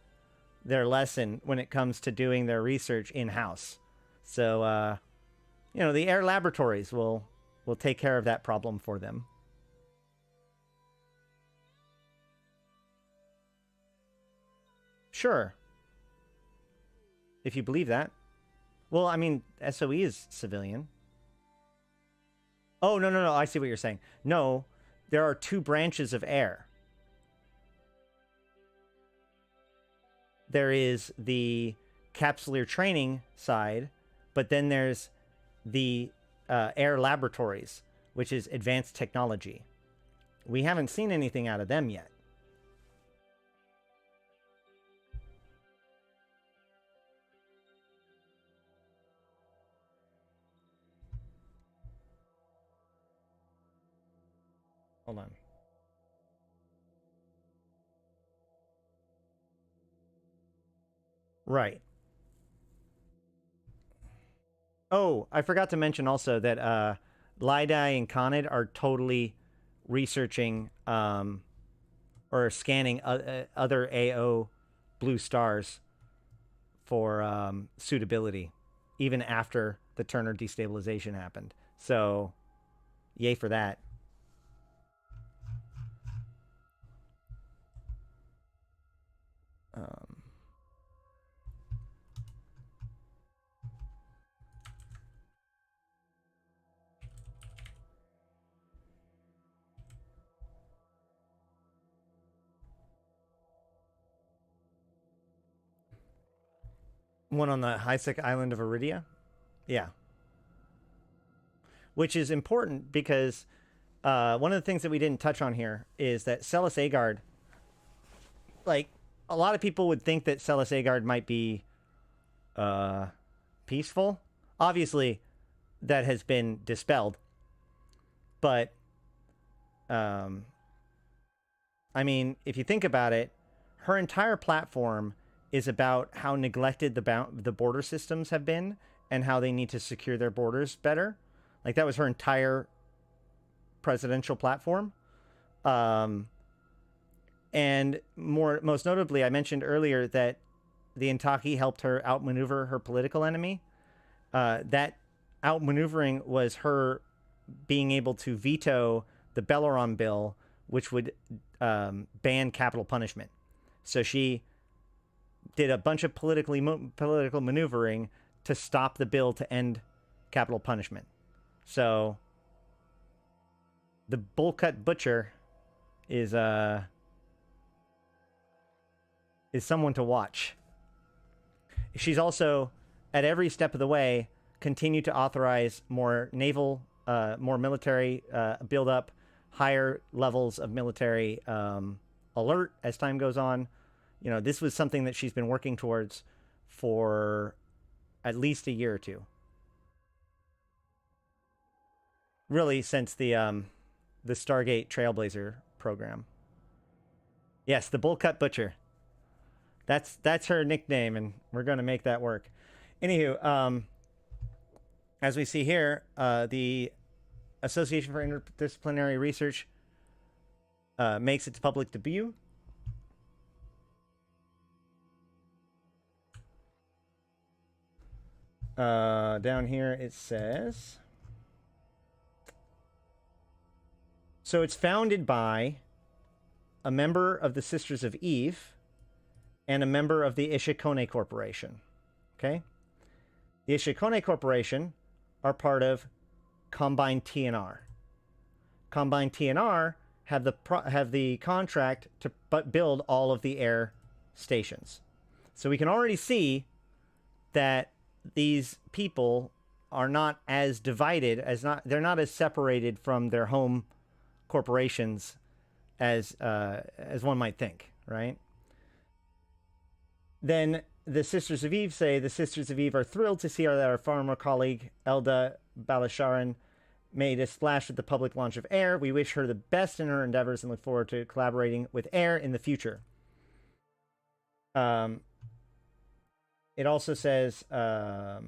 their lesson when it comes to doing their research in-house. So, the air laboratories will take care of that problem for them. Sure. If you believe that. Well, I mean, SOE is civilian. Oh, no. I see what you're saying. No, there are 2 branches of air. There is the capsuleer training side, but then there's the air laboratories, which is advanced technology. We haven't seen anything out of them yet. Hold on. Right. Oh, I forgot to mention also that Lidai and Conid are totally researching or scanning other AO blue stars for suitability, even after the Turner destabilization happened. So, yay for that. One on the High-Sec island of Iridia? Yeah. Which is important because one of the things that we didn't touch on here is that Celis Agard, like, a lot of people would think that Celis Agard might be peaceful. Obviously, that has been dispelled. But, I mean, if you think about it, her entire platform is about how neglected the border systems have been and how they need to secure their borders better. Like, that was her entire presidential platform. And most notably, I mentioned earlier that the Intaki helped her outmaneuver her political enemy. That outmaneuvering was her being able to veto the Belleron bill, which would ban capital punishment. So she did a bunch of political maneuvering to stop the bill to end capital punishment. So the bull-cut butcher is someone to watch. She's also, at every step of the way, continued to authorize more naval, more military build-up, higher levels of military alert as time goes on. You know, this was something that she's been working towards for at least a year or two. Really, since the Stargate Trailblazer program. Yes, the Bullcut Butcher. That's her nickname, and we're going to make that work. Anywho, as we see here, the Association for Interdisciplinary Research makes its public debut. Down here it says, so it's founded by a member of the Sisters of Eve and a member of the Ishikone Corporation. Okay? The Ishikone Corporation are part of Combine TNR. Combine TNR have the contract to build all of the air stations. So we can already see that these people are not as divided they're not as separated from their home corporations as one might think, right? Then the Sisters of Eve say the Sisters of Eve are thrilled to see that our former colleague Elda Balasharan made a splash with the public launch of Air. We wish her the best in her endeavors and look forward to collaborating with Air in the future. It also says the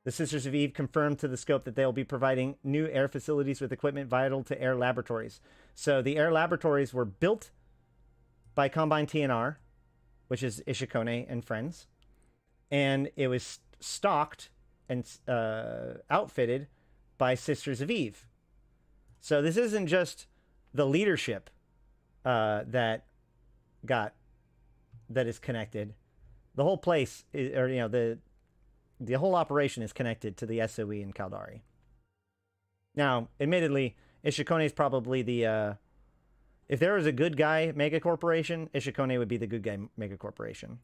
Sisters of Eve confirmed to the scope that they'll be providing new air facilities with equipment vital to air laboratories. So the air laboratories were built by Combine TNR, which is Ishikone and friends, and it was stocked and outfitted by Sisters of Eve. So this isn't just the leadership that is connected. The whole place, the whole operation is connected to the SOE in Caldari. Now, admittedly, Ishikone is probably the... if there was a good guy mega corporation, Ishikone would be the good guy mega corporation.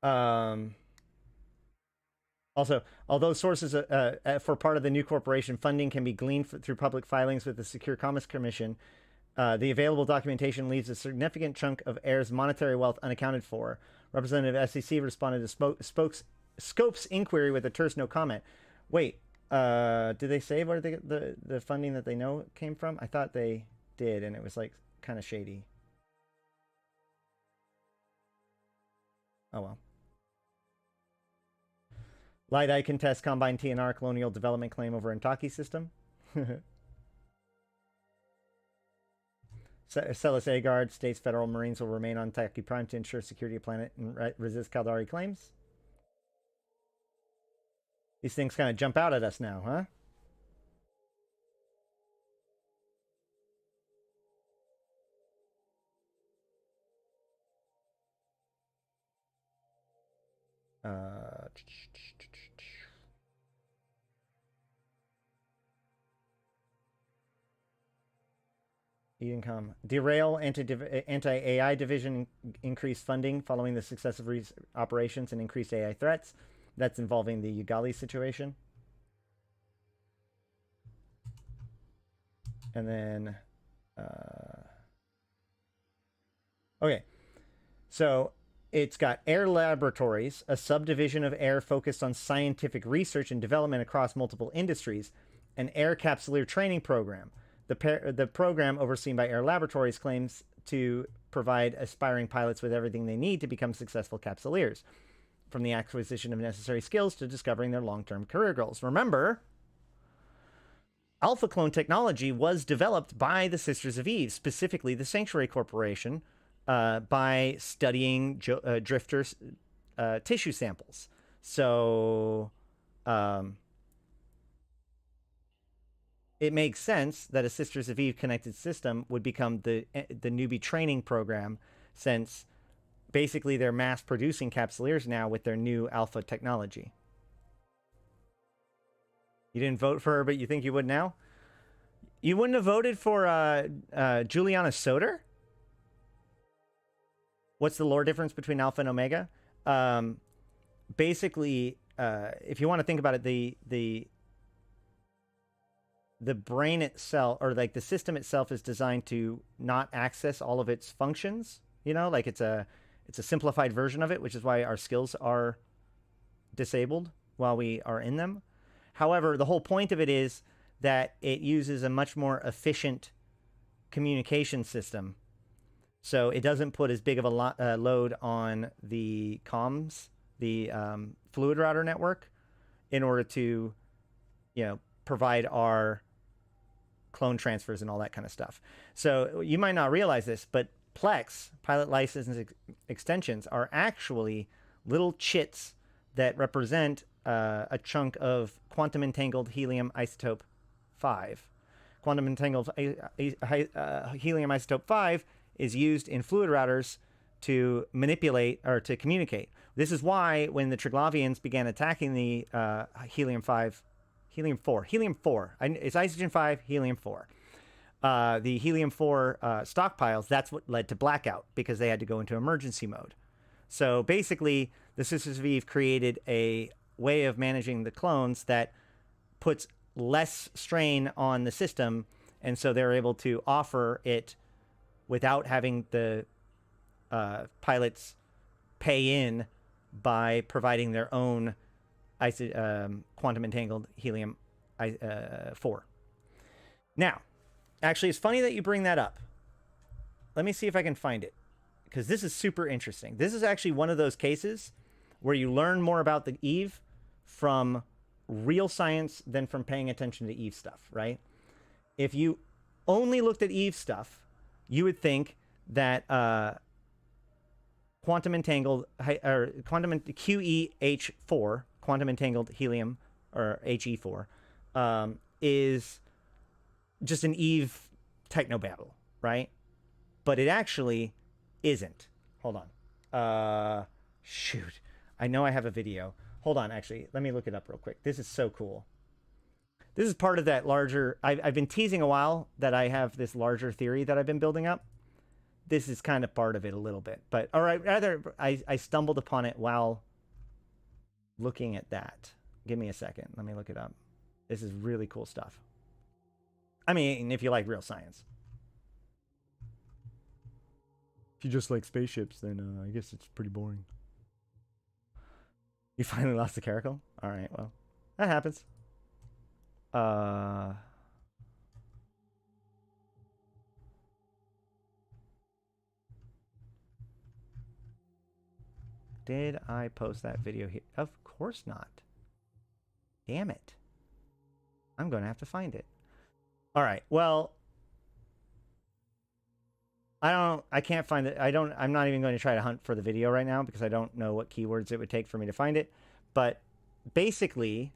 Also, although sources for part of the new corporation funding can be gleaned through public filings with the Secure Commerce Commission, the available documentation leaves a significant chunk of Air's monetary wealth unaccounted for. Representative SEC responded to Scope's inquiry with a terse no comment. Wait, did they say where the funding that they know came from? I thought they did, and it was like kind of shady. Oh well. Light Eye contests Combine TNR colonial development claim over Intaki system. Celis Agard states federal Marines will remain on Taki Prime to ensure security of planet and resist Caldari claims. These things kind of jump out at us now, huh? Edencom. Derail anti-AI division increased funding following the successive operations and increased AI threats. That's involving the Ugali situation. And then... okay. So, It's got Air Laboratories, a subdivision of Air focused on scientific research and development across multiple industries, an Air Capsuleer training program. The program, overseen by Air Laboratories, claims to provide aspiring pilots with everything they need to become successful capsuleers, from the acquisition of necessary skills to discovering their long-term career goals. Remember, Alpha Clone technology was developed by the Sisters of Eve, specifically the Sanctuary Corporation, by studying drifters' tissue samples. So it makes sense that a Sisters of Eve connected system would become the newbie training program, since basically they're mass producing capsuleers now with their new alpha technology. You didn't vote for her, but you think you would now? You wouldn't have voted for Juliana Soder? What's the lore difference between Alpha and Omega? Basically, if you want to think about it, the brain itself, or like the system itself, is designed to not access all of its functions. You know, like it's a simplified version of it, which is why our skills are disabled while we are in them. However, the whole point of it is that it uses a much more efficient communication system. So it doesn't put as big of a load on the comms, the fluid router network, in order to, provide our clone transfers and all that kind of stuff. So you might not realize this, but Plex, pilot license extensions, are actually little chits that represent a chunk of quantum entangled helium isotope 5. Quantum entangled helium isotope 5 is used in fluid routers to manipulate or to communicate. This is why when the Triglavians began attacking the helium 4, it's oxygen 5, helium 4. The helium 4 stockpiles, that's what led to blackout, because they had to go into emergency mode. So basically, the Sisters of Eve created a way of managing the clones that puts less strain on the system, and so they're able to offer it without having the pilots pay in by providing their own quantum entangled helium 4. Now, actually, it's funny that you bring that up. Let me see if I can find it, because this is super interesting. This is actually one of those cases where you learn more about the Eve from real science than from paying attention to Eve stuff, right? If you only looked at Eve stuff, you would think that quantum entangled, or QEH4, quantum entangled helium, or HE4, is just an Eve technobabble, right? But it actually isn't. Hold on. Shoot. I know I have a video. Hold on, actually. Let me look it up real quick. This is so cool. This is part of that larger... I've been teasing a while that I have this larger theory that I've been building up. This is kind of part of it a little bit. But, all right, rather, I stumbled upon it while looking at that. Give me a second. Let me look it up. This is really cool stuff. I mean, if you like real science. If you just like spaceships, then I guess it's pretty boring. You finally lost the caracal? All right, well, that happens. Did I post that video here? Of course not. Damn it. I'm going to have to find it. All right, well, I can't find it. I'm not even going to try to hunt for the video right now because I don't know what keywords it would take for me to find it. But basically,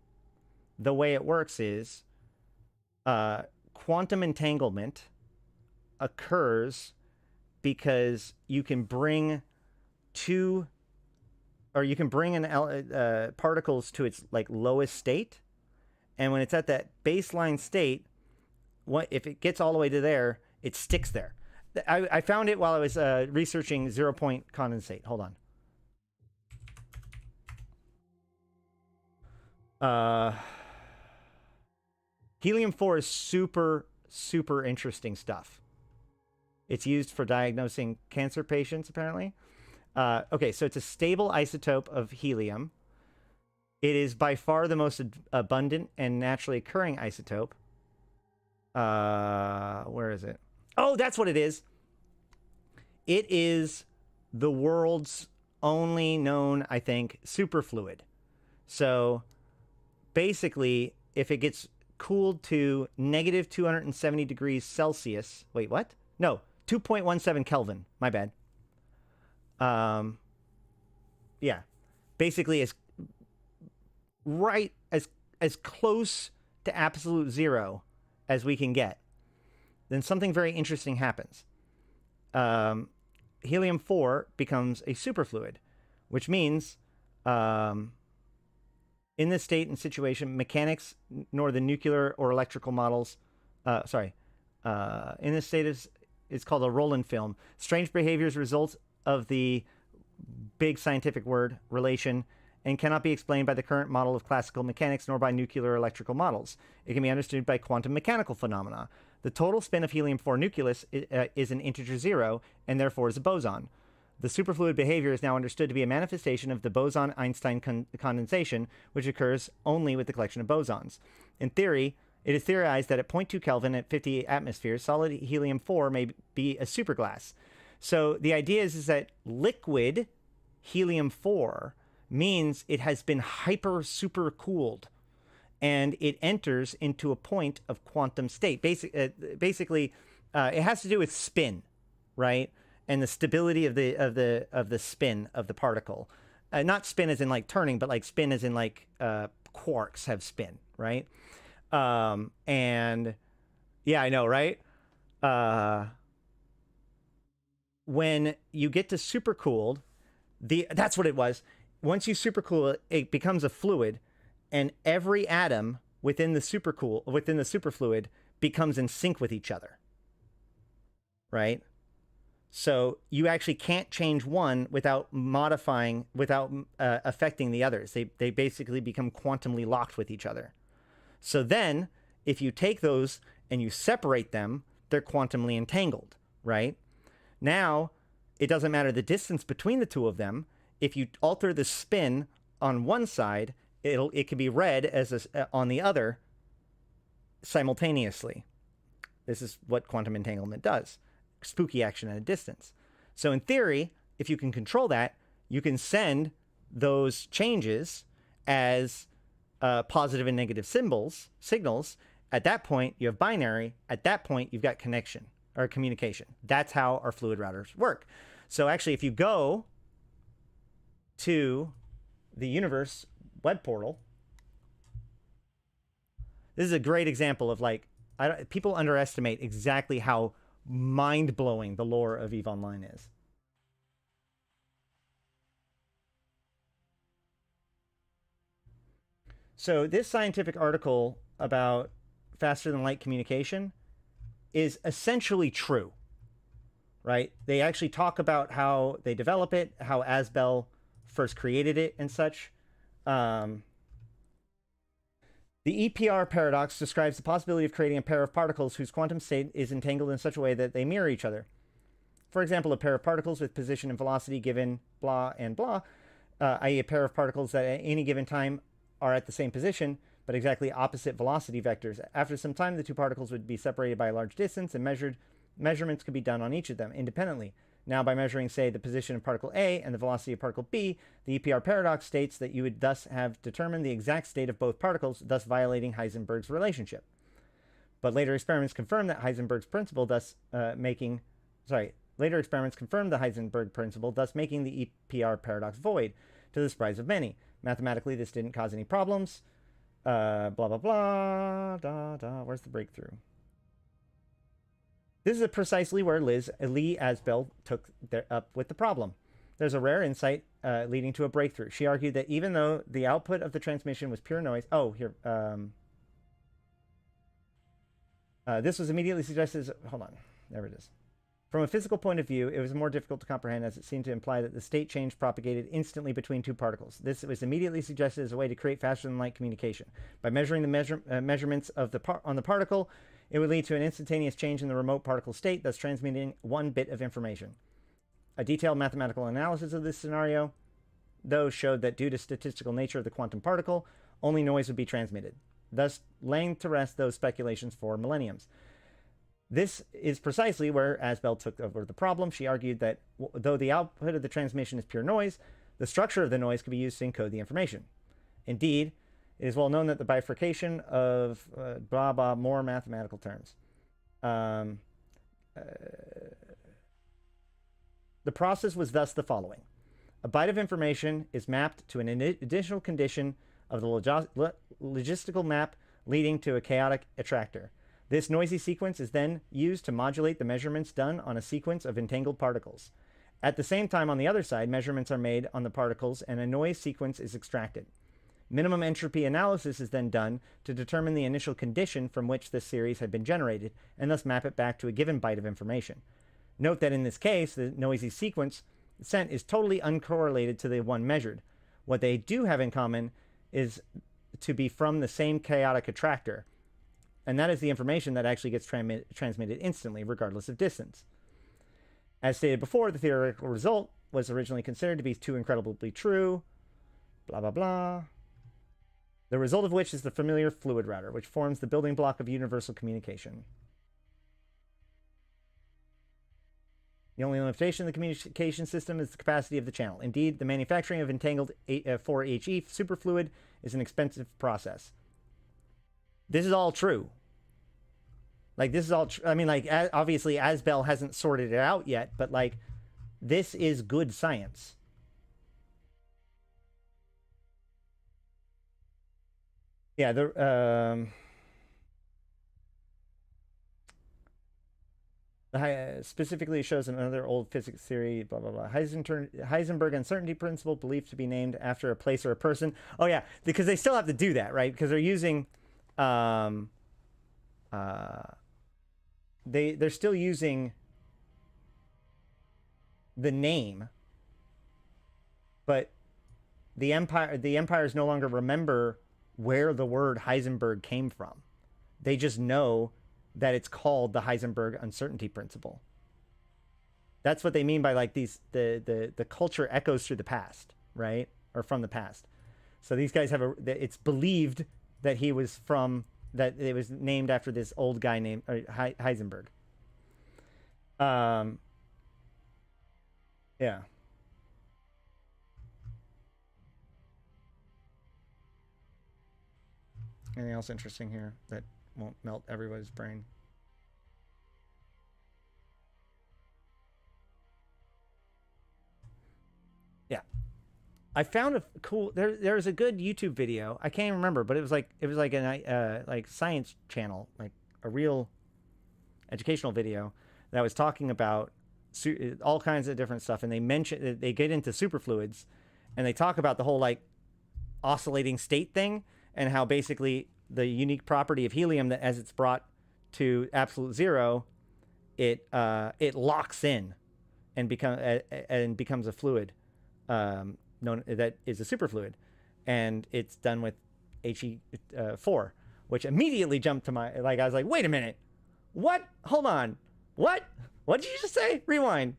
the way it works is quantum entanglement occurs because you can bring particles to its lowest state, and when it's at that baseline state, if it gets all the way to there, it sticks there. I found it while I was researching zero-point condensate. Hold on. Helium-4 is super, super interesting stuff. It's used for diagnosing cancer patients, apparently. Okay, so it's a stable isotope of helium. It is by far the most abundant and naturally occurring isotope. Where is it? Oh, that's what it is. It is the world's only known, I think, superfluid. So basically, if it gets cooled to negative 270 degrees Celsius, wait, what? No, 2.17 Kelvin. My bad. Yeah, basically as close to absolute zero as we can get, then something very interesting happens. Helium-4 becomes a superfluid, which means in this state and situation, mechanics nor the nuclear or electrical models, in this state is called a Roland film. Strange behaviors result of the big scientific word, relation, and cannot be explained by the current model of classical mechanics nor by nuclear or electrical models. It can be understood by quantum mechanical phenomena. The total spin of helium-4 nucleus is an integer 0, and therefore is a boson. The superfluid behavior is now understood to be a manifestation of the boson-Einstein condensation, which occurs only with the collection of bosons. In theory, it is theorized that at 0.2 Kelvin at 50 atmospheres, solid helium-4 may be a superglass. So the idea is that liquid helium-4 means it has been super cooled, and it enters into a point of quantum state. Basically, it has to do with spin, right? And the stability of the spin of the particle. Not spin as in like turning, but like spin as in like quarks have spin, right? And yeah, I know, right? When you get to supercooled, that's what it was. Once you supercool it, it becomes a fluid, and every atom within the superfluid becomes in sync with each other. Right? So you actually can't change one without affecting the others. They basically become quantumly locked with each other. So then, if you take those and you separate them, they're quantumly entangled, right? Now, it doesn't matter the distance between the two of them. If you alter the spin on one side, it can be read as on the other simultaneously. This is what quantum entanglement does. Spooky action at a distance. So in theory, if you can control that, you can send those changes as positive and negative signals. At that point, you have binary. At that point, you've got connection or communication. That's how our fluid routers work. So actually, if you go to the universe web portal, this is a great example of like, people underestimate exactly how mind-blowing the lore of EVE Online is. So this scientific article about faster than light communication is essentially true, right? They actually talk about how they develop it, how Asbel first created it and such. The EPR paradox describes the possibility of creating a pair of particles whose quantum state is entangled in such a way that they mirror each other. For example, a pair of particles with position and velocity given blah and blah, i.e. a pair of particles that at any given time are at the same position, but exactly opposite velocity vectors. After some time, the two particles would be separated by a large distance, and measurements could be done on each of them independently. Now, by measuring, say, the position of particle A and the velocity of particle B, the EPR paradox states that you would thus have determined the exact state of both particles, thus violating Heisenberg's relationship. But later experiments confirmed that Heisenberg's principle, thus making the Heisenberg principle, thus making the EPR paradox void, to the surprise of many. Mathematically, this didn't cause any problems. Blah, blah, blah, Where's the breakthrough? This is precisely where Lee Asbel took up with the problem. There's a rare insight leading to a breakthrough. She argued that even though the output of the transmission was pure noise... Oh, here. This was immediately suggested as... Hold on. There it is. From a physical point of view, it was more difficult to comprehend as it seemed to imply that the state change propagated instantly between two particles. This was immediately suggested as a way to create faster-than-light communication. By measuring the measurements of on the particle, it would lead to an instantaneous change in the remote particle state, thus transmitting one bit of information. A detailed mathematical analysis of this scenario, though, showed that due to statistical nature of the quantum particle, only noise would be transmitted, thus laying to rest those speculations for millenniums. This is precisely where Asbel took over the problem. She argued that though the output of the transmission is pure noise, the structure of the noise can be used to encode the information. Indeed, it is well known that the bifurcation of blah blah more mathematical terms. The process was thus the following. A byte of information is mapped to an additional condition of the logistical map leading to a chaotic attractor. This noisy sequence is then used to modulate the measurements done on a sequence of entangled particles. At the same time, on the other side, measurements are made on the particles and a noise sequence is extracted. Minimum entropy analysis is then done to determine the initial condition from which this series had been generated and thus map it back to a given byte of information. Note that in this case, the noisy sequence sent is totally uncorrelated to the one measured. What they do have in common is to be from the same chaotic attractor, and that is the information that actually gets transmitted instantly, regardless of distance. As stated before, the theoretical result was originally considered to be too incredibly true, blah, blah, blah. The result of which is the familiar fluid router, which forms the building block of universal communication. The only limitation of the communication system is the capacity of the channel. Indeed, the manufacturing of entangled 4HE superfluid is an expensive process. This is all true. Like, this is all I mean, like, obviously Asbel hasn't sorted it out yet, but, like, this is good science. Yeah, specifically shows another old physics theory, blah, blah, blah. Heisenberg uncertainty principle, believed to be named after a place or a person. Oh, yeah, because they still have to do that, right? Because they're using... they're still using the name, but the empires no longer remember where the word Heisenberg came from. They just know that it's called the Heisenberg uncertainty principle. That's what they mean by, like, these the culture echoes through the past, right? Or from the past. So these guys have it's believed that he was from, that it was named after this old guy named Heisenberg. Yeah. Anything else interesting here that won't melt everybody's brain? Yeah. I found a cool, there's a good YouTube video. I can't even remember, but it was like an like science channel, like a real educational video that was talking about all kinds of different stuff, and they get into superfluids, and they talk about the whole, like, oscillating state thing, and how basically the unique property of helium, that as it's brought to absolute zero, it locks in and becomes a fluid known that is a superfluid, and it's done with He4, which immediately jumped to my, like, I was like, wait a minute, what? Hold on, what did you just say? Rewind.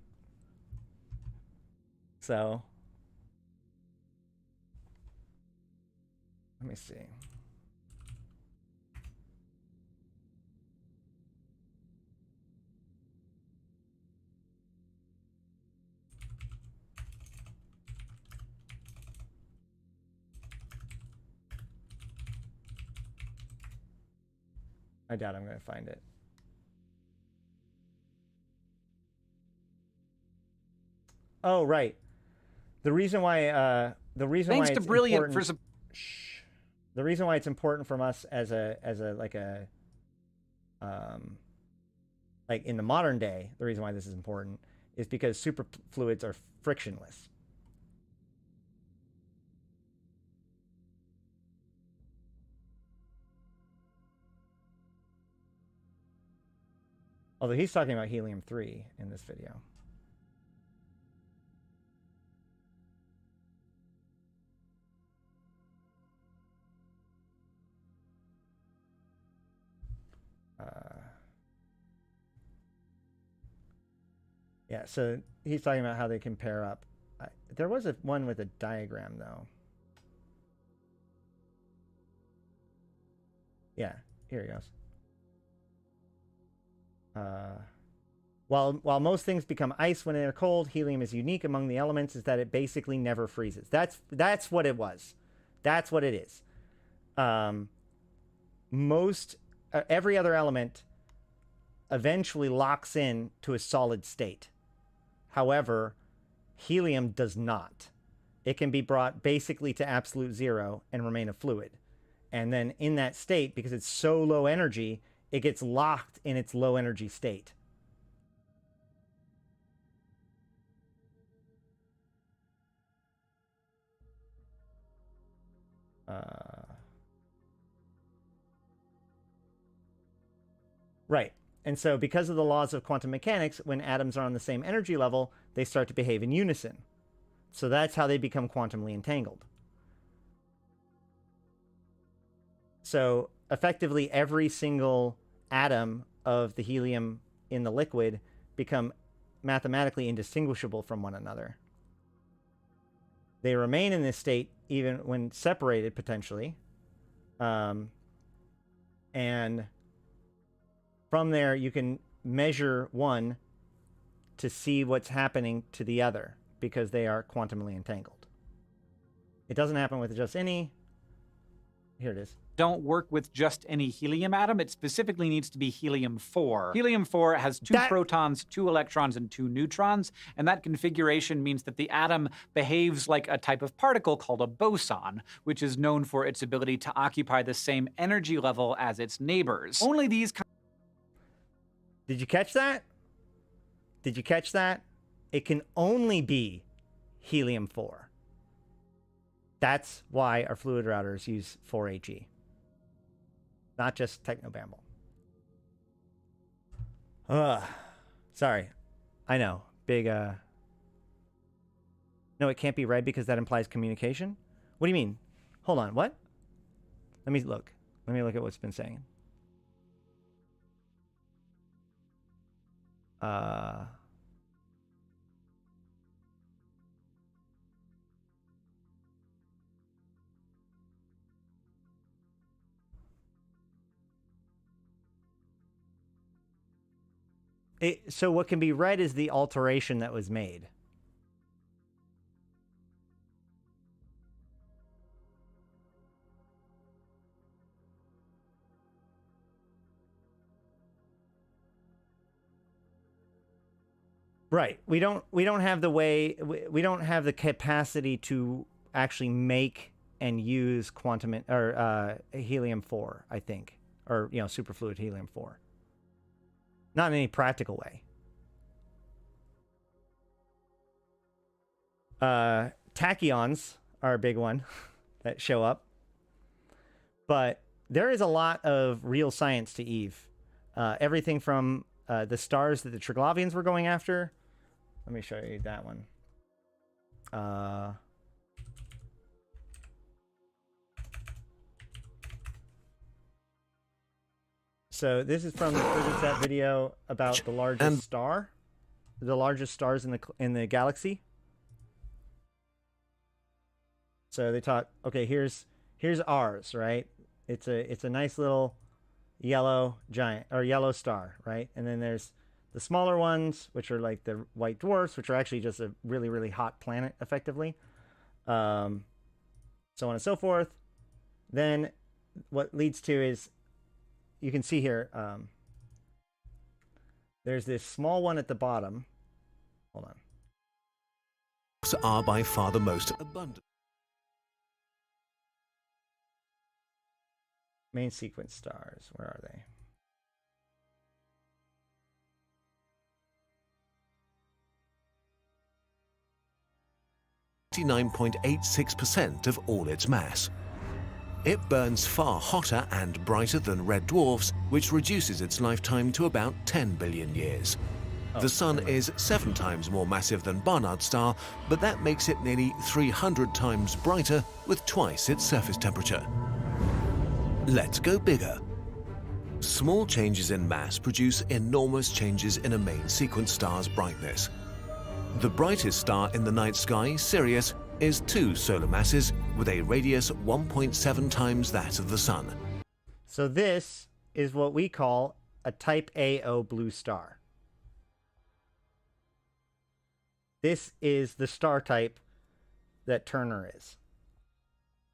So let me see. I doubt I'm going to find it. Oh, right. The reason why the reason Thanks why to it's Brilliant important, for the reason why it's important from us as a like in the modern day, the reason why this is important is because superfluids are frictionless. Although he's talking about helium-3 in this video. Yeah, so he's talking about how they can pair up. There was one with a diagram, though. Yeah, here he goes. While most things become ice when they're cold, helium is unique among the elements is that it basically never freezes. That's what it was. That's what it is. Every other element eventually locks in to a solid state. However, helium does not. It can be brought basically to absolute zero and remain a fluid. And then in that state, because it's so low energy, it gets locked in its low energy state. Right. And so because of the laws of quantum mechanics, when atoms are on the same energy level, they start to behave in unison. So that's how they become quantumly entangled. So effectively, every single atom of the helium in the liquid become mathematically indistinguishable from one another. They remain in this state even when separated, potentially. And from there, you can measure one to see what's happening to the other because they are quantumly entangled. It doesn't happen with just any. Here it is. Don't work with just any helium atom. It specifically needs to be helium-4. Helium-4 has two protons, 2 electrons, and 2 neutrons, and that configuration means that the atom behaves like a type of particle called a boson, which is known for its ability to occupy the same energy level as its neighbors. Only these... Did you catch that? Did you catch that? It can only be helium-4. That's why our fluid routers use 4He. Not just technobamble. Sorry. I know. Big, No, it can't be red because that implies communication? What do you mean? Hold on, what? Let me look. Let me look at what's been saying. So what can be read is the alteration that was made. Right. We don't have the way, we don't have the capacity to actually make and use quantum or helium-4, I think, or superfluid helium-4. Not in any practical way. Tachyons are a big one that show up. But there is a lot of real science to EVE. Everything from the stars that the Triglavians were going after. Let me show you that one. So this is from the Frigid video about the largest star, the largest stars in the galaxy. So they taught, okay, here's ours, right? It's a nice little yellow giant or yellow star, right? And then there's the smaller ones, which are like the white dwarfs, which are actually just a really, really hot planet, effectively. So on and so forth. Then what leads to is, you can see here, there's this small one at the bottom. Hold on. Are by far the most abundant. Main sequence stars, where are they? .86% of all its mass. It burns far hotter and brighter than red dwarfs, which reduces its lifetime to about 10 billion years. The Sun is 7 times more massive than Barnard's star, but that makes it nearly 300 times brighter with twice its surface temperature. Let's go bigger. Small changes in mass produce enormous changes in a main sequence star's brightness. The brightest star in the night sky, Sirius, is 2 solar masses with a radius 1.7 times that of the Sun. So this is what we call a Type AO blue star. This is the star type that Turner is.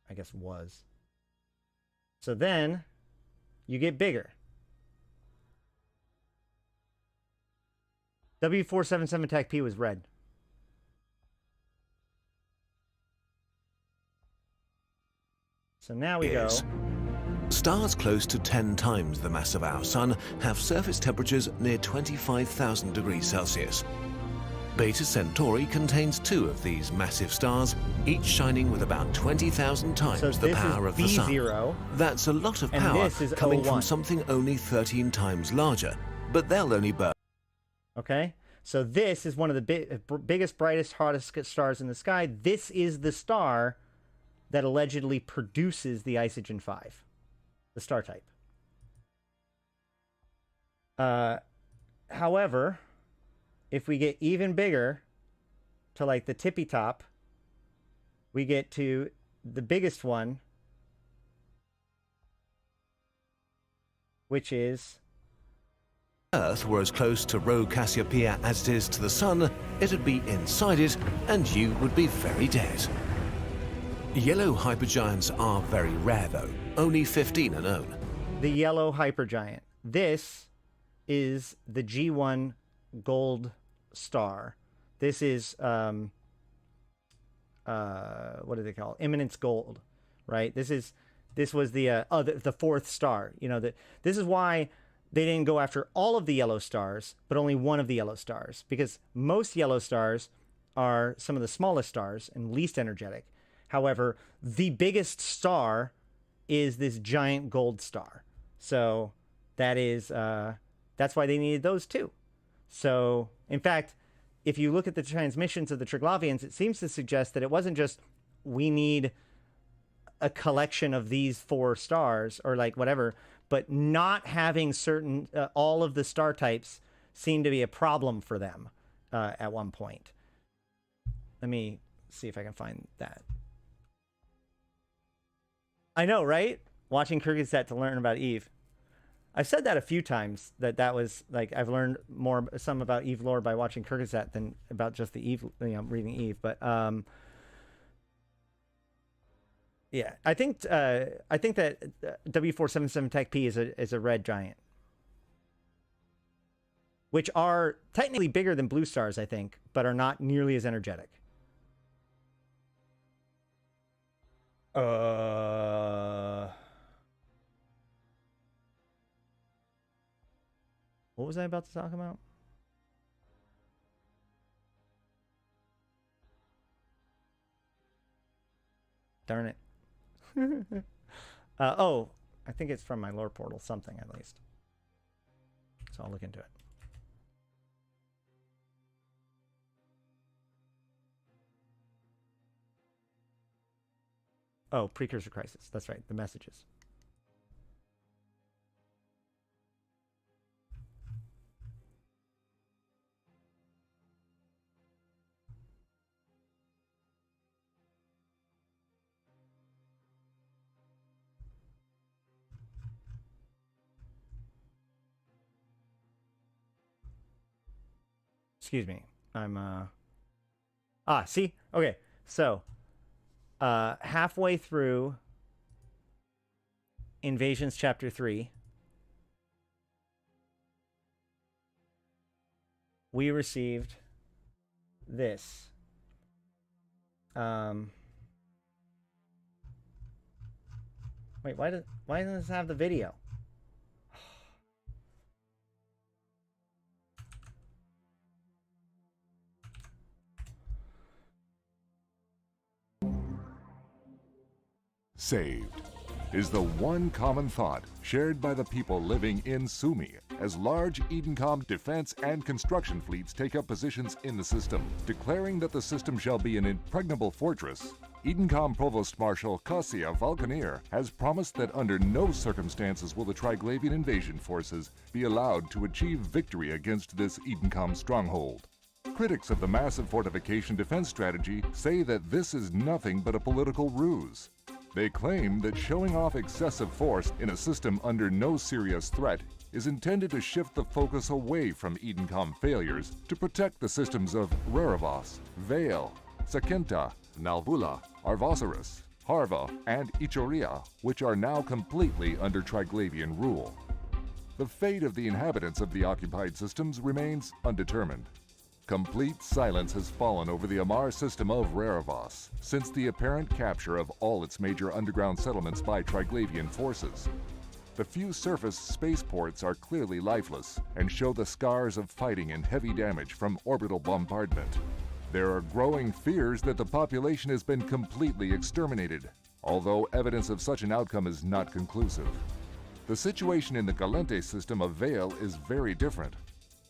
I guess was. So then you get bigger. W477 TAC P was red. So now we go. Stars close to 10 times the mass of our Sun have surface temperatures near 25,000 degrees Celsius. Beta Centauri contains 2 of these massive stars, each shining with about 20,000 times the power of the Sun. B0, that's a lot of and power this is coming O1. from something only 13 times larger, but they'll only burn. Okay, so this is one of the biggest, brightest, hottest stars in the sky. This is the star that allegedly produces the Isogen 5, the star type. However, if we get even bigger to like the tippy top, we get to the biggest one, which is Earth were as close to Rho Cassiopeia as it is to the Sun, it'd be inside it, and you would be very dead. Yellow hypergiants are very rare, though. Only 15 are known. the yellow hypergiant. This is the G1 gold star. This is what do they call it? Eminence gold, right? This was the fourth star. You know, this is why they didn't go after all of the yellow stars, but only one of the yellow stars, because most yellow stars are some of the smallest stars and least energetic. However, the biggest star is this giant gold star. So that is that's why they needed those two. So in fact, if you look at the transmissions of the Triglavians, it seems to suggest that it wasn't just we need a collection of these four stars or like whatever, but not having certain all of the star types seemed to be a problem for them at one point. Let me see if I can find that. I know, right? Watching Kyrgyzstan to learn about Eve. I've said that a few times, that was like I've learned some about Eve lore by watching Kyrgyzstan than about just the Eve, reading Eve. But yeah, I think that W477 Tech P is a red giant, which are technically bigger than blue stars, I think, but are not nearly as energetic. What was I about to talk about? Darn it. Oh, I think it's from my lore portal, something at least. So I'll look into it. Oh, Precursor Crisis. That's right, the messages. Excuse me. I'm see? Okay. So, halfway through Invasions Chapter 3, we received this. Wait, why doesn't this have the video? Saved is the one common thought shared by the people living in Sumi as large Edencom defense and construction fleets take up positions in the system. Declaring that the system shall be an impregnable fortress, Edencom Provost Marshal Kasia Valkanir has promised that under no circumstances will the Triglavian invasion forces be allowed to achieve victory against this Edencom stronghold. Critics of the massive fortification defense strategy say that this is nothing but a political ruse. They claim that showing off excessive force in a system under no serious threat is intended to shift the focus away from Edencom failures to protect the systems of Rerevos, Vale, Sakinta, Nalvula, Arvosaurus, Harva, and Ichoria, which are now completely under Triglavian rule. The fate of the inhabitants of the occupied systems remains undetermined. Complete silence has fallen over the Amar system of Rerevos since the apparent capture of all its major underground settlements by Triglavian forces. The few surface spaceports are clearly lifeless and show the scars of fighting and heavy damage from orbital bombardment. There are growing fears that the population has been completely exterminated, although evidence of such an outcome is not conclusive. The situation in the Galente system of Vale is very different.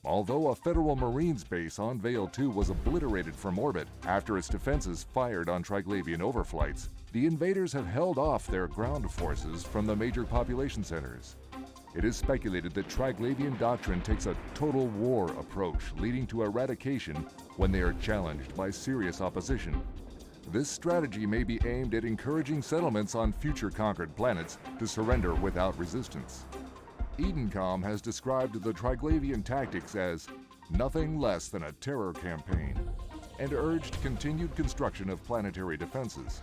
Although a Federal Marines base on Vale 2 was obliterated from orbit after its defenses fired on Triglavian overflights, the invaders have held off their ground forces from the major population centers. It is speculated that Triglavian doctrine takes a total war approach, leading to eradication when they are challenged by serious opposition. This strategy may be aimed at encouraging settlements on future conquered planets to surrender without resistance. Edencom has described the Triglavian tactics as nothing less than a terror campaign and urged continued construction of planetary defenses.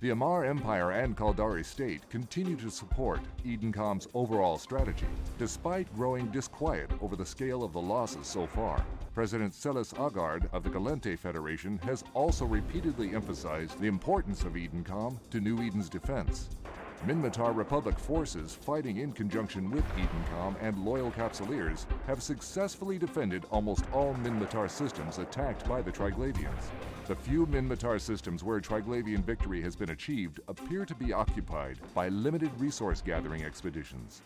The Amar Empire and Kaldari State continue to support Edencom's overall strategy, despite growing disquiet over the scale of the losses so far. President Celis Agard of the Galente Federation has also repeatedly emphasized the importance of Edencom to New Eden's defense. Minmatar Republic forces fighting in conjunction with Edencom and loyal Capsuleers have successfully defended almost all Minmatar systems attacked by the Triglavians. The few Minmatar systems where Triglavian victory has been achieved appear to be occupied by limited resource gathering expeditions.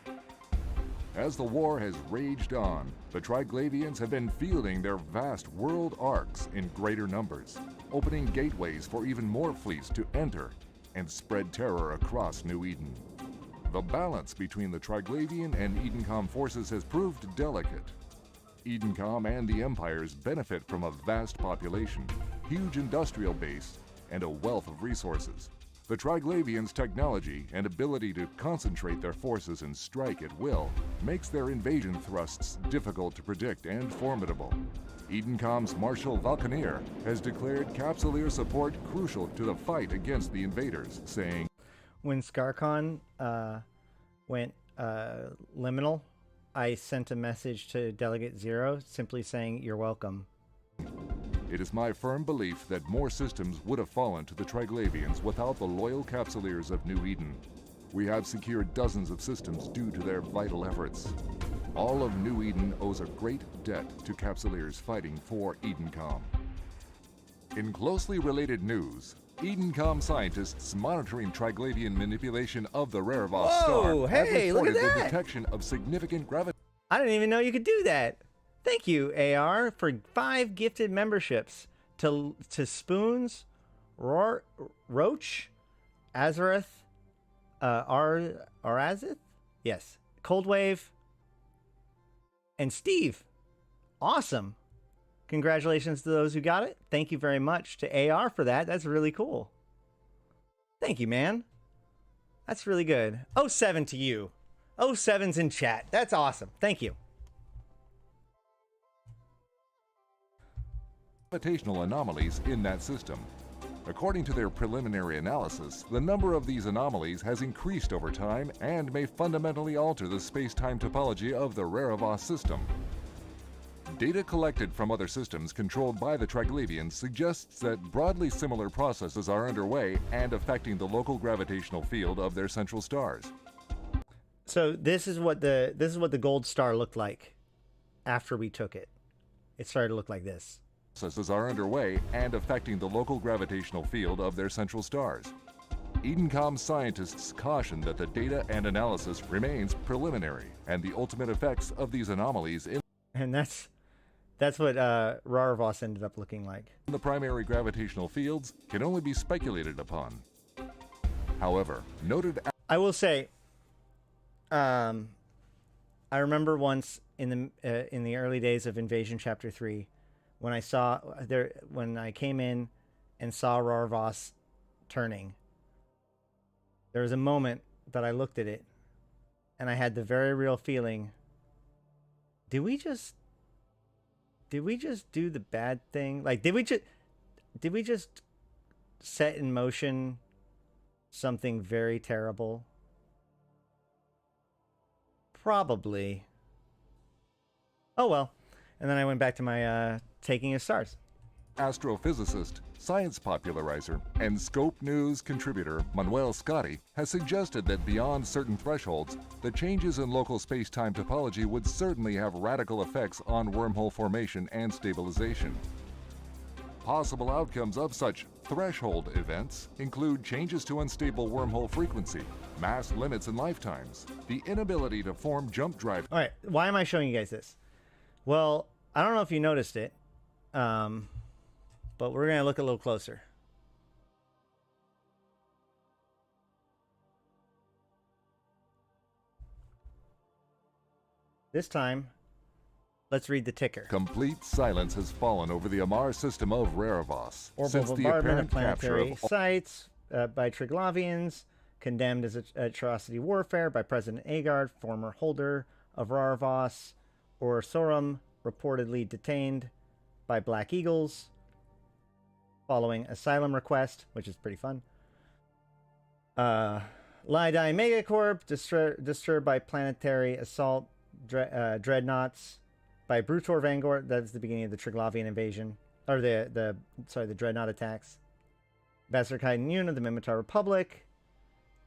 As the war has raged on, the Triglavians have been fielding their vast world arcs in greater numbers, opening gateways for even more fleets to enter and spread terror across New Eden. The balance between the Triglavian and Edencom forces has proved delicate. Edencom and the Empires benefit from a vast population, huge industrial base, and a wealth of resources. The Triglavians' technology and ability to concentrate their forces and strike at will makes their invasion thrusts difficult to predict and formidable. Edencom's Marshal Valkanir has declared Capsuleer support crucial to the fight against the invaders, saying, When Scarcon went liminal, I sent a message to Delegate Zero simply saying, "You're welcome." It is my firm belief that more systems would have fallen to the Triglavians without the loyal Capsuleers of New Eden. We have secured dozens of systems due to their vital efforts. All of New Eden owes a great debt to Capsuleers fighting for Edencom. In closely related news, Edencom scientists monitoring Triglavian manipulation of the Rerevos star have reported the detection of significant gravity. I didn't even know you could do that. Thank you, AR, for 5 gifted memberships to Spoons, Roach, Azareth, Arazith, yes, Coldwave, and Steve. Awesome. Congratulations to those who got it. Thank you very much to AR for that. That's really cool. Thank you, man. That's really good. 07 to you. 07's in chat. That's awesome. Thank you. Gravitational anomalies in that system. According to their preliminary analysis, the number of these anomalies has increased over time and may fundamentally alter the space-time topology of the Rerevos system. Data collected from other systems controlled by the Triglavians suggests that broadly similar processes are underway and affecting the local gravitational field of their central stars. So this is what the gold star looked like after we took it. It started to look like this. Processes are underway and affecting the local gravitational field of their central stars. Edencom scientists caution that the data and analysis remains preliminary, and the ultimate effects of these anomalies in And that's what Rerevos ended up looking like. the primary gravitational fields can only be speculated upon. However, noted I will say, I remember once in the early days of Invasion Chapter 3, when I came in and saw Rarvos turning, there was a moment that I looked at it and I had the very real feeling, did we just do the bad thing? Like, did we just set in motion something very terrible? Probably. Oh well. And then I went back to my taking of stars. Astrophysicist, science popularizer, and Scope News contributor Manuel Scotti has suggested that beyond certain thresholds, the changes in local space-time topology would certainly have radical effects on wormhole formation and stabilization. Possible outcomes of such threshold events include changes to unstable wormhole frequency, mass limits and lifetimes, the inability to form jump drive. All right, why am I showing you guys this? Well, I don't know if you noticed it, but we're going to look a little closer. This time, let's read the ticker. Complete silence has fallen over the Amar system of Rarvos since the bombardment of apparent capture planetary of sites by Triglavians, condemned as atrocity warfare by President Agard, former holder of Rarvos, or Sorum, reportedly detained by Black Eagles following asylum request, which is pretty fun. Lydai Megacorp, disturbed by planetary assault dreadnoughts by Brutor Vanguard. That's the beginning of the Triglavian invasion, or the dreadnought attacks. Basarkaiden Yun of the Mimitar Republic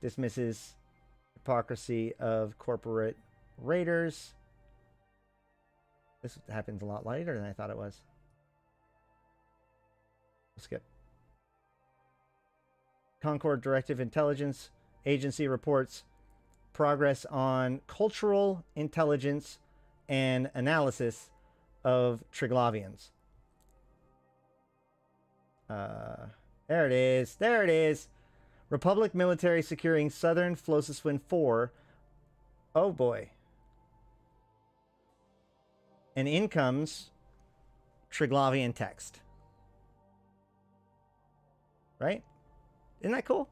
dismisses hypocrisy of corporate raiders. This happens a lot later than I thought it was. We'll skip. Concord Directive Intelligence Agency reports progress on cultural intelligence and analysis of Triglavians. There it is. There it is. Republic military securing southern Flossiswin 4. Oh boy. And in comes Triglavian text. Right? Isn't that cool?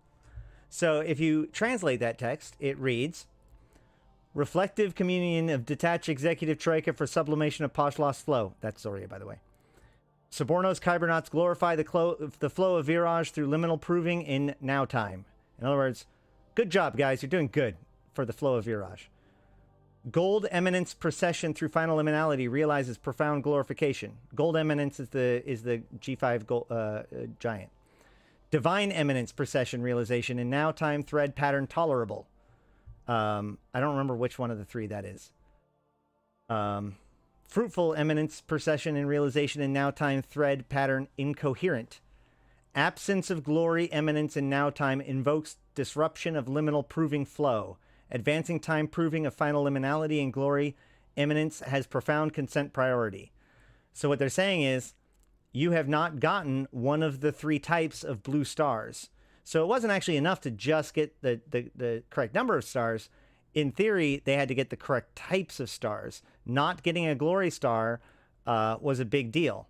So if you translate that text, it reads, reflective communion of detached executive troika for sublimation of Poshlost flow. That's Zoria, by the way. Subornos Kybernauts glorify the flow of virage through liminal proving in now time. In other words, good job, guys. You're doing good for the flow of virage. Gold eminence procession through final liminality realizes profound glorification. Gold eminence is the G5 giant. Divine eminence procession realization in now time thread pattern tolerable. I don't remember which one of the three that is. Fruitful eminence procession and realization in now time thread pattern incoherent. Absence of glory eminence in now time invokes disruption of liminal proving flow. Advancing time proving of final liminality and glory eminence has profound consent priority. So what they're saying is, you have not gotten one of the three types of blue stars. So it wasn't actually enough to just get the correct number of stars. In theory, they had to get the correct types of stars. Not getting a glory star was a big deal.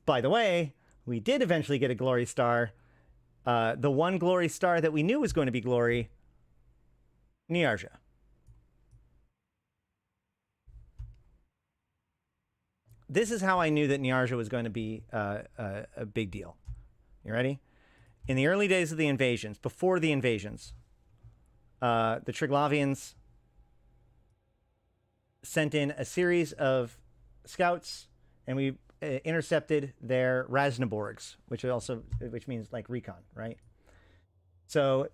By the way, we did eventually get a glory star. The one glory star that we knew was going to be glory, Niarja. This is how I knew that Niarja was going to be a big deal. You ready? In the early days of the invasions, before the invasions, the Triglavians sent in a series of scouts, and we intercepted their Rasnaborgs, which means like recon, right? So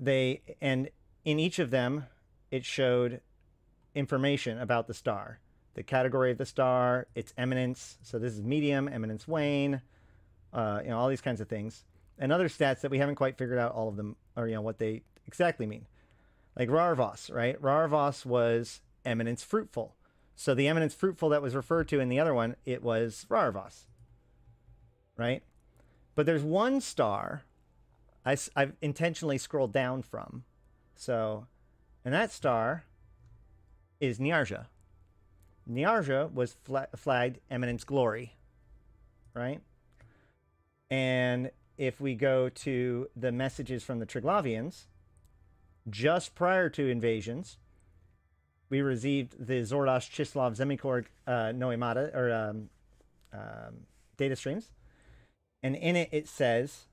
and in each of them, it showed information about the star. The category of the star, its eminence. So this is medium, eminence wane, all these kinds of things. And other stats that we haven't quite figured out all of them, or what they exactly mean. Like Rarvos, right? Rarvos was eminence fruitful. So the eminence fruitful that was referred to in the other one, it was Rarvos, right? But there's one star I've intentionally scrolled down from. So, and that star is Niarja. Niarja was flagged Eminence Glory. right? And if we go to the messages from the Triglavians, just prior to invasions, we received the Zordash Chislav Zemikorg Noimata, or data streams. And in it, it says,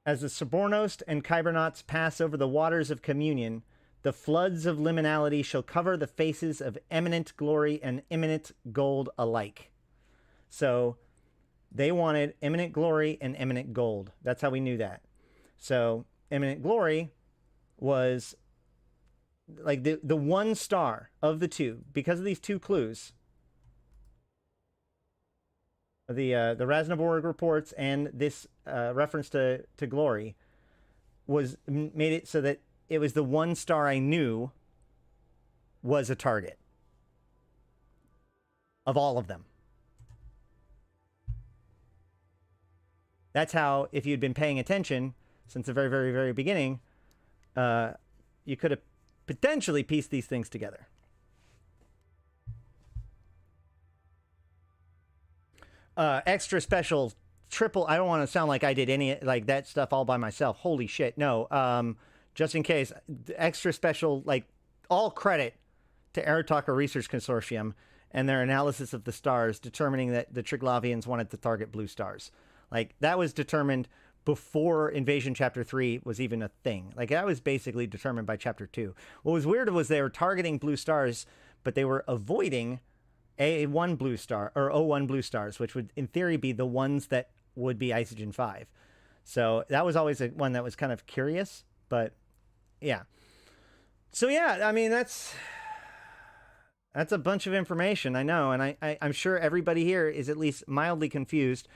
as the Subornost and Kybernauts pass over the waters of communion, the floods of liminality shall cover the faces of eminent glory and imminent gold alike. So they wanted imminent glory and imminent gold. That's how we knew that. So imminent glory was like the one star of the two, because of these two clues. The Raznaborg reports and this reference to glory made it so that it was the one star I knew was a target of all of them. That's how, if you'd been paying attention since the very, very, very beginning, you could have potentially pieced these things together. Extra special triple. I don't want to sound like I did any like that stuff all by myself. Holy shit. No. Just in case, extra special, like all credit to Arataka Research Consortium and their analysis of the stars, determining that the Triglavians wanted to target blue stars. Like that was determined before Invasion Chapter 3 was even a thing. Like that was basically determined by Chapter 2. What was weird was they were targeting blue stars, but they were avoiding A1 blue star or O1 blue stars, which would in theory be the ones that would be Isogen 5. So that was always one that was kind of curious, but yeah. So yeah, I mean that's a bunch of information, I know, and I'm sure everybody here is at least mildly confused.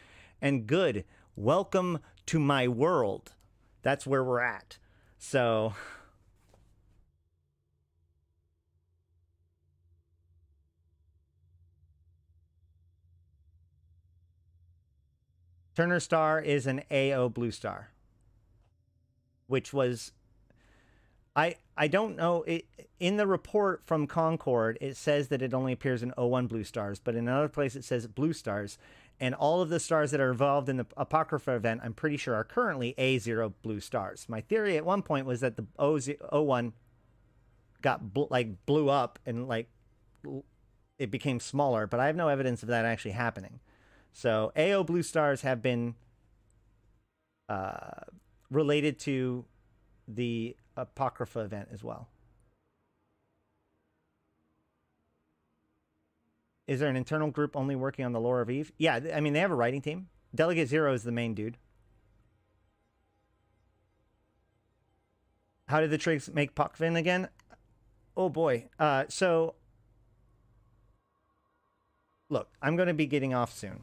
And good, welcome to my world. That's where we're at. So Turner Star is an AO blue star, which was, I don't know, in the report from Concord, it says that it only appears in O1 blue stars, but in another place it says blue stars, and all of the stars that are involved in the Apocrypha event, I'm pretty sure, are currently A0 blue stars. My theory at one point was that the O1 got blew up and like it became smaller, but I have no evidence of that actually happening. So AO blue stars have been related to the Apocrypha event as well. Is there an internal group only working on the lore of Eve? Yeah, I mean, they have a writing team. Delegate Zero is the main dude. How did the Trigs make Pokvin again? Oh boy. So, look, I'm going to be getting off soon,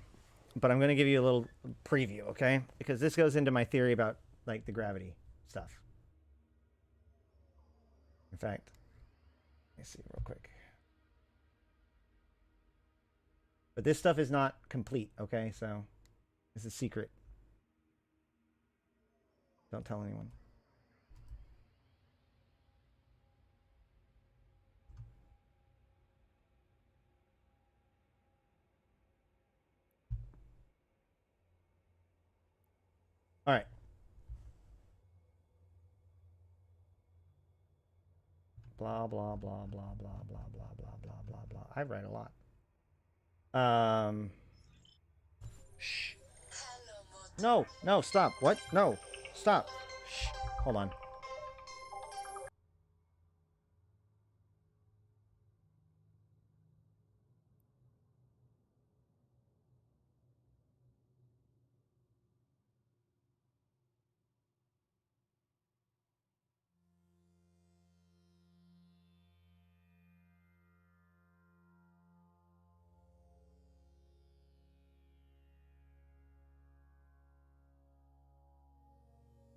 but I'm going to give you a little preview, okay? Because this goes into my theory about, like, the gravity stuff. In fact, let me see real quick. But this stuff is not complete, okay? So, it's a secret. Don't tell anyone. All right. Blah, blah, blah, blah, blah, blah, blah, blah, blah, blah, blah. I write a lot. Shh. No, no, stop. What? No, stop. Shh. Hold on.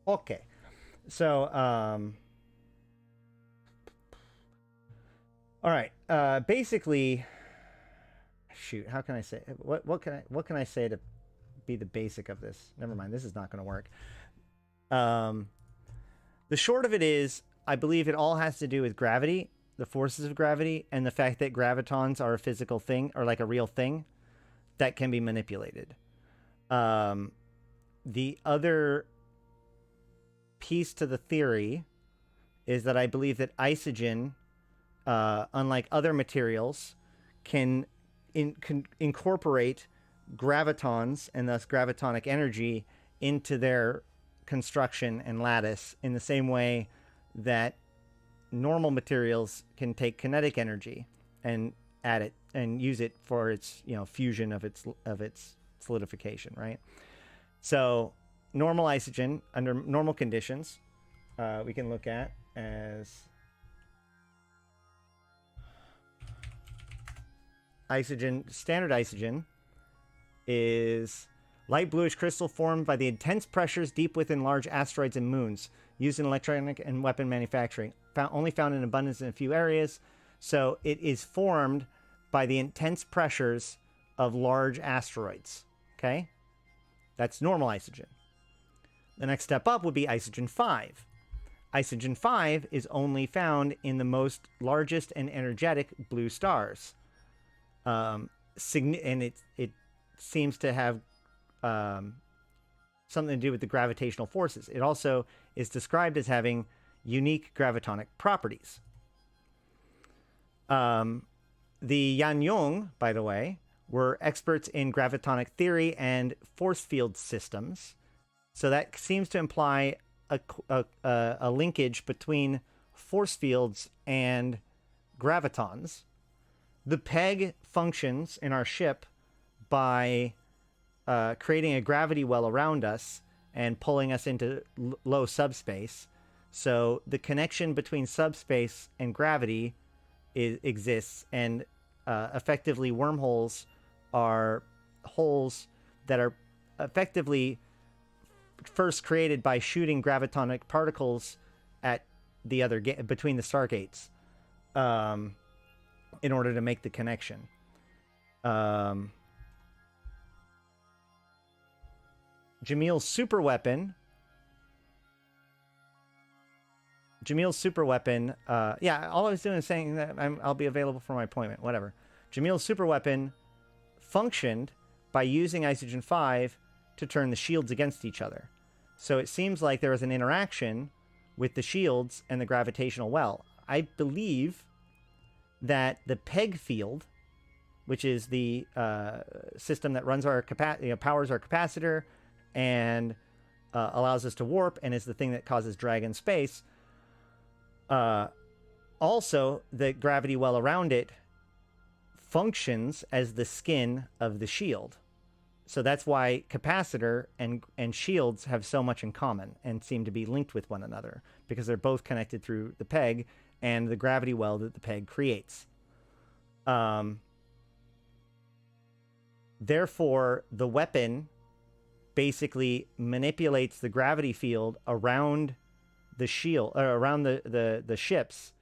Okay, so all right. Basically, shoot. How can I say what can I say to be the basic of this? Never mind. This is not going to work. The short of it is, I believe it all has to do with gravity, the forces of gravity, and the fact that gravitons are a physical thing, or like a real thing, that can be manipulated. The other piece to the theory is that I believe that isogen, unlike other materials, can incorporate gravitons and thus gravitonic energy into their construction and lattice in the same way that normal materials can take kinetic energy and add it and use it for its, you know, fusion of its solidification, right? So normal isogen under normal conditions, we can look at as isogen. Standard isogen is light bluish crystal formed by the intense pressures deep within large asteroids and moons, used in electronic and weapon manufacturing. Only found in abundance in a few areas. So it is formed by the intense pressures of large asteroids. Okay? That's normal isogen. The next step up would be isogen 5. Isogen 5 is only found in the most largest and energetic blue stars. And it seems to have something to do with the gravitational forces. It also is described as having unique gravitonic properties. The Yanyong, by the way, were experts in gravitonic theory and force field systems. So that seems to imply a linkage between force fields and gravitons. The peg functions in our ship by creating a gravity well around us and pulling us into low subspace. So the connection between subspace and gravity exists, and effectively wormholes are holes that are effectively first created by shooting gravitonic particles at the other between the stargates in order to make the connection. Jamil's super weapon. Yeah, all I was doing is saying that I'll be available for my appointment, whatever. Jamil's super weapon functioned by using isogen 5 to turn the shields against each other. So it seems like there was an interaction with the shields and the gravitational well. I believe that the peg field, which is the system that runs our powers our capacitor and allows us to warp, and is the thing that causes drag in space. Also, the gravity well around it functions as the skin of the shield. So that's why capacitor and shields have so much in common and seem to be linked with one another, because they're both connected through the peg and the gravity well that the peg creates. Therefore, the weapon basically manipulates the gravity field around the shield, or around the ships,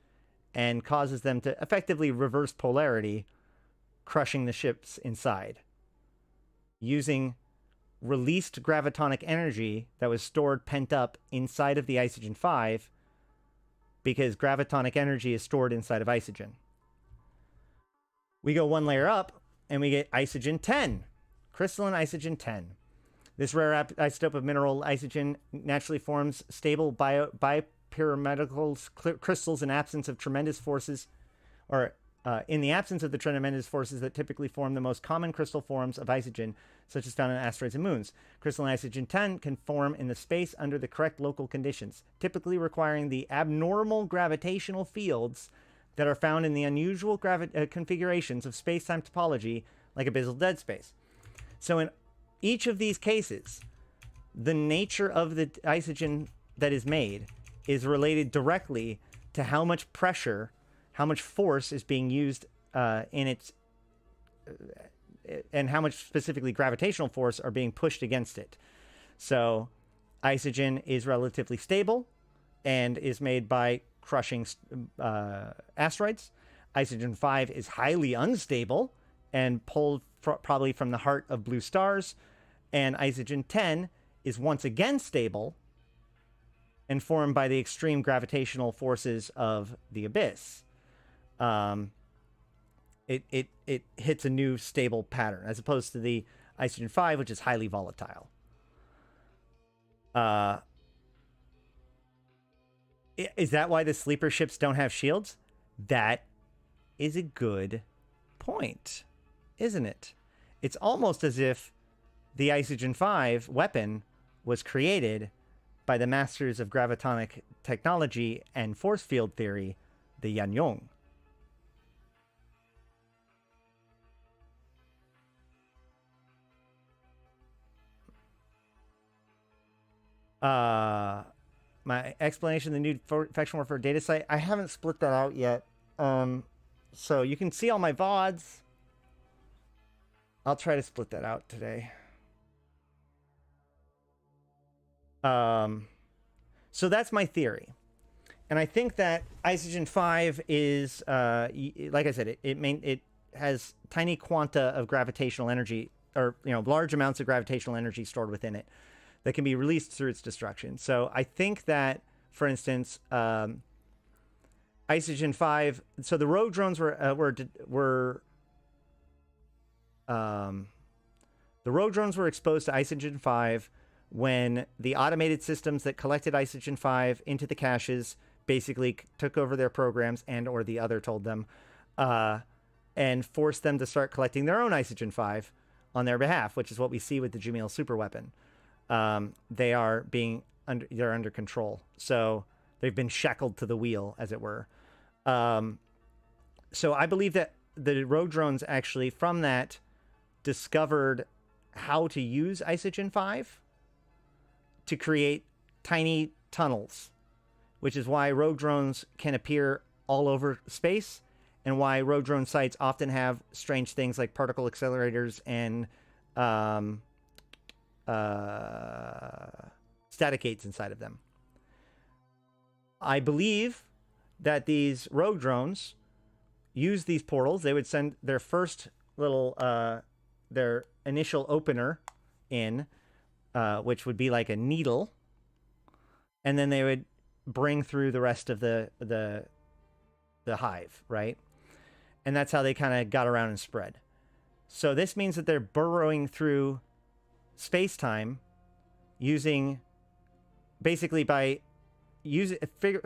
and causes them to effectively reverse polarity, crushing the ships inside, using released gravitonic energy that was stored pent up inside of the isogen 5, because gravitonic energy is stored inside of isogen. We go one layer up and we get isogen 10, crystalline isogen 10. This rare isotope of mineral isogen naturally forms stable bipyramidal crystals in absence of tremendous forces, or in the absence of the tremendous forces that typically form the most common crystal forms of isogen, such as found on asteroids and moons. Crystalline isogen 10 can form in the space under the correct local conditions, typically requiring the abnormal gravitational fields that are found in the unusual configurations of space-time topology, like abyssal dead space. So in each of these cases, the nature of the isogen that is made is related directly to how much pressure, how much force is being used in its, and how much specifically gravitational force are being pushed against it. So isogen is relatively stable and is made by crushing asteroids. Isogen 5 is highly unstable and pulled probably from the heart of blue stars. And isogen 10 is once again stable and formed by the extreme gravitational forces of the abyss. it hits a new stable pattern, as opposed to the Isogen 5, which is highly volatile. Is that why the sleeper ships don't have shields? That is a good point, isn't it? It's almost as if the Isogen 5 weapon was created by the masters of gravitonic technology and force field theory, the Yanyong. My explanation of the new faction warfare data site, I haven't split that out yet. So you can see all my VODs. I'll try to split that out today. So that's my theory. And I think that Isogen 5 is, like I said, it has tiny quanta of gravitational energy, or, large amounts of gravitational energy stored within it that can be released through its destruction. So I think that, for instance, Isogen 5, so the rogue drones the rogue drones were exposed to Isogen 5 when the automated systems that collected Isogen 5 into the caches basically took over their programs, and or the other told them, and forced them to start collecting their own Isogen 5 on their behalf, which is what we see with the Jamil superweapon. They're under control. So they've been shackled to the wheel, as it were. So I believe that the rogue drones actually, from that, discovered how to use Isogen 5 to create tiny tunnels, which is why rogue drones can appear all over space, and why rogue drone sites often have strange things like particle accelerators and static gates inside of them. I believe that these rogue drones use these portals. They would send their first little, their initial opener in, which would be like a needle, and then they would bring through the rest of the hive, right? And that's how they kind of got around and spread. So this means that they're burrowing through space-time using, basically by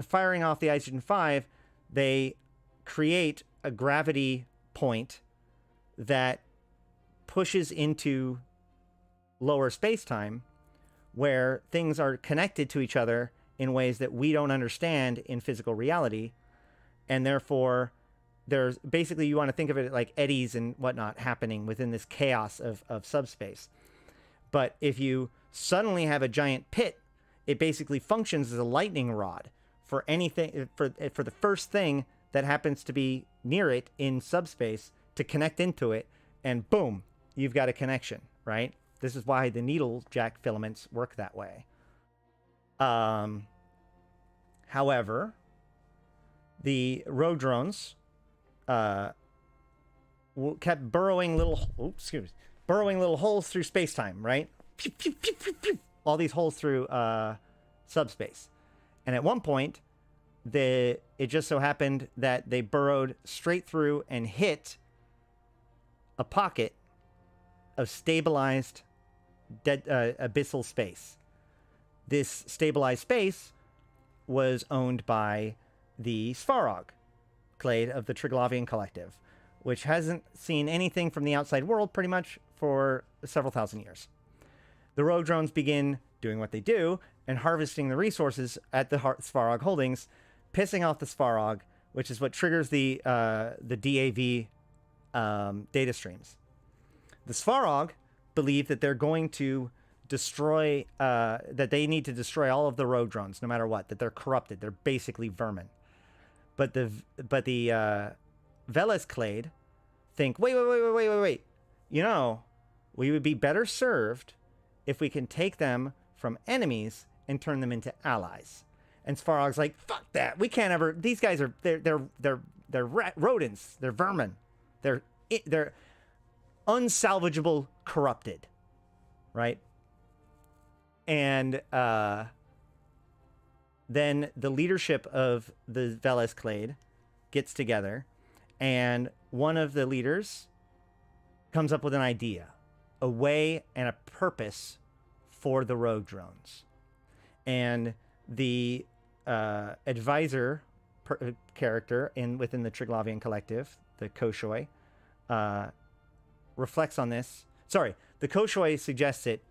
firing off the Isogen 5, they create a gravity point that pushes into lower space-time, where things are connected to each other in ways that we don't understand in physical reality. And therefore, there's basically, you want to think of it like eddies and whatnot happening within this chaos of subspace. But if you suddenly have a giant pit, it basically functions as a lightning rod for anything, for the first thing that happens to be near it in subspace to connect into it, and boom, you've got a connection, right? This is why the needle jack filaments work that way. However, the rogue drones kept burrowing little holes through space-time, right? All these holes through subspace. And at one point, it just so happened that they burrowed straight through and hit a pocket of stabilized abyssal space. This stabilized space was owned by the Svarog clade of the Triglavian collective, which hasn't seen anything from the outside world pretty much for several thousand years. The rogue drones begin doing what they do and harvesting the resources at the Svarog holdings, pissing off the Svarog, which is what triggers the DAV data streams. The Svarog believe that they're going to destroy, that they need to destroy all of the rogue drones no matter what, that they're corrupted. They're basically vermin. But the Veles clade think, wait. You know, we would be better served if we can take them from enemies and turn them into allies. And Svarog's like, fuck that. We can't ever. These guys are they're rodents. They're vermin. They're unsalvageable, corrupted, right? And then the leadership of the Veles clade gets together And one of the leaders comes up with an idea, a way and a purpose for the rogue drones. And the advisor character within the Triglavian collective, the Koshoi, reflects on this. Sorry, the Koshoi suggests it.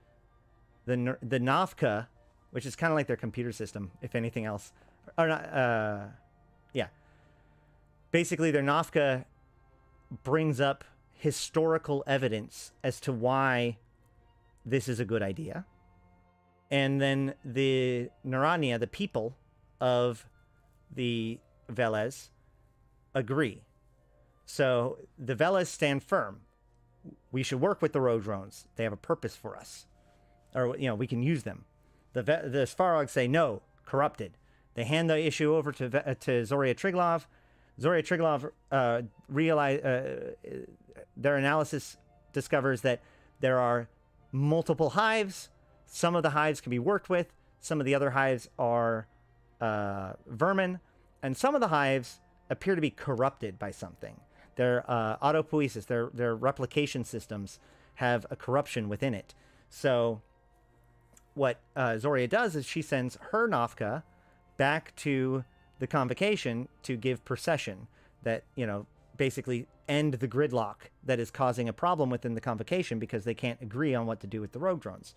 The Navka, which is kind of like their computer system, if anything else, or not. Yeah. Basically, their Navka brings up historical evidence as to why this is a good idea. And then the Narania, the people of the Veles, agree. So the Veles stand firm. We should work with the rogue drones. They have a purpose for us. Or, you know, we can use them. The Svarog say, no, corrupted. They hand the issue over to Zoria Triglav. Zoria Triglav their analysis discovers that there are multiple hives. Some of the hives can be worked with. Some of the other hives are vermin. And some of the hives appear to be corrupted by something. Their autopoiesis, their replication systems have a corruption within it. So what Zoria does is she sends her Nafka back to the convocation to give procession that, you know, basically end the gridlock that is causing a problem within the convocation because they can't agree on what to do with the rogue drones.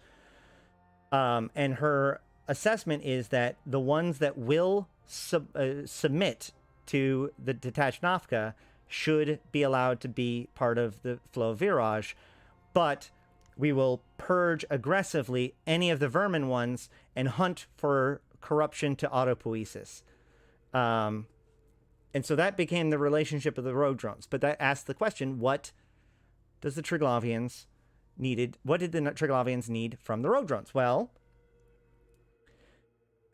And her assessment is that the ones that will submit to the detached Nafka should be allowed to be part of the flow of Viraj, but we will purge aggressively any of the vermin ones and hunt for corruption to autopoiesis. And so that became the relationship of the rogue drones. But that asked the question, what did the Triglavians need from the rogue drones? Well,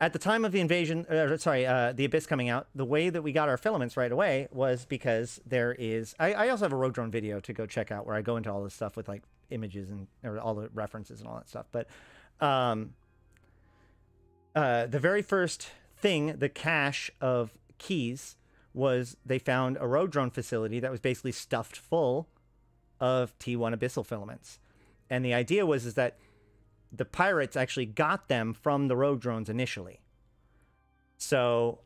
at the time of the invasion, the Abyss coming out, the way that we got our filaments right away was because there is... I also have a rogue drone video to go check out where I go into all this stuff with like images and all the references and all that stuff. But the very first thing, the cache of keys, was they found a rogue drone facility that was basically stuffed full of T1 abyssal filaments. And the idea was that the pirates actually got them from the rogue drones initially. So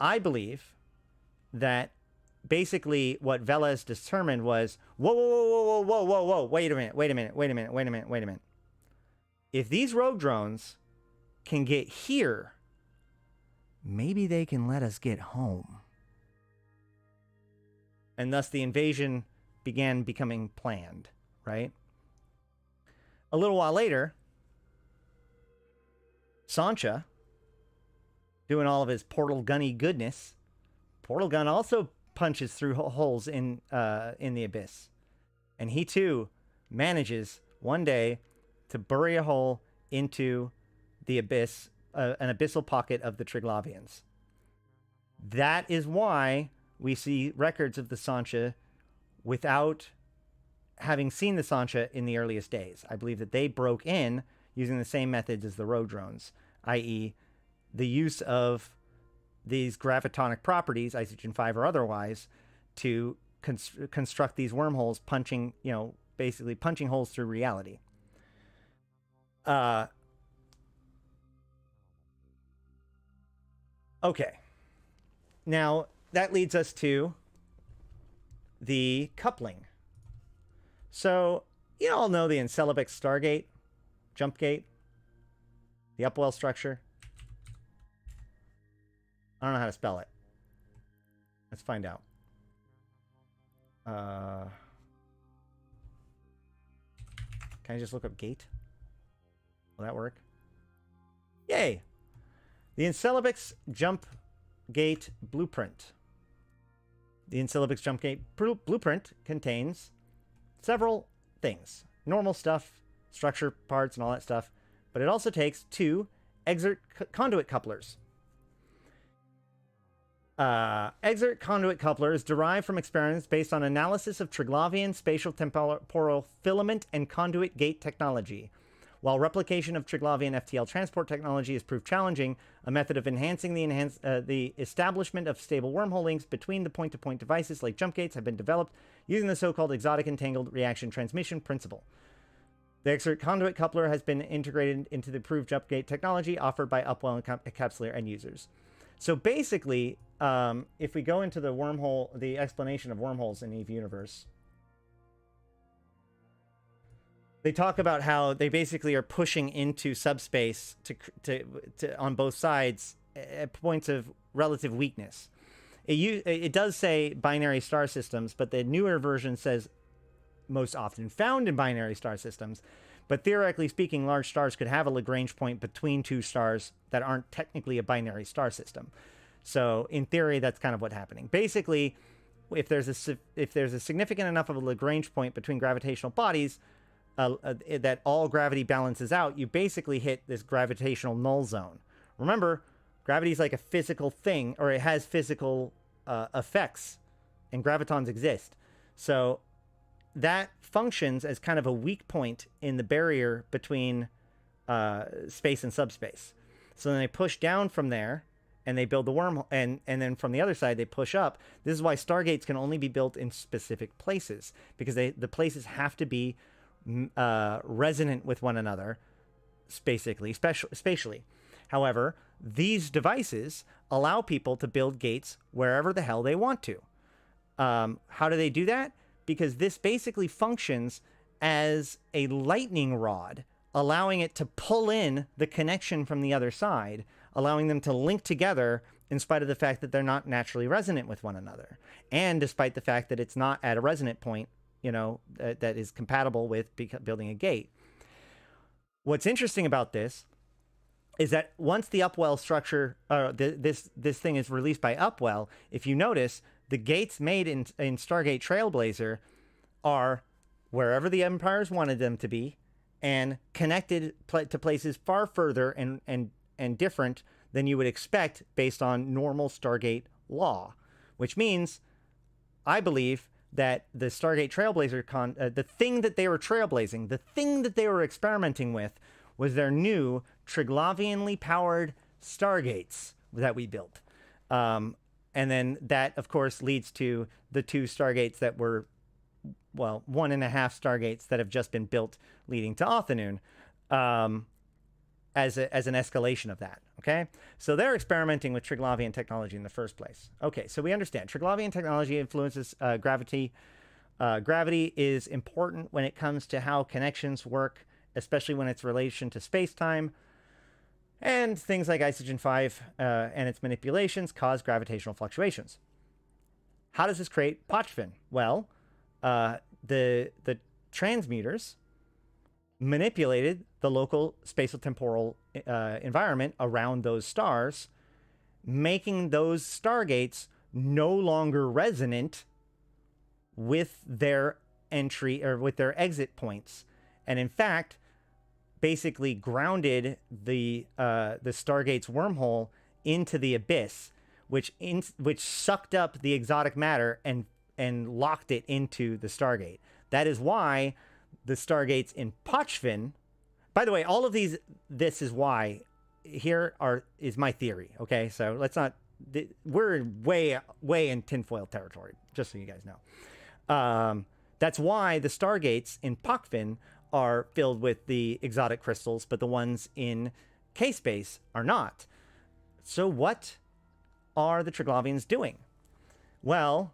I believe that basically what Veles determined was, whoa, wait a minute. If these rogue drones can get here, maybe they can let us get home. And thus the invasion began becoming planned, right? A little while later, Sancha, doing all of his portal gunny goodness, portal gun also punches through holes in the abyss. And he too manages one day to bury a hole into the abyss, an abyssal pocket of the Triglavians. That is why we see records of the Sancha without having seen the Sancha in the earliest days. I believe that they broke in using the same methods as the rogue drones, i.e. the use of these gravitonic properties, Isogen 5 or otherwise, to construct these wormholes, basically punching holes through reality. Okay. Now, that leads us to the coupling. So, you all know the Encelebix Stargate, jump gate, the upwell structure. I don't know how to spell it. Let's find out. Can I just look up gate? Will that work? Yay! The Encelebix Jump Gate Blueprint. The Encelebix Jump Gate Blueprint contains several things. Normal stuff, structure parts, and all that stuff. But it also takes 2 exert conduit couplers. Exert conduit couplers derived from experiments based on analysis of Triglavian spatial temporal filament and conduit gate technology. While replication of Triglavian FTL transport technology has proved challenging, a method of enhancing the establishment of stable wormhole links between the point-to-point devices like jump gates have been developed using the so-called exotic entangled reaction transmission principle. The Exert conduit coupler has been integrated into the approved jump gate technology offered by Upwell and Encapsulator end users. So basically, if we go into the explanation of wormholes in EVE Universe, they talk about how they basically are pushing into subspace to on both sides at points of relative weakness. It does say binary star systems, but the newer version says most often found in binary star systems. But theoretically speaking, large stars could have a Lagrange point between two stars that aren't technically a binary star system. So in theory, that's kind of what's happening. Basically, if there's a significant enough of a Lagrange point between gravitational bodies, that all gravity balances out, you basically hit this gravitational null zone. Remember, gravity is like a physical thing, or it has physical effects, and gravitons exist. So that functions as kind of a weak point in the barrier between space and subspace. So then they push down from there, and they build the wormhole, and then from the other side they push up. This is why stargates can only be built in specific places, because the places have to be resonant with one another, spatially. However, these devices allow people to build gates wherever the hell they want to. How do they do that? Because this basically functions as a lightning rod, allowing it to pull in the connection from the other side, allowing them to link together in spite of the fact that they're not naturally resonant with one another, and despite the fact that it's not at a resonant point, that is compatible with building a gate. What's interesting about this is that once the Upwell structure, this thing is released by Upwell, if you notice, the gates made in Stargate Trailblazer are wherever the Empires wanted them to be, and connected to places far further and different than you would expect based on normal Stargate law, which means, I believe, that the Stargate Trailblazer the thing that they were trailblazing, the thing that they were experimenting with, was their new Triglavianly powered Stargates that we built. And then that, of course, leads to the two Stargates that were, 1.5 Stargates that have just been built leading to Othanoon, as an escalation of that. Okay, so they're experimenting with Triglavian technology in the first place. Okay, so we understand Triglavian technology influences gravity. Gravity is important when it comes to how connections work, especially when it's relation to space-time. And things like Isogen 5 and its manipulations cause gravitational fluctuations. How does this create Pochfin? Well, the transmuters manipulated the local spatial-temporal environment around those stars, making those stargates no longer resonant with their entry or with their exit points, and in fact, basically grounded the Stargate's wormhole into the abyss, which sucked up the exotic matter and locked it into the Stargate. That is why the Stargates in Pochfin, by the way, all of this is why is my theory. Okay, so let's not, we're way in tinfoil territory, just so you guys know. That's why the Stargates in Pochfin are filled with the exotic crystals, but the ones in K-Space are not. So what are the Triglavians doing? Well,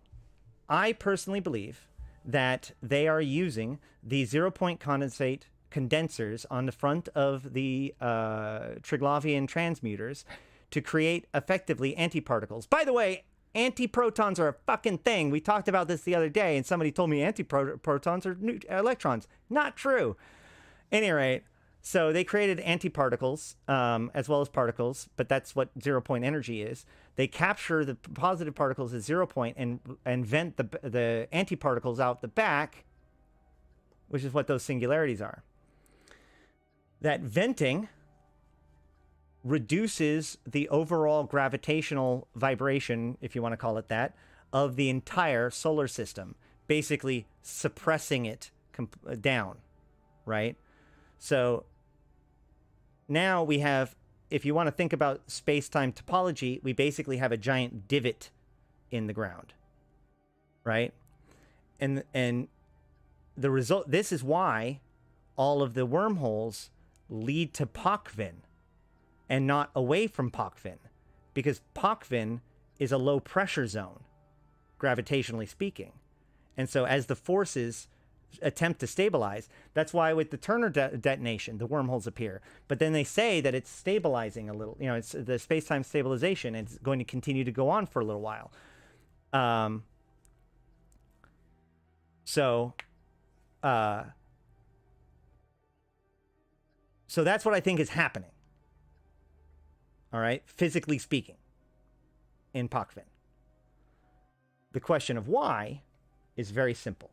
I personally believe that they are using the zero-point condensers on the front of the Triglavian transmuters to create effectively antiparticles. By the way, antiprotons are a fucking thing. We talked about this the other day, and somebody told me antiprotons are electrons. Not true. At any rate, so they created antiparticles as well as particles, but that's what zero-point energy is. They capture the positive particles at 0 point and vent the antiparticles out the back, which is what those singularities are. That venting reduces the overall gravitational vibration, if you want to call it that, of the entire solar system, basically suppressing it down, right? So now we have, if you want to think about space-time topology, we basically have a giant divot in the ground, right? And the result, this is why all of the wormholes lead to Pokvin and not away from Pokvin, because Pokvin is a low pressure zone, gravitationally speaking. And so as the forces attempt to stabilize, that's why with the Turner detonation, the wormholes appear. But then they say that it's stabilizing a little, you know, it's the space-time stabilization, and it's going to continue to go on for a little while. So that's what I think is happening. All right, physically speaking, in Pokvin. The question of why is very simple.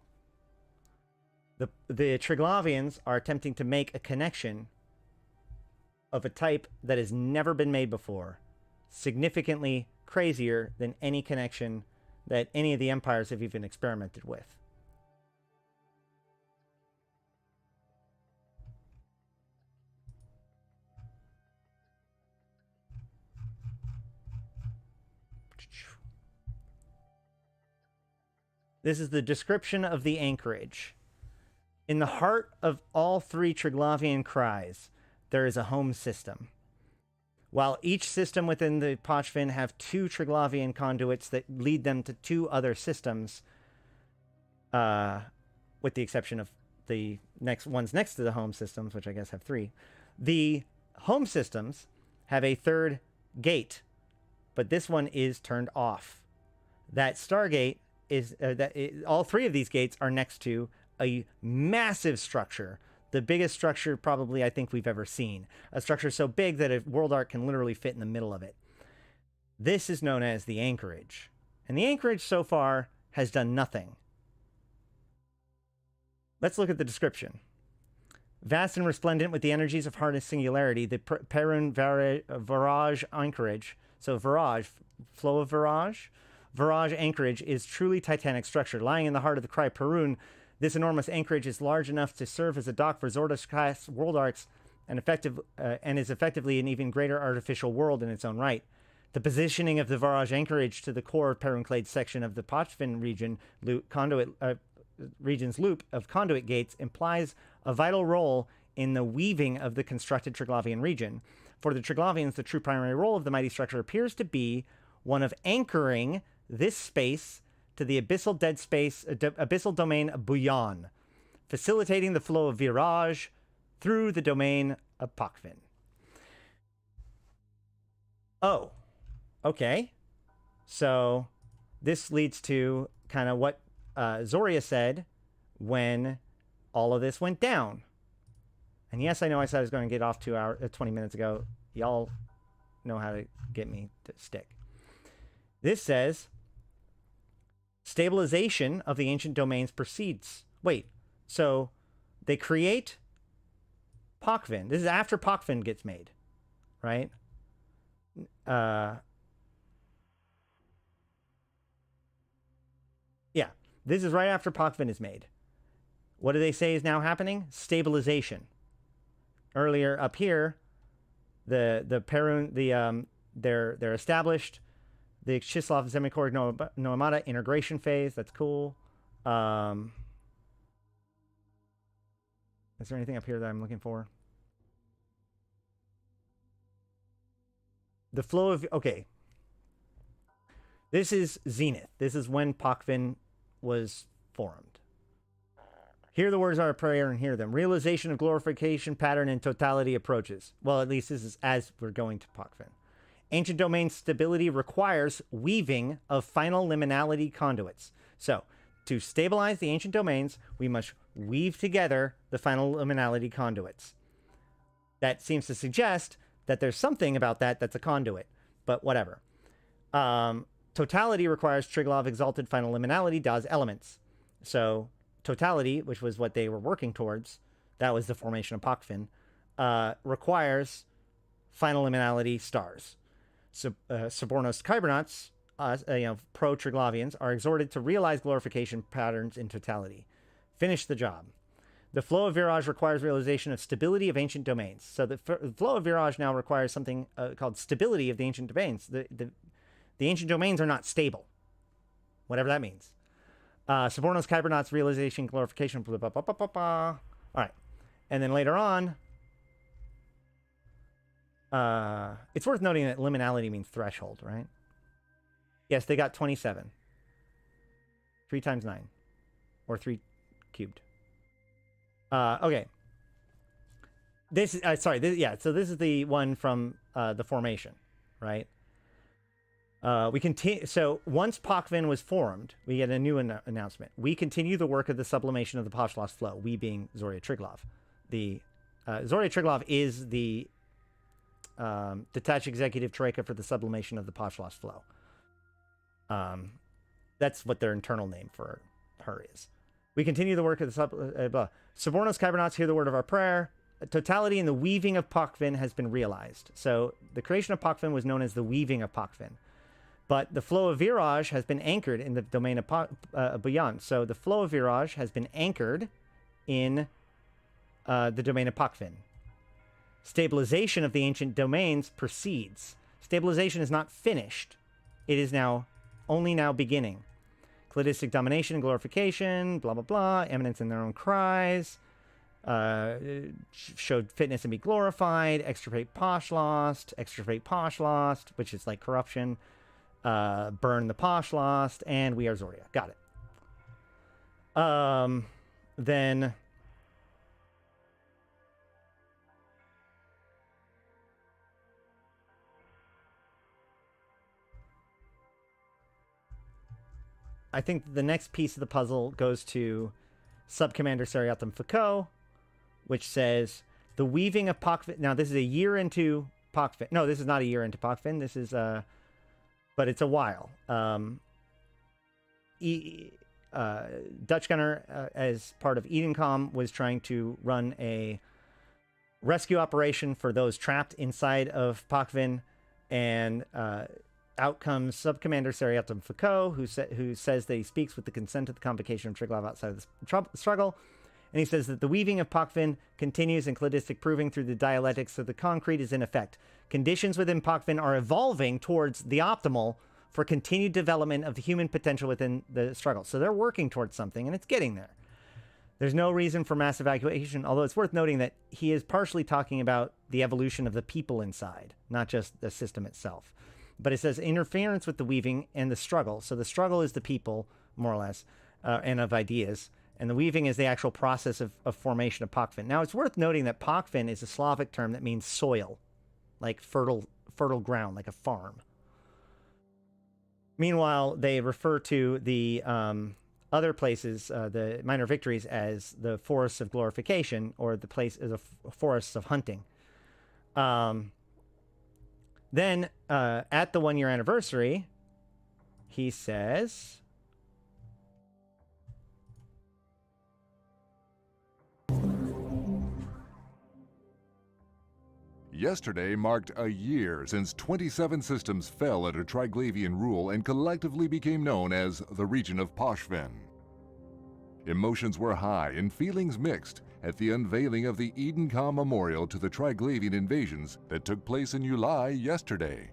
The Triglavians are attempting to make a connection of a type that has never been made before, significantly crazier than any connection that any of the empires have even experimented with. This is the description of the anchorage. In the heart of all three Triglavian cries, there is a home system. While each system within the Pokvin have two Triglavian conduits that lead them to two other systems, with the exception of the next ones next to the home systems, which I guess have three. The home systems have a third gate, but this one is turned off. That Stargate is all three of these gates are next to a massive structure, the biggest structure probably I think we've ever seen. A structure so big that a world arc can literally fit in the middle of it. This is known as the anchorage. And the anchorage so far has done nothing. Let's look at the description. Vast and resplendent with the energies of harnessed singularity, the Perun Virage anchorage. So Virage, flow of Virage. Virage anchorage is truly titanic structure. Lying in the heart of the Cry Perun, this enormous anchorage is large enough to serve as a dock for Zordas-class world arcs and is effectively an even greater artificial world in its own right. The positioning of the Virage anchorage to the core of Perunclade's section of the Pokvin region's loop of conduit gates implies a vital role in the weaving of the constructed Triglavian region. For the Triglavians, the true primary role of the mighty structure appears to be one of anchoring this space to the abyssal dead space, abyssal domain Buyan, facilitating the flow of Virage through the domain of Pokvin. Oh, okay. So this leads to kind of what Zoria said when all of this went down. And yes, I know I said I was going to get off 20 minutes ago. Y'all know how to get me to stick. This says, stabilization of the ancient domains proceeds. Wait, so they create Pokvin. This is after Pokvin gets made, right? Yeah, this is right after Pokvin is made. What do they say is now happening? Stabilization. Earlier up here, the Perun, they're established. The Chislav Zemikorg Noamata integration phase. That's cool. Is there anything up here that I'm looking for? The flow of... Okay. This is Zenith. This is when Pokvin was formed. Hear the words of our prayer and hear them. Realization of glorification pattern and totality approaches. Well, at least this is as we're going to Pokvin. Ancient domain stability requires weaving of final liminality conduits. So, to stabilize the ancient domains, we must weave together the final liminality conduits. That seems to suggest that there's something about that that's a conduit, but whatever. Totality requires Triglav exalted final liminality DAS elements. So, totality, which was what they were working towards, that was the formation of Pokvin, requires final liminality stars. Subornos Kybernauts, pro-Triglavians, are exhorted to realize glorification patterns in totality. Finish the job. The flow of virage requires realization of stability of ancient domains. So the flow of virage now requires something called stability of the ancient domains. The ancient domains are not stable, whatever that means. Subornos, Kybernauts, realization, glorification, blah, blah, blah, blah, blah, blah. All right. And then later on, it's worth noting that liminality means threshold, right? Yes, they got 27. 3 times 9. Or 3 cubed. Okay. This is, so this is the one from the formation, right? We continue. So once Pokvin was formed, we get a new announcement. We continue the work of the sublimation of the Poshlos flow. We being Zoria Triglov. The Zoria Triglov is the detached executive troika for the sublimation of the Poshlos flow. That's what their internal name for her is. We continue the work of the Subornos Kybernauts, hear the word of our prayer. Totality in the weaving of Pokvin has been realized. So the creation of Pokvin was known as the weaving of Pokvin. But the flow of virage has been anchored in the domain of beyond. So the flow of virage has been anchored in the domain of Pokvin. Stabilization of the ancient domains proceeds. Stabilization is not finished. It is now only now beginning. Cladistic domination and glorification, blah, blah, blah. Eminence in their own cries. Showed fitness and be glorified. Extirpate Poshlost. Extirpate Poshlost, which is like corruption. Burn the Poshlost. And we are Zoria. Got it. Then... I think the next piece of the puzzle goes to Subcommander Seriatim Foucault, which says the weaving of Pokvin. Now, this is a year into Pokvin. No, this is not a year into Pokvin. This is but it's a while. Dutch Gunner, as part of Edencom, was trying to run a rescue operation for those trapped inside of Pokvin, and out comes Subcommander Seriatim Foucault, who says that he speaks with the consent of the convocation of Triglav outside of the struggle. And he says that the weaving of Pokvin continues in cladistic proving through the dialectics of the concrete is in effect. Conditions within Pokvin are evolving towards the optimal for continued development of the human potential within the struggle. So they're working towards something, and it's getting there. There's no reason for mass evacuation, although it's worth noting that he is partially talking about the evolution of the people inside, not just the system itself. But it says interference with the weaving and the struggle. So the struggle is the people, more or less, and of ideas. And the weaving is the actual process of formation of Pokvin. Now, it's worth noting that Pokvin is a Slavic term that means soil, like fertile ground, like a farm. Meanwhile, they refer to the other places, the minor victories, as the forests of glorification, or the forests of hunting. Then, at the 1-year anniversary, he says... Yesterday marked a year since 27 systems fell under Triglavian rule and collectively became known as the region of Poshvin. Emotions were high and feelings mixed at the unveiling of the Edencom memorial to the Triglavian invasions that took place in Ulai yesterday.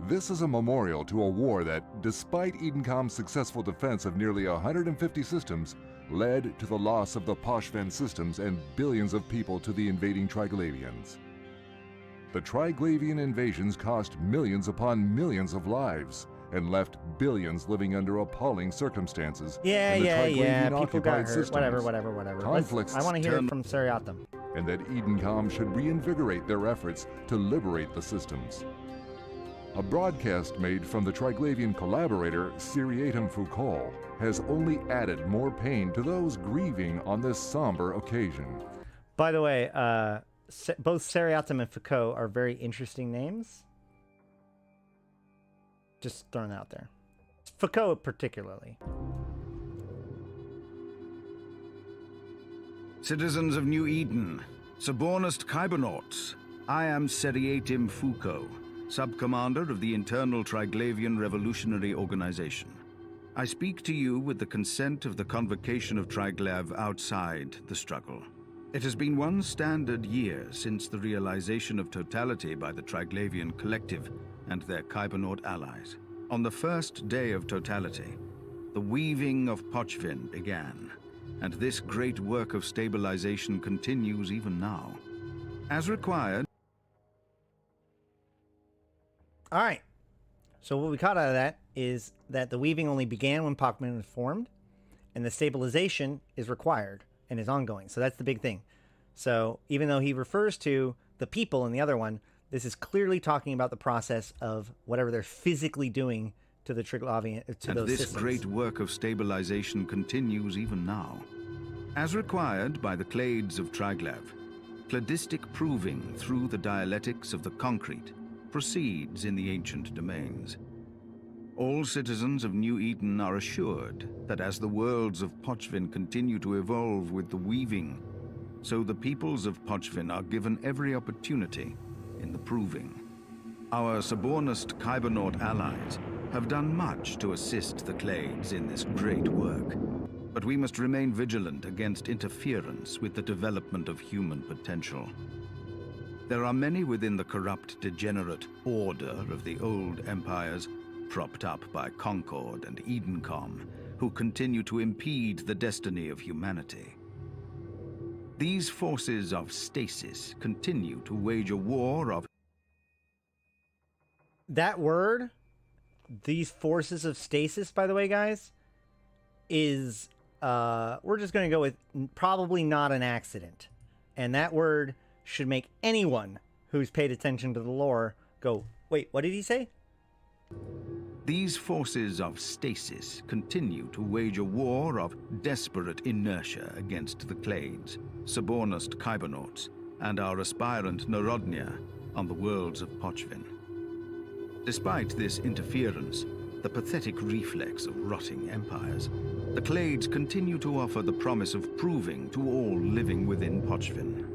This is a memorial to a war that, despite Edencom's successful defense of nearly 150 systems, led to the loss of the Poshvin systems and billions of people to the invading Triglavians. The Triglavian invasions cost millions upon millions of lives and left billions living under appalling circumstances. People got hurt. Systems, whatever. Conflicts. I want to hear it from Seriatim. And that Edencom should reinvigorate their efforts to liberate the systems. A broadcast made from the Triglavian collaborator Seriatim Foucault has only added more pain to those grieving on this somber occasion. By the way, both Seriatim and Foucault are very interesting names. Just throwing it out there. Foucault particularly. Citizens of New Eden, Subornist Kybernauts, I am Seriatim Foucault, Sub-Commander of the Internal Triglavian Revolutionary Organization. I speak to you with the consent of the Convocation of Triglav outside the struggle. It has been one standard year since the realization of totality by the Triglavian collective and their Kybernaut allies. On the first day of totality, the weaving of Pochvin began, and this great work of stabilization continues even now. As required... All right. So what we caught out of that is that the weaving only began when Pochvin was formed, and the stabilization is required and is ongoing. So that's the big thing. So even though he refers to the people in the other one, this is clearly talking about the process of whatever they're physically doing to the Triglavian, to those systems. And this great work of stabilization continues even now. As required by the clades of Triglav, cladistic proving through the dialectics of the concrete proceeds in the ancient domains. All citizens of New Eden are assured that as the worlds of Pochvin continue to evolve with the weaving, so the peoples of Pochvin are given every opportunity in the proving. Our Subornist Kybernaut allies have done much to assist the Clades in this great work, but we must remain vigilant against interference with the development of human potential. There are many within the corrupt, degenerate order of the old empires, propped up by Concord and Edencom, who continue to impede the destiny of humanity. These forces of stasis continue to wage a war of... That word, these forces of stasis, by the way, guys, is, we're just going to go with probably not an accident. And that word should make anyone who's paid attention to the lore go, wait, what did he say? These forces of stasis continue to wage a war of desperate inertia against the Clades, Subornist Kybernauts, and our aspirant Narodnia on the worlds of Pochvin. Despite this interference, the pathetic reflex of rotting empires, the Clades continue to offer the promise of proving to all living within Pochvin.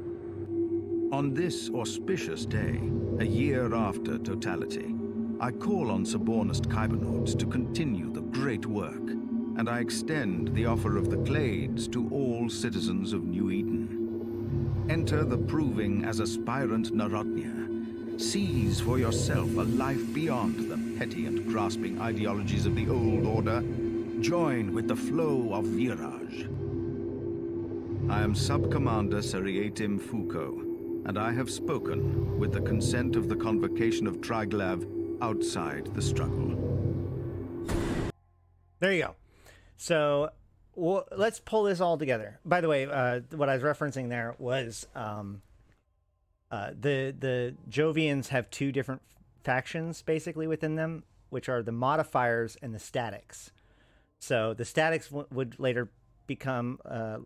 On this auspicious day, a year after totality, I call on Subornist Kybernauts to continue the great work, and I extend the offer of the Clades to all citizens of New Eden. Enter the proving as aspirant Narodnia. Seize for yourself a life beyond the petty and grasping ideologies of the old order. Join with the flow of Viraj. I am Sub-Commander Seriatim Foucault, and I have spoken with the consent of the Convocation of Triglav outside the struggle. There you go. So let's pull this all together. By the way, what I was referencing there was the Jovians have two different factions basically within them, which are the modifiers and the statics. So the statics would later become, a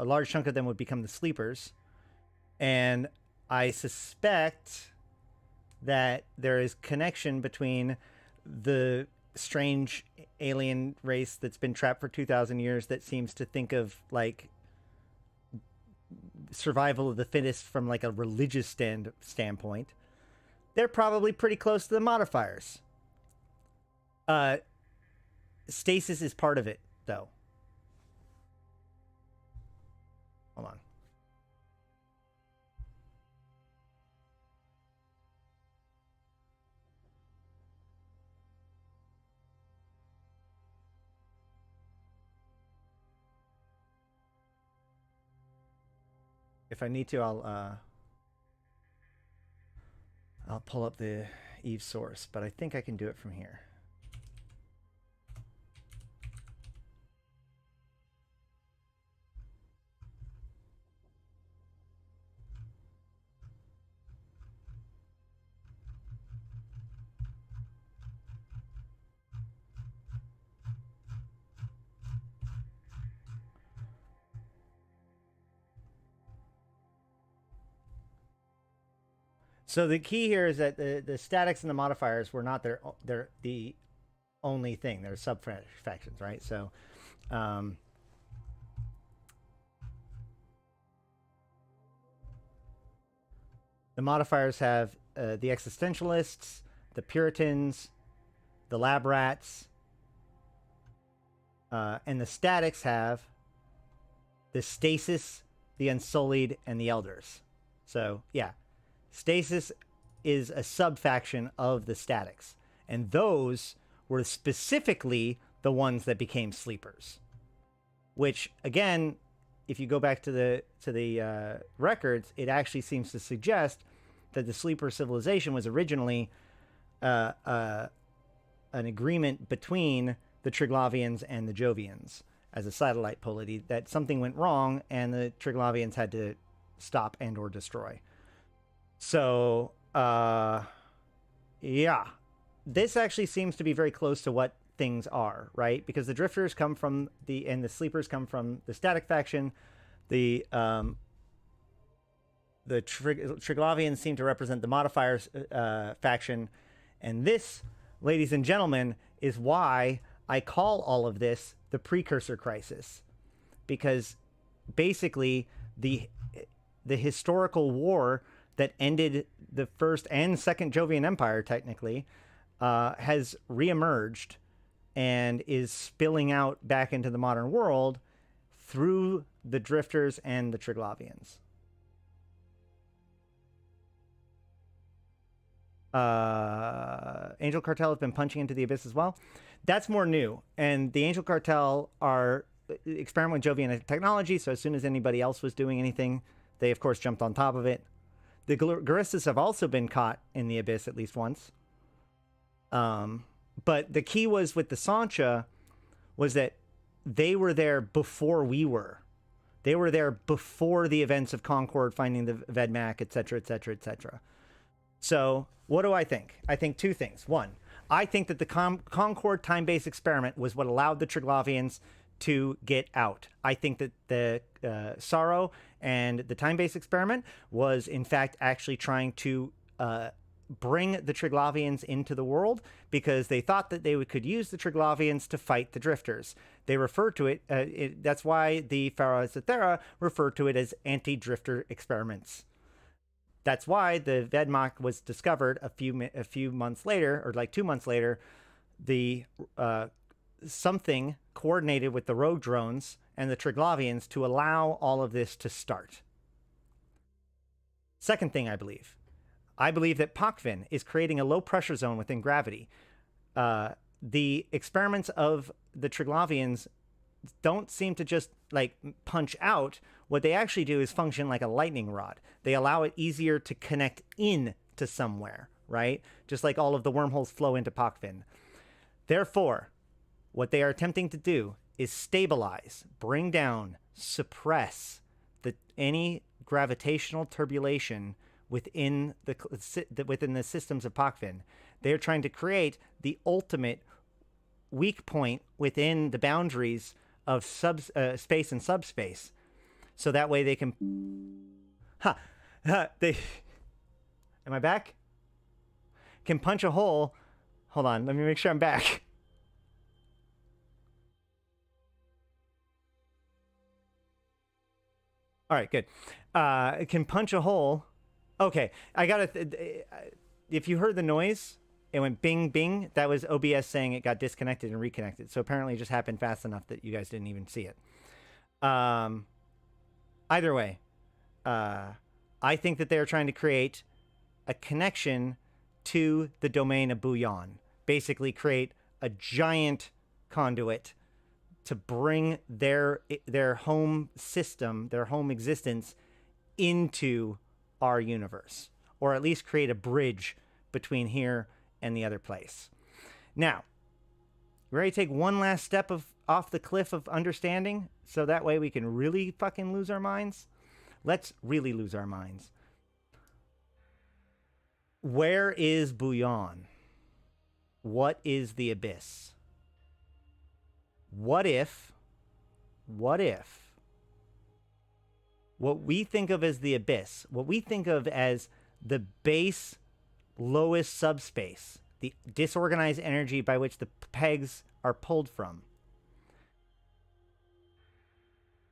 large chunk of them would become the sleepers. And I suspect that there is connection between the strange alien race that's been trapped for 2,000 years that seems to think of like survival of the fittest from like a religious standpoint. They're probably pretty close to the modifiers. Stasis is part of it, though. Hold on. If I need to, I'll pull up the EVE source, but I think I can do it from here. So the key here is that the statics and the modifiers were not they're the only thing. They're sub-factions, right? So the modifiers have the existentialists, the Puritans, the lab rats, and the statics have the stasis the Unsullied, and the Elders. So, yeah. Stasis is a sub-faction of the Statics. And those were specifically the ones that became sleepers. Which, again, if you go back to the records, it actually seems to suggest that the sleeper civilization was originally an agreement between the Triglavians and the Jovians as a satellite polity, that something went wrong and the Triglavians had to stop and or destroy. So, yeah. This actually seems to be very close to what things are, right? Because the drifters come from and the sleepers come from the static faction. The Triglavians seem to represent the modifiers faction. And this, ladies and gentlemen, is why I call all of this the precursor crisis. Because basically the historical war that ended the first and second Jovian Empire, technically, has reemerged and is spilling out back into the modern world through the drifters and the Triglavians. Angel Cartel have been punching into the abyss as well. That's more new. And the Angel Cartel are experimenting with Jovian technology, so as soon as anybody else was doing anything, they, of course, jumped on top of it. The Guristas have also been caught in the abyss at least once. But the key was with the Sancha was that they were there before we were. They were there before the events of Concord, finding the Vedmak, etc., etc., etc. So what do I think? I think two things. One, I think that the Concord time-based experiment was what allowed the Triglavians to get out. I think that the Sorrow and the time-based experiment was, in fact, actually trying to bring the Triglavians into the world because they thought that they could use the Triglavians to fight the drifters. They refer to it, that's why the Pharaohs Thera refer to it as anti-drifter experiments. That's why the Vedmak was discovered a few months later, or like 2 months later. The something coordinated with the rogue drones and the Triglavians to allow all of this to start. Second thing I believe that Pakvin is creating a low pressure zone within gravity. The experiments of the Triglavians don't seem to just like punch out. What they actually do is function like a lightning rod. They allow it easier to connect in to somewhere, right? Just like all of the wormholes flow into Pakvin. Therefore, what they are attempting to do is stabilize, bring down, suppress any gravitational turbulation within the systems of Pakvin. They are trying to create the ultimate weak point within the boundaries of space and subspace, so that way they can. Am I back? Can punch a hole. Hold on, let me make sure I'm back. All right, good. It can punch a hole. Okay, I got it. If you heard the noise, it went bing, bing. That was OBS saying it got disconnected and reconnected. So apparently it just happened fast enough that you guys didn't even see it. Either way, I think that they're trying to create a connection to the domain of Bouillon. Basically create a giant conduit to bring their home system, their home existence into our universe, or at least create a bridge between here and the other place. Now, ready to take one last step off the cliff of understanding, so that way we can really fucking lose our minds? Let's really lose our minds. Where is Bouillon? What is the abyss? What if what we think of as the abyss, what we think of as the base lowest subspace, the disorganized energy by which the pegs are pulled from,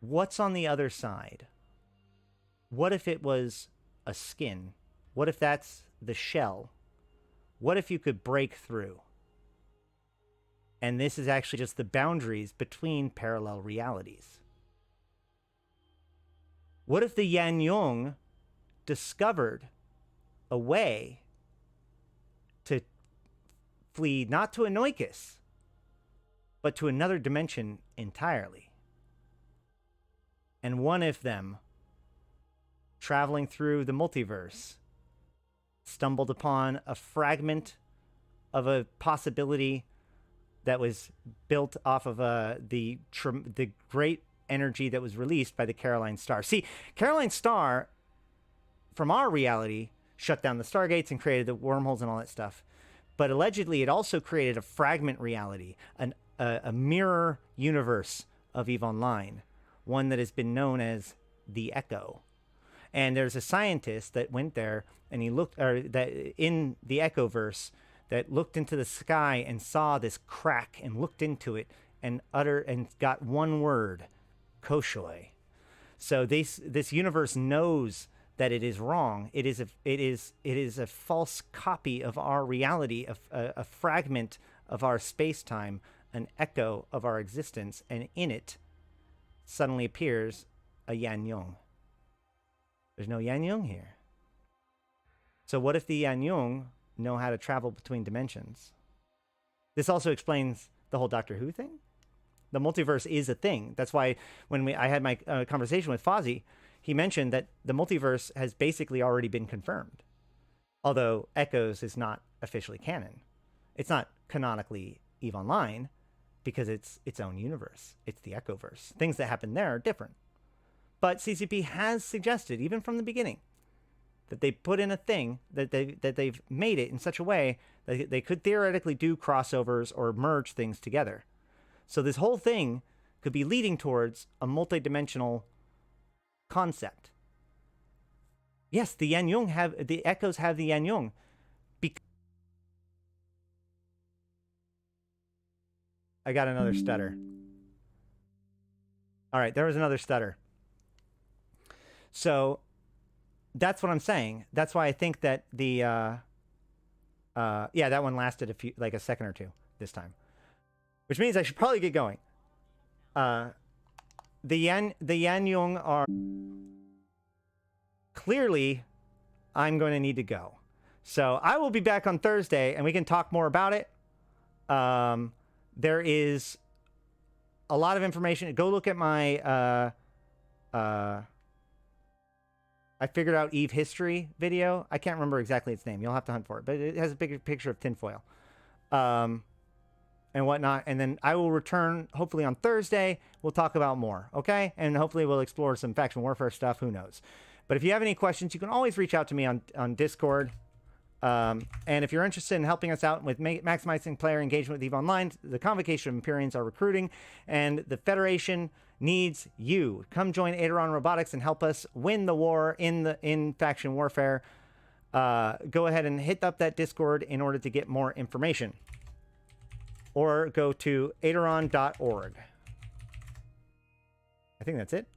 what's on the other side? What if it was a skin? What if that's the shell? What if you could break through? And this is actually just the boundaries between parallel realities. What if the Yanyong discovered a way to flee not to Anoikis, but to another dimension entirely? And one of them, traveling through the multiverse, stumbled upon a fragment of a possibility that was built off of the great energy that was released by the Caroline Star. See, Caroline Star, from our reality, shut down the Stargates and created the wormholes and all that stuff. But allegedly, it also created a fragment reality, a mirror universe of EVE Online, one that has been known as the Echo. And there's a scientist that went there and he looked, or that in the Echoverse, that looked into the sky and saw this crack and looked into it and got one word, Koshoi. So this universe knows that it is wrong. It is a false copy of our reality, a fragment of our space-time, an echo of our existence, and in it suddenly appears a Yanyong. There's no Yanyong here. So what if the Yanyong know how to travel between dimensions? This also explains the whole Doctor Who thing. The multiverse is a thing. That's why when I had my conversation with Fozzie, he mentioned that the multiverse has basically already been confirmed. Although Echoes is not officially canon. It's not canonically EVE Online because it's its own universe. It's the Echoverse. Things that happen there are different. But CCP has suggested, even from the beginning, that they put in a thing, that they've made it in such a way that they could theoretically do crossovers or merge things together. So this whole thing could be leading towards a multidimensional concept. Yes, the Echoes have the Yanyong. I got another stutter. All right, there was another stutter. So that's what I'm saying. That's why I think that the yeah, that one lasted a second or two this time, which means I should probably get going. The Yanyong are clearly. I'm going to need to go, so I will be back on Thursday, and we can talk more about it. There is a lot of information. Go look at my I figured out EVE history video. I can't remember exactly its name. You'll have to hunt for it. But it has a big picture of tinfoil and whatnot. And then I will return hopefully on Thursday. We'll talk about more, okay? And hopefully we'll explore some faction warfare stuff. Who knows? But if you have any questions, you can always reach out to me on Discord. And if you're interested in helping us out with maximizing player engagement with EVE Online, the Convocation of Empyreans are recruiting, and the Federation needs you. Come join Aderon Robotics and help us win the war in faction warfare. Go ahead and hit up that Discord in order to get more information. Or go to aderon.org. I think that's it.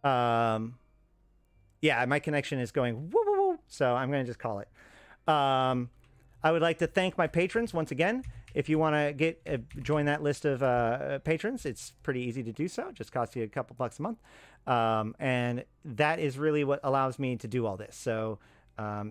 Yeah, my connection is going woo woo woo, so I'm going to just call it. I would like to thank my patrons once again. If you want to join that list of patrons, it's pretty easy to do so. It just costs you a couple bucks a month. And that is really what allows me to do all this. So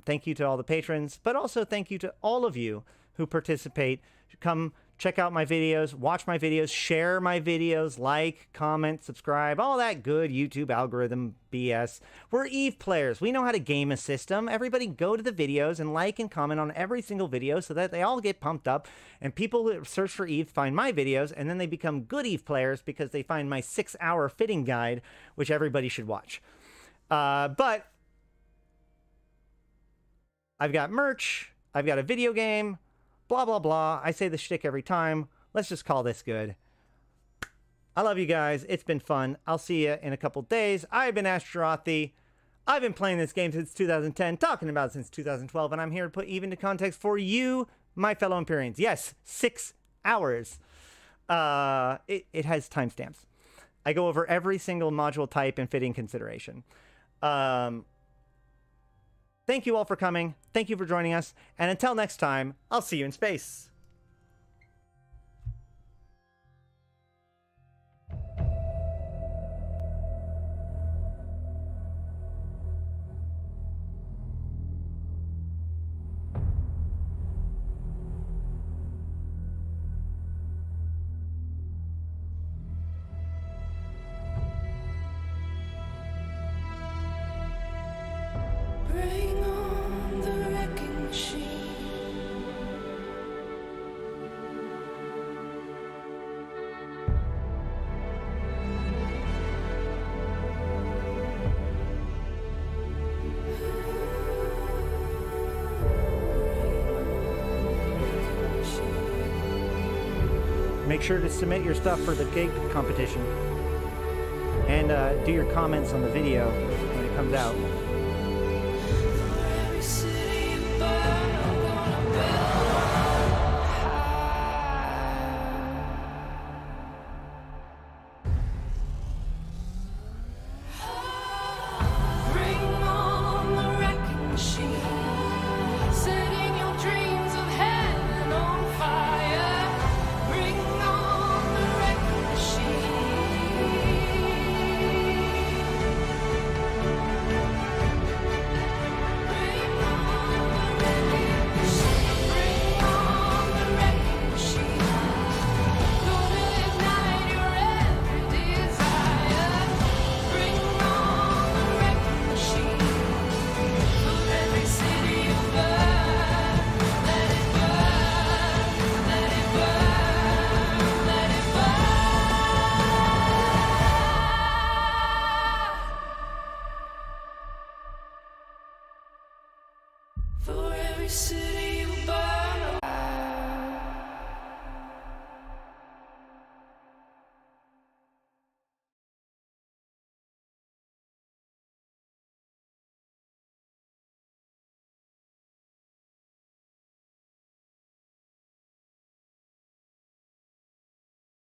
thank you to all the patrons, but also thank you to all of you who participate. Come check out my videos, watch my videos, share my videos, like, comment, subscribe, all that good YouTube algorithm BS. We're EVE players. We know how to game a system. Everybody go to the videos and like and comment on every single video so that they all get pumped up. And people that search for EVE find my videos, and then they become good EVE players because they find my 6-hour fitting guide, which everybody should watch. But I've got merch. I've got a video game. Blah, blah, blah. I say the shtick every time. Let's just call this good. I love you guys. It's been fun. I'll see you in a couple days. I've been Ashtarothi. I've been playing this game since 2010, talking about it since 2012, and I'm here to put EVE into context for you, my fellow Empyreans. Yes, 6 hours. It has timestamps. I go over every single module type and fitting consideration. Thank you all for coming. Thank you for joining us. And until next time, I'll see you in space. make sure to submit your stuff for the cake competition. And do your comments on the video when it comes out. For every city